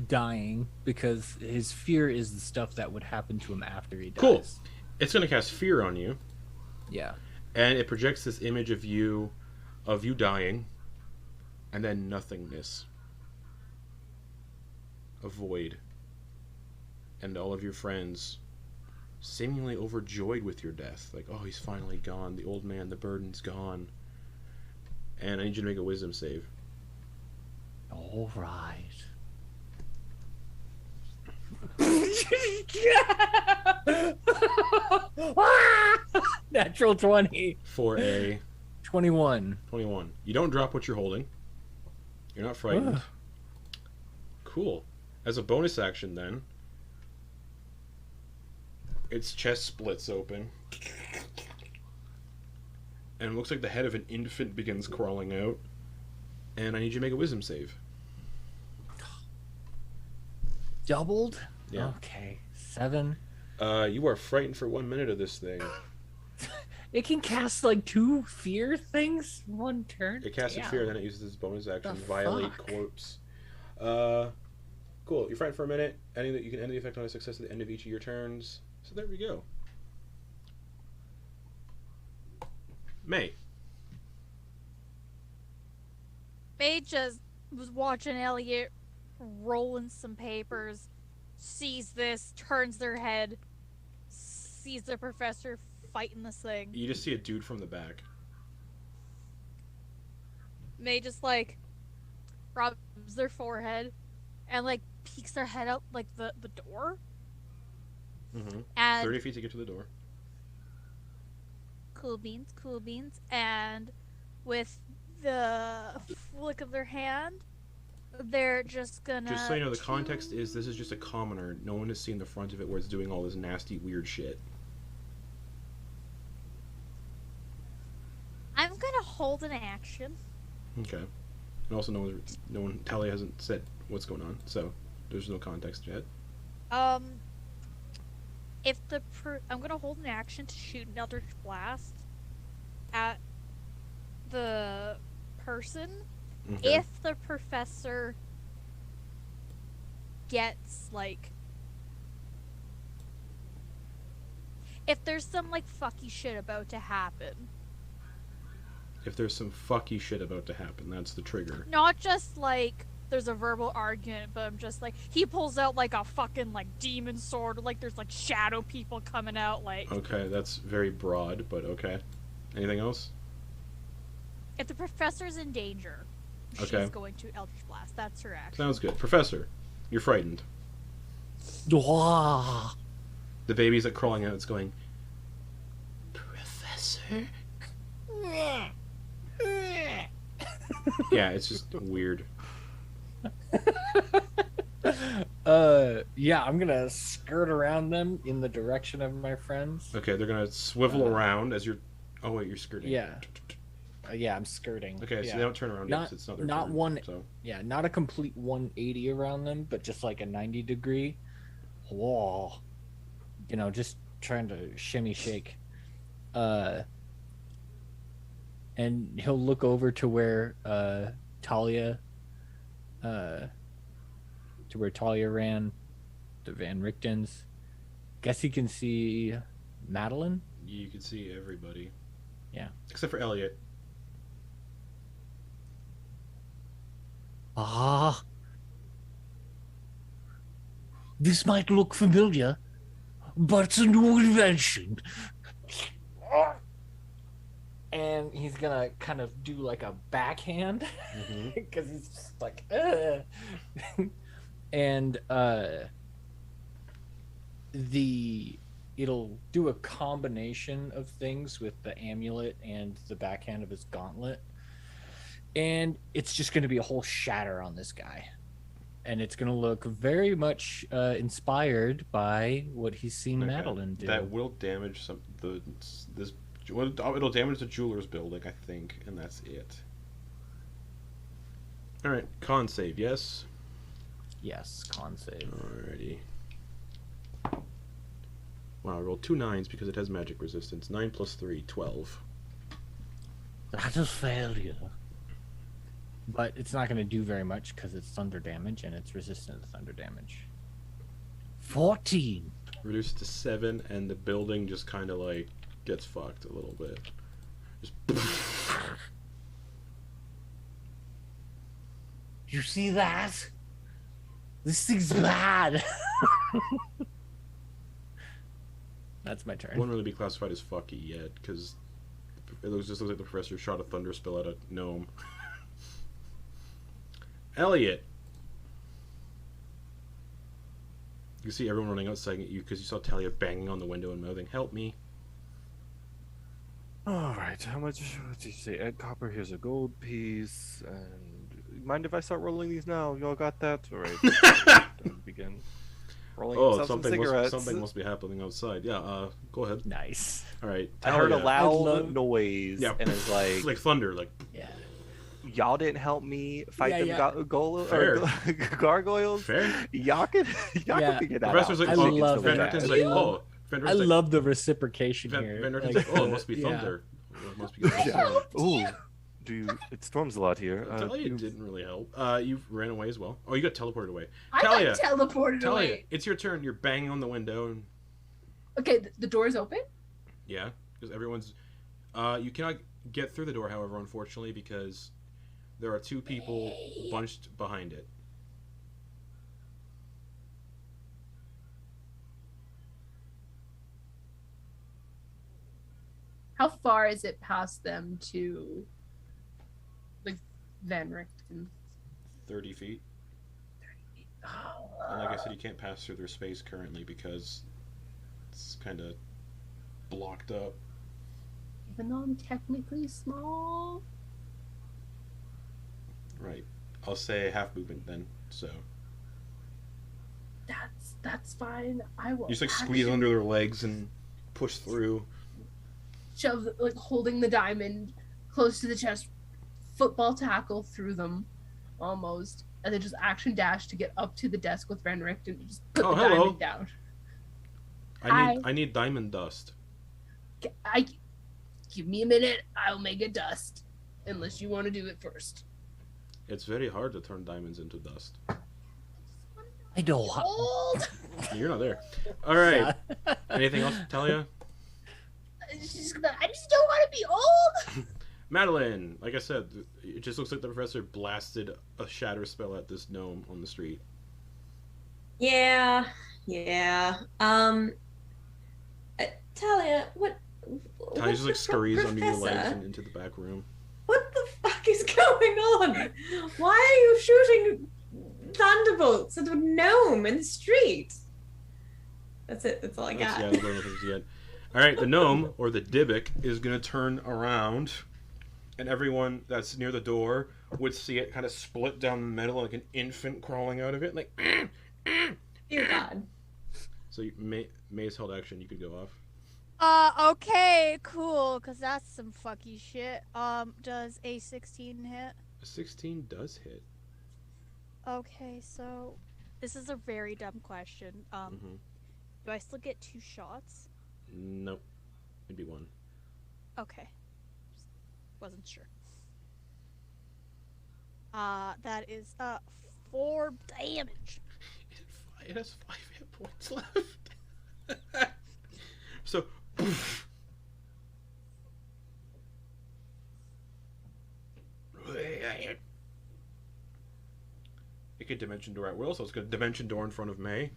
dying, because his fear is the stuff that would happen to him after he dies. Cool. It's going to cast fear on you, Yeah. and it projects this image of you dying, and then nothingness, a void, and all of your friends seemingly overjoyed with your death. Like, oh, he's finally gone. The old man, the burden's gone. And I need you to make a wisdom save. All right. Natural 20. For a 21. 21. You don't drop what you're holding. You're not frightened. Ugh. Cool. As a bonus action, then, its chest splits open. And it looks like the head of an infant begins crawling out. And I need you to make a wisdom save. Doubled? Yeah. Okay. 7. You are frightened for 1 minute of this thing. It can cast like 2 fear things in one turn? It casts a Damn. fear, then it uses its bonus action, The Violate fuck? Corpse. Cool. You're frightened for a minute. You can end the effect on a success at the end of each of your turns. So there we go. May. May just was watching Eliott rolling some papers, sees this, turns their head, sees the professor fighting this thing. You just see a dude from the back. May just like rubs their forehead and like peeks their head out like the door. Mm-hmm. And 30 feet to get to the door. cool beans. And with the flick of their hand, they're just gonna. Just so you know, the context is this is just a commoner. No one has seen the front of it where it's doing all this nasty, weird shit. I'm gonna hold an action. Okay. And also, no one, Thalia hasn't said what's going on, so there's no context yet. If I'm gonna hold an action to shoot an Eldritch Blast at the person. Okay. If the professor gets, like... If there's some, like, fucky shit about to happen. If there's some fucky shit about to happen, that's the trigger. Not just, like, there's a verbal argument, but I'm just, like, he pulls out, like, a fucking, like, demon sword, or, like, there's, like, shadow people coming out, like... Okay, that's very broad, but okay. Anything else? If the professor's in danger... Okay. She's going to Eldritch Blast. That's her action. Sounds good. Professor, you're frightened. Wah. The baby's like crawling out. It's going, Professor? Yeah, it's just weird. Yeah, I'm gonna skirt around them in the direction of my friends. Okay, they're gonna swivel around as you're... Oh wait, you're skirting. Yeah. Yeah, I'm skirting. Okay, yeah. so they don't turn around yet, 'cause it's not their not turn, one. so. Yeah, not a complete 180 around them, but just like a 90 degree. Whoa. You know, just trying to shimmy shake. And he'll look over to where Thalia, to where Thalia ran, the Van Richtens. Guess he can see Madeliene. You can see everybody. Yeah. Except for Eliott. Ah. This might look familiar, but it's a new invention. And he's gonna kind of do like a backhand because he's just like, ugh. And it'll do a combination of things with the amulet and the backhand of his gauntlet, and it's just going to be a whole shatter on this guy, and it's going to look very much inspired by what he's seen Madeliene do. That will damage it'll damage the jeweler's building, I think, and that's it. All right, con save, yes. Yes, con save. Alrighty. Wow, I rolled 2 9s because it has magic resistance. 9 plus 3, 12. That is failure. But it's not going to do very much because it's thunder damage and it's resistant to thunder damage. 14. Reduced to 7, and the building just kind of like gets fucked a little bit. Just. You see that? This thing's bad. That's my turn. Won't really be classified as fucky yet because it just looks like the professor shot a thunder spill at a gnome. Eliott. You see everyone running outside at you because you saw Thalia banging on the window and mouthing, "Help me." All right, how much? What did you say? Ed copper. Here's a gold piece. And mind if I start rolling these now? Y'all got that? All right. Begin rolling. Oh, some something cigarettes. must be happening outside. Yeah. Go ahead. Nice. All right. I heard a Thalia. loud noise, Yeah. and it's like, like thunder. Like. Yeah. y'all didn't help me fight them Fair. gargoyles. Fair. Y'all can figure that Professor's out. like, I oh, love Van it. Richten's I like, love- oh. Van I Richten's like, love the reciprocation Van here. Richten's Like, like, oh, it must be yeah. thunder. It must be thunder. Yeah. Ooh, it storms a lot here. Thalia didn't really help. You ran away as well. Oh, you got teleported away. I Thalia, got teleported Thalia, away. it's your turn. You're banging on the window, and Okay, the door's open. yeah, because everyone's. You cannot get through the door, however, unfortunately, because there are 2 people bunched behind it. How far is it past them to the Van Richten? 30 feet. Oh, And like I said, you can't pass through their space currently because it's kind of blocked up. even though I'm technically small. Right. I'll say half movement then. So that's fine. I will. you just like squeeze under their legs and push through. Shove, like holding the diamond close to the chest, football tackle through them, almost, and then just action dash to get up to the desk with Renrick and just put the diamond down. I need diamond dust. Give me a minute. I'll make it dust, unless you want to do it first. It's very hard to turn diamonds into dust. I don't. Old. You're not there. All right. Anything else, Thalia? I just don't want to be old. Madeliene, like I said, it just looks like the professor blasted a shatter spell at this gnome on the street. Yeah. Thalia, what? Thalia just like scurries under your legs and into the back room. What the fuck is going on? Why are you shooting thunderbolts at a gnome in the street? That's it. That's all I got. All right, the gnome, or the Dybbuk, is going to turn around, and everyone that's near the door would see it kind of split down the middle like an infant crawling out of it. Like, Dear God. So May's held action. You could go off. Okay, cool, because that's some fucky shit. Does a 16 hit? A 16 does hit. Okay, so this is a very dumb question. Do I still get 2 shots? Nope. It'd be 1. Okay. Just wasn't sure. That is 4 damage. It has 5 hit points left. So it could dimension door at will, so it's gonna dimension door in front of May.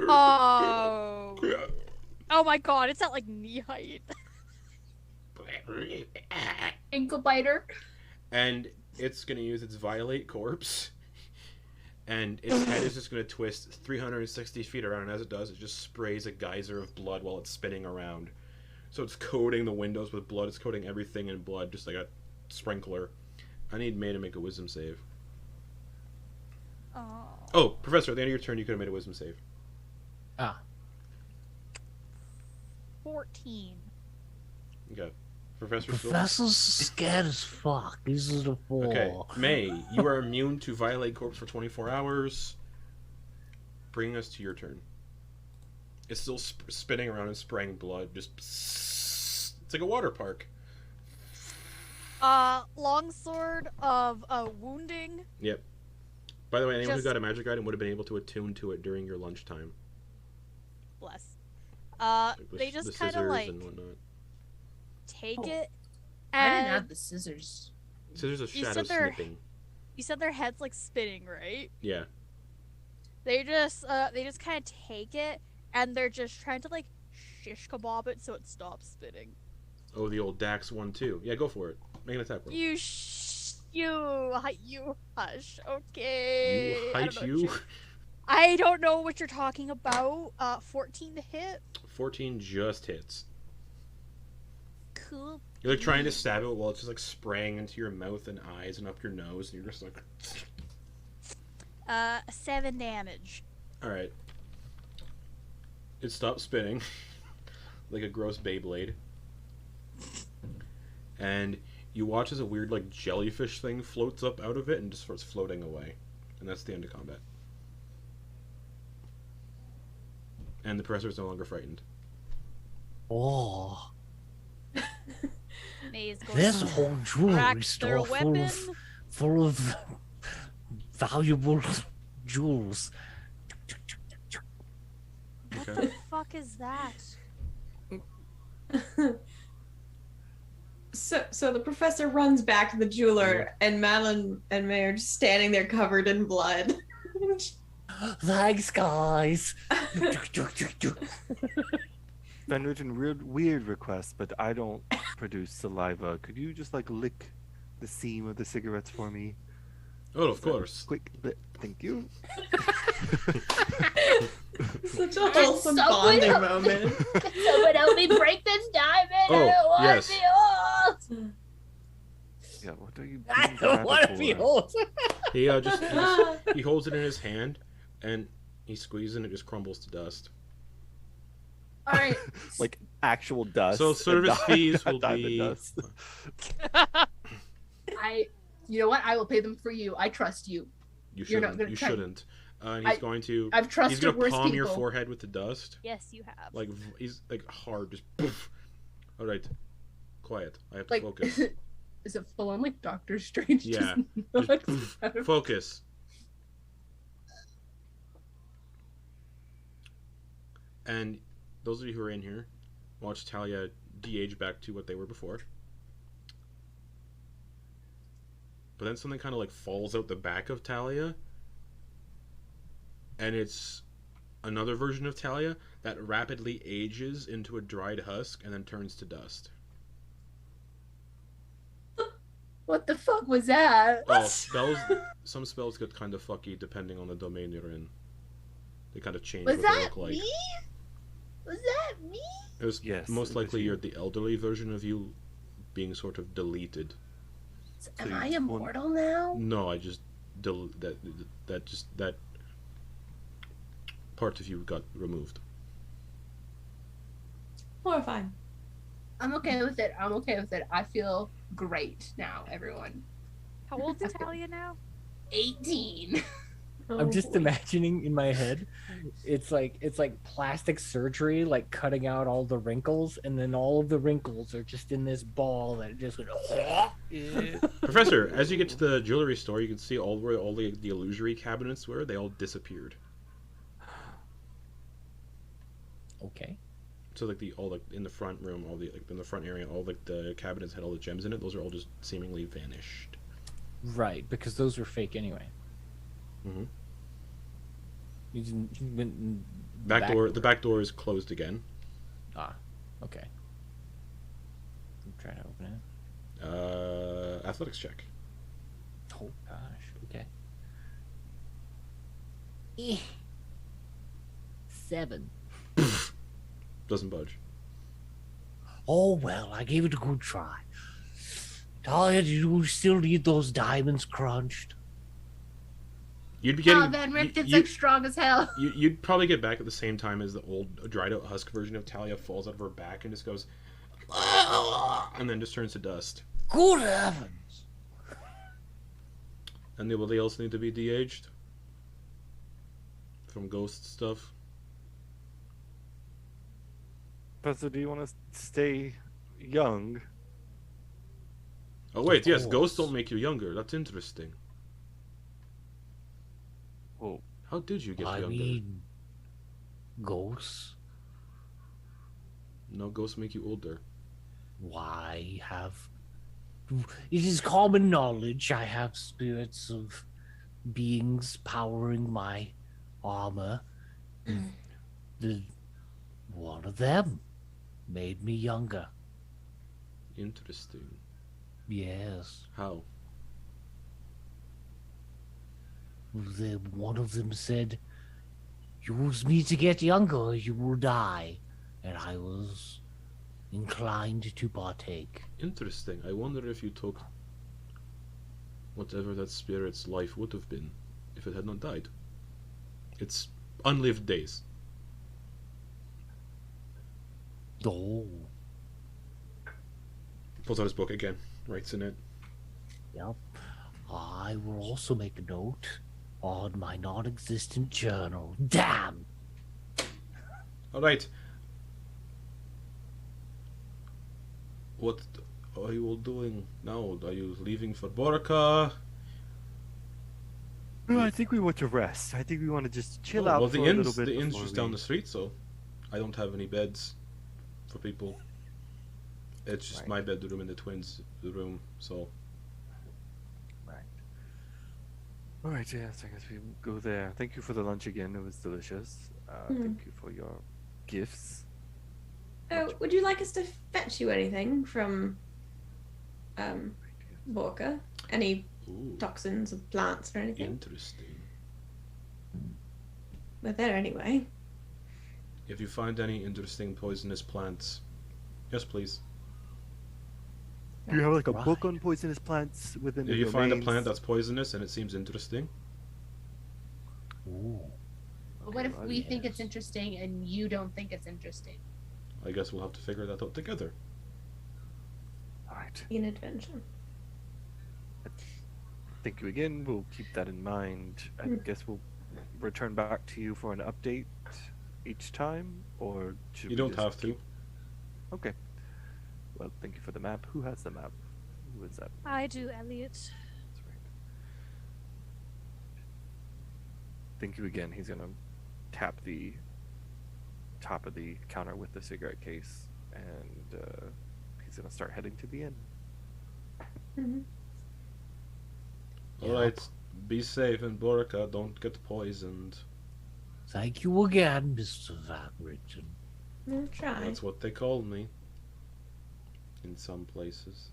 Oh. Oh my god, it's at like knee height. Ankle biter. And it's gonna use its violate corpse. And its head is just going to twist 360 feet around, and as it does, it just sprays a geyser of blood while it's spinning around. So it's coating the windows with blood, it's coating everything in blood, just like a sprinkler. I need May to make a wisdom save. Oh, Professor, at the end of your turn, you could have made a wisdom save. 14. Okay. Professor's scared as fuck. This is a 4. Okay, May, you are immune to violate corpse for 24 hours. Bringing us to your turn. It's still spinning around and spraying blood. Just it's like a water park. Longsword of wounding. Yep. By the way, anyone who got a magic item would have been able to attune to it during your lunchtime. Bless. Like they just the kind of scissors like and whatnot. take it. I didn't And have the scissors. Scissors of shadow snipping. you said their head's like spinning, right? Yeah. They just kind of take it and they're just trying to like shish kebab it so it stops spinning. Oh, the old Dax one too. Yeah, go for it. Make an attack roll. You hush. Okay. I don't know what you're talking about. 14 to hit. 14 just hits. Cool. You're like trying to stab it while it's just like spraying into your mouth and eyes and up your nose, and you're just like. 7 damage. All right. It stops spinning, like a gross Beyblade, and you watch as a weird like jellyfish thing floats up out of it and just starts floating away, and that's the end of combat. And the professor is no longer frightened. Oh. May is going This to whole jewelry crack their store weapon. full of valuable jewels. What Okay. the fuck is that? So the professor runs back to the jeweler, and Madeline and May are just standing there covered in blood. Thanks, guys. Van Ruten, weird request, but I don't produce saliva. Could you just like lick the seam of the cigarettes for me? Oh, of course. Quick, thank you. Such a wholesome bonding moment. Someone help me break this diamond. Oh, I don't want yes. to be old. Yeah, what are you I being don't want to dramatic be for? old. He he holds it in his hand, and he squeezes and it just crumbles to dust. All right. Like actual dust. So and service not- fees not will diamond be. dust. You know what? I will pay them for you. I trust you. You You're not shouldn't. gonna You try- shouldn't. And he's going to. I've He's trusted gonna worse palm people. your forehead with the dust. Yes, you have. Like he's like hard, just poof. All right, quiet. I have to Like, focus. is it full on like Doctor Strange? Yeah. Just Just poof. Focus. And those of you who are in here, watch Thalia de-age back to what they were before. But then something kind of like falls out the back of Thalia, and it's another version of Thalia that rapidly ages into a dried husk and then turns to dust. What the fuck was that? Oh, spells. Some spells get kind of fucky depending on the domain you're in. They kind of change Was what they that look like. me? Was that me? It was Yes, most it was likely you. you're the elderly version of you being sort of deleted. Am you I just want- immortal now? No, I just that part of you got removed. Horrifying. I'm okay with it. I'm okay with it. I feel great now, everyone. How old's Thalia now? 18. I'm just Oh, imagining in my head, it's like plastic surgery, like cutting out all the wrinkles, and then all of the wrinkles are just in this ball that just went. Professor, as you get to the jewelry store, you can see where all the illusory cabinets were. They all disappeared. Okay. So like in the front room, in the front area, all like the cabinets had all the gems in it. Those are all just seemingly vanished. Right, because those were fake anyway. Mm-hmm. You went in The back door is closed again. Ah, okay. I'm trying to open it. Athletics check. Oh gosh. Okay. 7. Doesn't budge. Oh, well, I gave it a good try. Talia, do you still need those diamonds crunched? You'd be getting. Oh, Van Richten's like strong as hell. You'd probably get back at the same time as the old dried out husk version of Thalia falls out of her back and just goes, and then just turns to dust. Good heavens! Anybody else need to be de-aged? From ghost stuff? Professor, do you want to stay young? Oh wait, yes, course. ghosts don't make you younger. That's interesting. Well, How did you get I younger? mean, ghosts? No, ghosts make you older. Why have... It is common knowledge I have spirits of beings powering my armor. One of them made me younger. Interesting. Yes. How? One of them said, use me to get younger or you will die. And I was inclined to partake. Interesting. I wonder if you took whatever that spirit's life would have been if it had not died. It's unlived days. Oh, Pulls out his book again, writes in it. yep. I will also make a note on my non-existent journal. Damn! Alright. What are you all doing now? Are you leaving for Borka? no, I think we want to rest. I think we want to just chill Oh, out well, for the a little inn's, bit. the inn's before just we- down the street, so I don't have any beds for people. It's just Right. my bedroom and the twins' room, so All right, yes, I guess we go there. Thank you for the lunch again. It was delicious. Thank you for your gifts. Oh, would you like us to fetch you anything from Borka? Any ooh, toxins or plants or anything? interesting. We're there anyway. If you find any interesting poisonous plants, yes, please. Do you have like a Right. book on poisonous plants within the If you find a domains? plant that's poisonous and it seems interesting, Ooh. What if well, we think yes. it's interesting and you don't think it's interesting? I guess we'll have to figure that out together. All right. An adventure. Thank you again. We'll keep that in mind. I guess we'll return back to you for an update each time, or should You we don't just have to. keep- Okay. Well, thank you for the map. Who has the map? Who is that? I do, Eliott. That's right. Thank you again. He's gonna tap the top of the counter with the cigarette case, and he's gonna start heading to the inn. Mhm. Alright, be safe in Borica, don't get poisoned. Thank you again, Mr. Van Richten. We'll try. That's what they call me. In some places.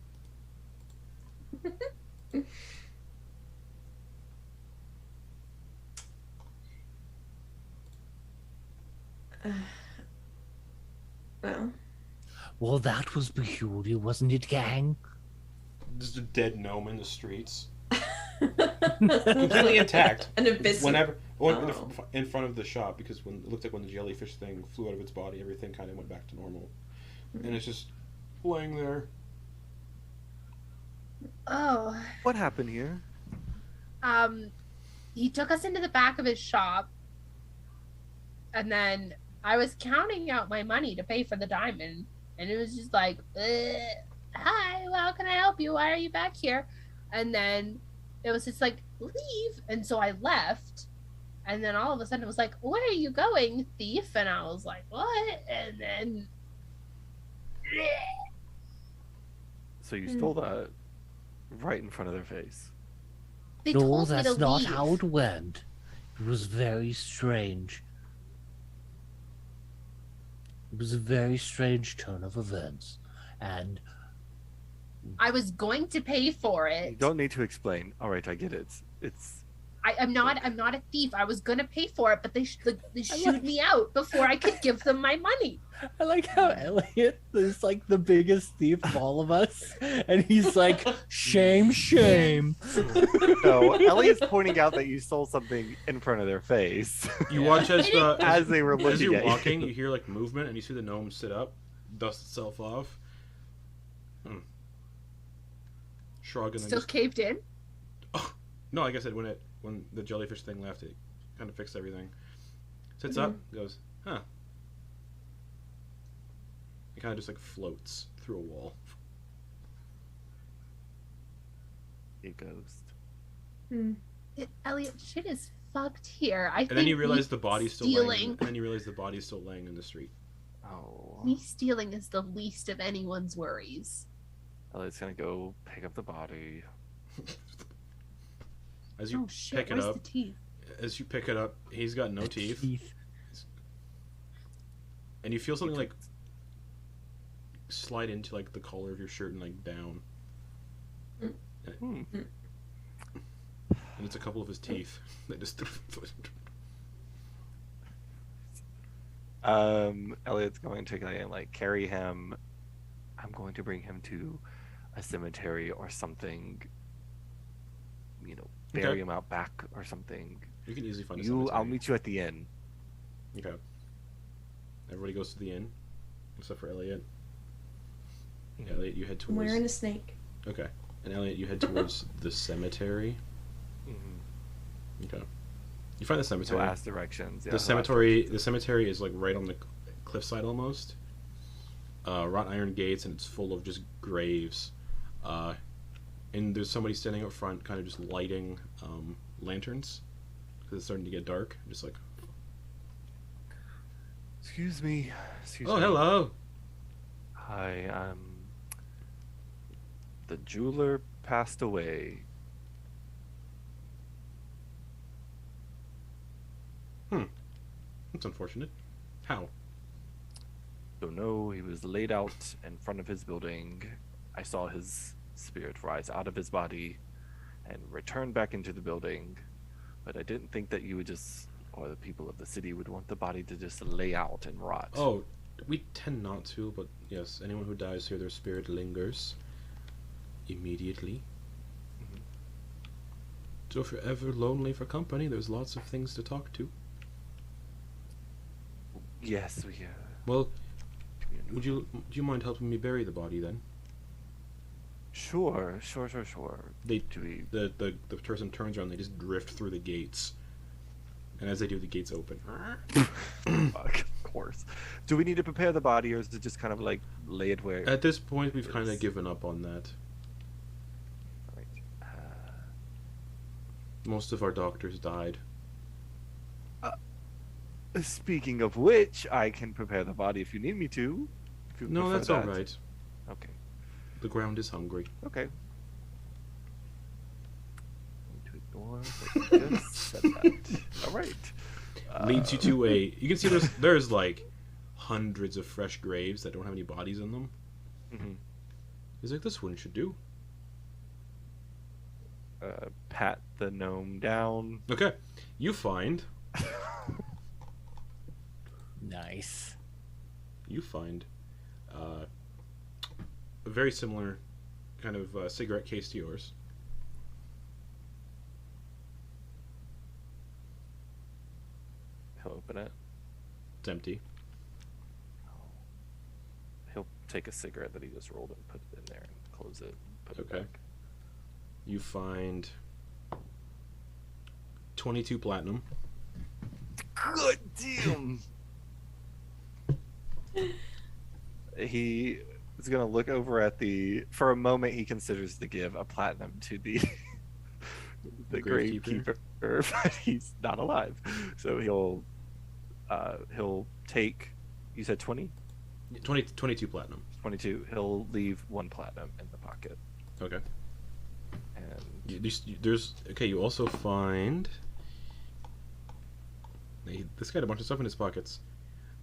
Well, Well, that was peculiar, wasn't it, gang? Just a dead gnome in the streets. completely Completely intact. An abyss. Whenever, Oh. in front of the shop, because when it looked like when the jellyfish thing flew out of its body, everything kind of went back to normal, and it's just laying there. Oh, What happened here? he took us into the back of his shop, and then I was counting out my money to pay for the diamond, and it was just like, "Hi, well, how can I help you? Why are you back here?" And then it was just like, "Leave," and so I left. And then all of a sudden it was like, "Where are you going, thief?" And I was like, "What?" And then So you stole that right in front of their face. they No, told me to that's not leave. how it went. It was very strange. It was a very strange turn of events. And I was going to pay for You it. don't need to explain. All right, I get it. It's I'm not a thief. I was gonna pay for it, but they shoot me out before I could give them my money. I like how Eliott is like the biggest thief of all of us, and he's like, shame, shame. no. Elliott's pointing out that you stole something in front of their face You watch as the as they were as looking you're at walking, you. you hear like movement, and you see the gnome sit up, dust itself off, shrug, and then Still just caved in. no. Like I said, when the jellyfish thing left, it kind of fixed everything. Sits up, goes, huh. It kind of just like floats through a wall. A ghost. Eliott, shit is fucked here. I And think then you realize me the body's still stealing. laying. And then you realize the body's still laying in the street. Oh. Me stealing is the least of anyone's worries. Elliott's gonna go pick up the body. As you Oh shit! pick it Where's up, the teeth? as you pick it up, he's got no teeth, and you feel something like slide into like the collar of your shirt and like down, Hmm. and it's a couple of his teeth that just. Elliott's going to like carry him. I'm going to bring him to a cemetery or something. You know, bury Okay. him out back or something. You can easily find a I'll cemetery. meet you at the inn. Okay. Everybody goes to the inn, except for Eliott. Eliott, you head I'm towards. wearing a snake. Okay. And Eliott, you head towards the cemetery. Mm-hmm. Okay. You find the So cemetery. ask directions. Yeah, The he'll ask cemetery. directions. The cemetery is like right on the cliffside almost. Wrought iron gates, and it's full of just graves. And there's somebody standing up front, kind of just lighting lanterns because it's starting to get dark. Just like, Excuse me. Excuse oh, me. hello. Hi, the jeweler passed away. That's unfortunate. How? Don't know. He was laid out in front of his building. I saw his spirit rise out of his body and return back into the building. But I didn't think that you would just, or the people of the city would want the body to just lay out and rot. Oh, we tend not to, but yes, anyone who dies here, their spirit lingers. immediately. So if you're ever lonely for company, there's lots of things to talk to. Yes, we. Well, do you mind helping me bury the body then? Sure. The person turns around. They just drift through the gates, and as they do, the gates open. Fuck, of course. Do we need to prepare the body, or is it just kind of like lay it where? At this point, we've kind of given up on that. Right. Most of our doctors died. Speaking of which, I can prepare the body if you need me to. If you No, prefer that's all that. right. Okay. The ground is hungry. Okay. Going to ignore what you just said that. All right. Leads you to a. You can see there's like hundreds of fresh graves that don't have any bodies in them. Mm-hmm. He's like, this one should do. Pat the gnome down. Okay, you find. Nice. You find a very similar kind of cigarette case to yours. He'll open it. It's empty. He'll take a cigarette that he just rolled and put it in there and close it. Put it Okay. back. You find 22 platinum. Good damn. He is gonna look over at the. For a moment, he considers to give a platinum to the the gravekeeper, but he's not alive. So he'll take. You said 20? 22 platinum. 22. He'll leave 1 platinum in the pocket. Okay. And There's okay. You also find. This guy had a bunch of stuff in his pockets.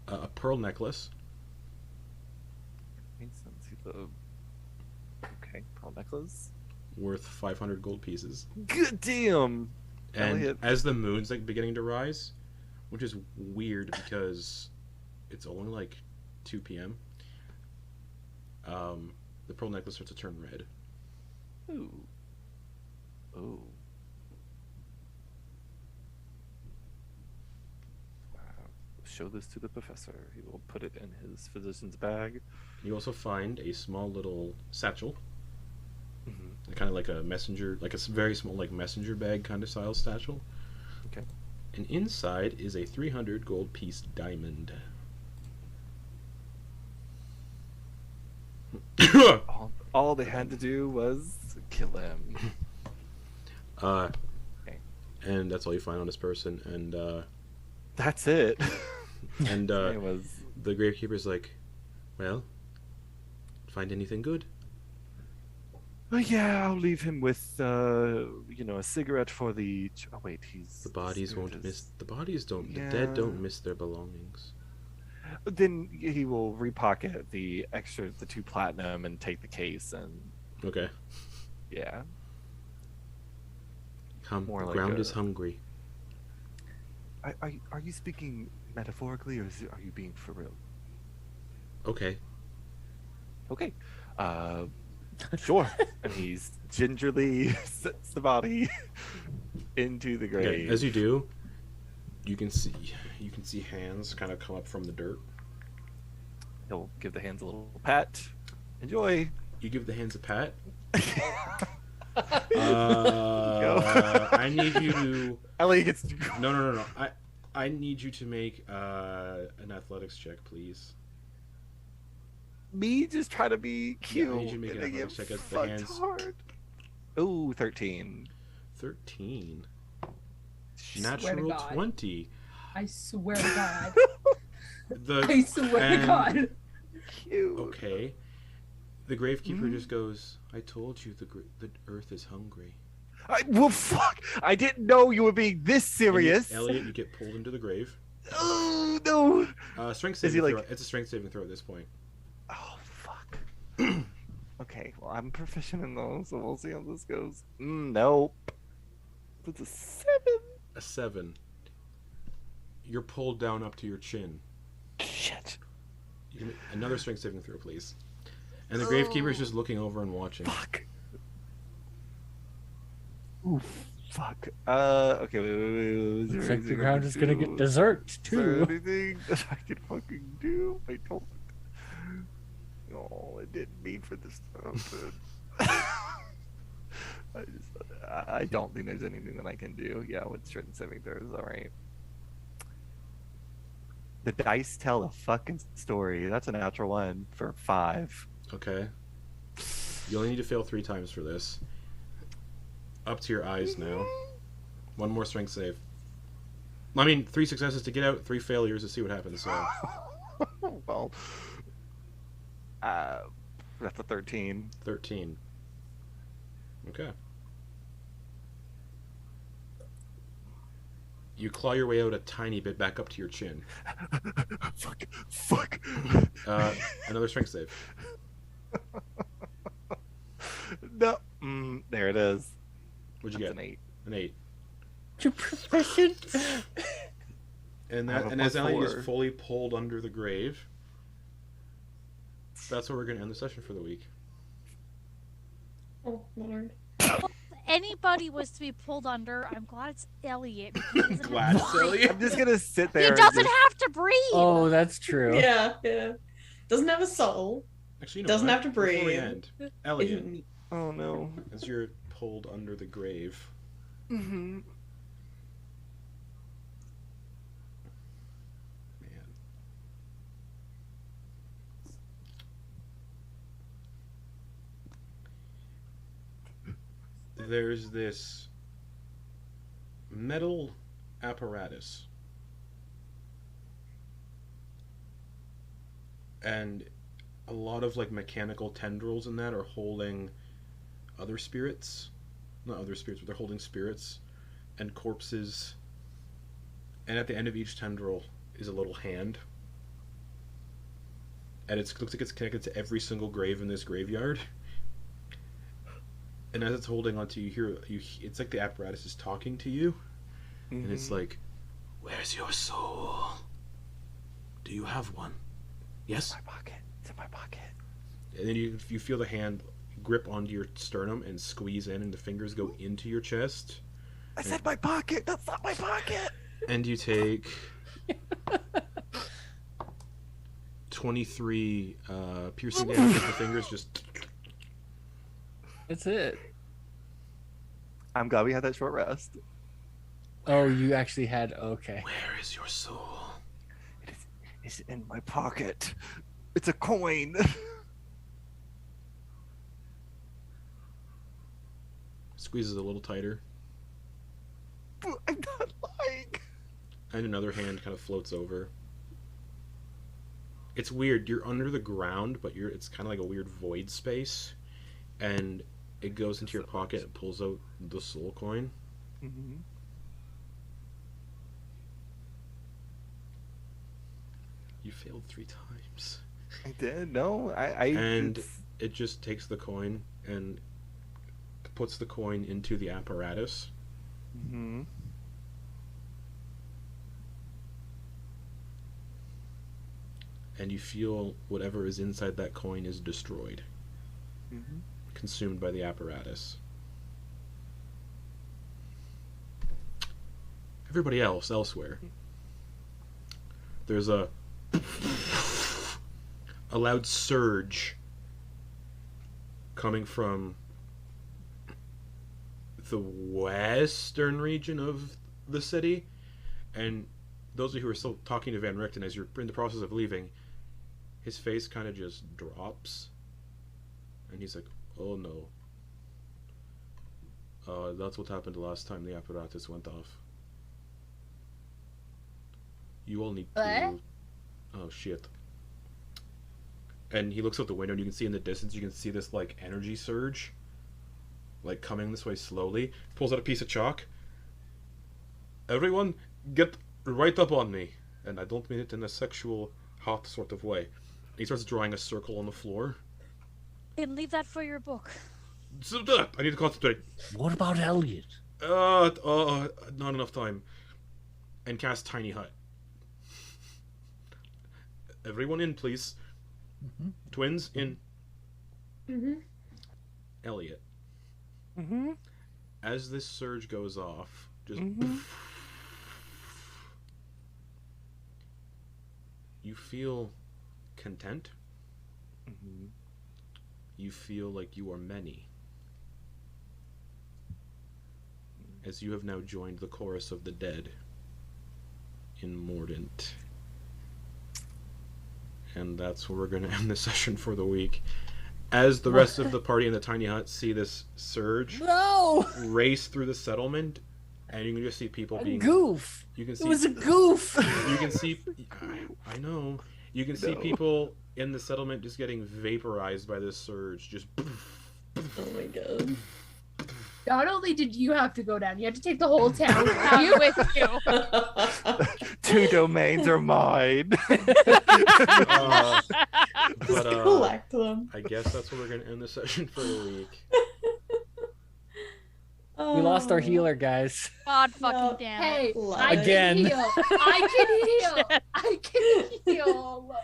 A pearl necklace. Okay, pearl necklace. Worth 500 gold pieces. Good damn! And Eliott. as the moon's like beginning to rise, which is weird because it's only like 2 p.m. The pearl necklace starts to turn red. Ooh. Ooh. Show this to the professor. He will put it in his physician's bag. You also find a small little satchel, Mm-hmm. kind of like a messenger, like a very small like messenger bag kind of style satchel. Okay. And inside is a 300 gold piece diamond. All they had to do was kill him. Okay. And that's all you find on this person. And That's it. and It was. the gravekeeper's like, well, find anything good? Oh yeah, I'll leave him with a cigarette for the. Oh wait, he's. The bodies won't spirit miss. is- The bodies don't. Yeah. The dead don't miss their belongings. Then he will repocket the 2 platinum and take the case and Okay. yeah. Come. More The like ground a- is hungry. Are you speaking metaphorically or are you being for real? Okay. Okay. Sure. And he's gingerly sets the body into the grave. Okay. As you do, you can see hands kind of come up from the dirt. He'll give the hands a little pat. Enjoy. You give the hands a pat. Go. I need you to. Ellie gets. No. I need you to make an athletics check, please. Me just trying to be cute. I need you to make and an I get athletics check as the fucked hands. hard. Ooh, 13. 13. Swear to Natural God. 20. I swear to God. The I swear to and- God. Cute. Okay. The gravekeeper just goes, I told you the earth is hungry. Well, fuck. I didn't know you were being this serious. Eliott, you get pulled into the grave. Oh, no. Strength Is he saving like- throw. It's a strength saving throw at this point. Oh, fuck. Okay, well, I'm proficient in those, so we'll see how this goes. Nope. It's a 7. A 7. You're pulled down up to your chin. Shit. You can make another strength saving throw, please. And the gravekeeper's just looking over and watching. Fuck. Oof. Fuck. Okay, wait. Looks like the ground is gonna get dessert Is there too. anything that I can fucking do? I don't. Oh, I didn't mean for this to happen. I don't think there's anything that I can do. Yeah, with strength saving throws, alright. The dice tell a fucking story. That's a natural one for 5. Okay. You only need to fail 3 times for this. Up to your eyes now. 1 more strength save. I mean, 3 successes to get out, 3 failures to see what happens. So. Well, that's a 13. 13. Okay. You claw your way out a tiny bit back up to your chin. Fuck. Another strength save. No. There it is. What'd you That's get? an 8. An 8. Your profession. And I have a as plus Ellie 4. is fully pulled under the grave, that's where we're going to end the session for the week. Oh, Lord. If anybody was to be pulled under, I'm glad it's Eliott. Because he doesn't Glad have it's to breathe. Elliott. I'm just gonna sit there. He and doesn't just- have to breathe. Oh, that's true. Yeah. Doesn't have a soul. Actually, you know Doesn't what? have to Before we breathe. end, Elliott, Isn't- Oh no. as you're pulled under the grave, Mm-hmm. man. There's this metal apparatus. And a lot of like mechanical tendrils in that are holding other spirits. Not other spirits, but they're holding spirits and corpses. And at the end of each tendril is a little hand. And it looks like it's connected to every single grave in this graveyard. And as it's holding onto you, it's like the apparatus is talking to you. Mm-hmm. And it's like, where's your soul? Do you have one? Yes? my pocket. It's in my pocket. And then you feel the hand grip onto your sternum and squeeze in, and the fingers go into your chest. I said my pocket. That's not my pocket. And you take 23 piercing damage with the fingers just... That's it. I'm glad we had that short rest. Oh, you actually had okay. Where is your soul? It's in my pocket. It's a coin. Squeezes a little tighter. I'm not lying. And another hand kind of floats over. It's weird. You're under the ground, but it's kind of like a weird void space. And it goes into your pocket and pulls out the soul coin. Mm-hmm. You failed 3 times. I did. No, I And it's- it just takes the coin and puts the coin into the apparatus. Mhm. And you feel whatever is inside that coin is destroyed, Mhm. consumed by the apparatus. Everybody else, elsewhere, there's a loud surge coming from the western region of the city, and those of you who are still talking to Van Richten as you're in the process of leaving, his face kind of just drops, and he's like, "Oh no, that's what happened the last time the apparatus went off. You all need to..." What? Oh shit. And he looks out the window, and you can see in the distance, you can see this like energy surge, like coming this way slowly. Pulls out a piece of chalk. "Everyone, get right up on me," and I don't mean it in a sexual, hot sort of way. He starts drawing a circle on the floor. And leave that for your book. I need to concentrate. What about Eliott? Not enough time. And cast Tiny Hut. Everyone in, please. Mhm. Twins in. Mm-hmm. Eliott. Mhm. as this surge goes off, just you feel content. You feel like you are many, as you have now joined the chorus of the dead in Mordant. And that's where we're going to end the session for the week. As the rest of the party in the tiny hut see this surge race through the settlement, and you can just see people being goof. You can see it was a goof. You can see. I know. You can see people in the settlement just getting vaporized by this surge. Just. Oh my god. Not only did you have to go down, you had to take the whole town with you. 2 domains are mine. Just collect them. I guess that's where we're going to end the session for the week. We lost our healer, guys. God fucking damn it. Hey, I Again. can heal. I can heal.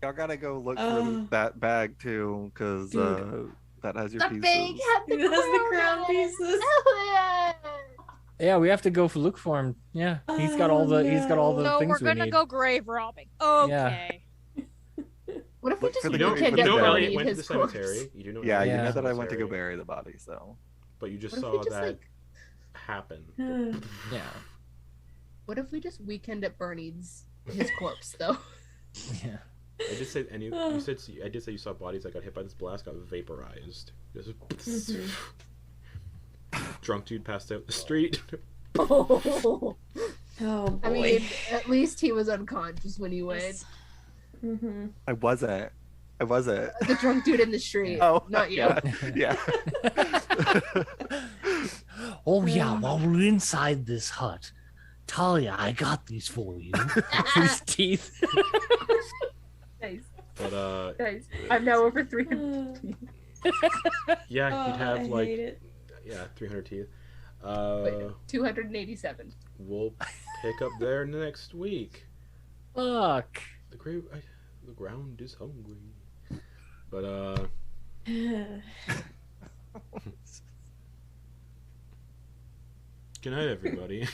Y'all gotta go look for that bag too, because that has your The pieces. bag had the crown pieces. Yeah, we have to go look for him. Yeah, he's got all the So things we're we gonna need. go grave robbing. Okay. What if we Look just for the weekend grave at robbing. Bernie went to the his corpse? cemetery. You do know. Yeah, you Yeah. know that I went to go bury the bodies, though. But you just What if saw we just, that like- happen. Yeah. What if we just weekend at Bernie's his corpse though? Yeah. I did say you said I did say you saw bodies that got hit by this blast got vaporized. Just drunk dude passed out the street. Oh, Oh boy. I mean, at least he was unconscious when he went. Mm-hmm. I wasn't. The drunk dude in the street. Oh, Not you. Yeah. Oh yeah, while we're inside this hut, Thalia, I got these for you. His teeth. Nice. But Nice. I'm now over 300. yeah, he'd have I like hate it. 300 teeth. Wait, no, 287. We'll pick up there next week. Fuck. The ground is hungry. But good night, everybody.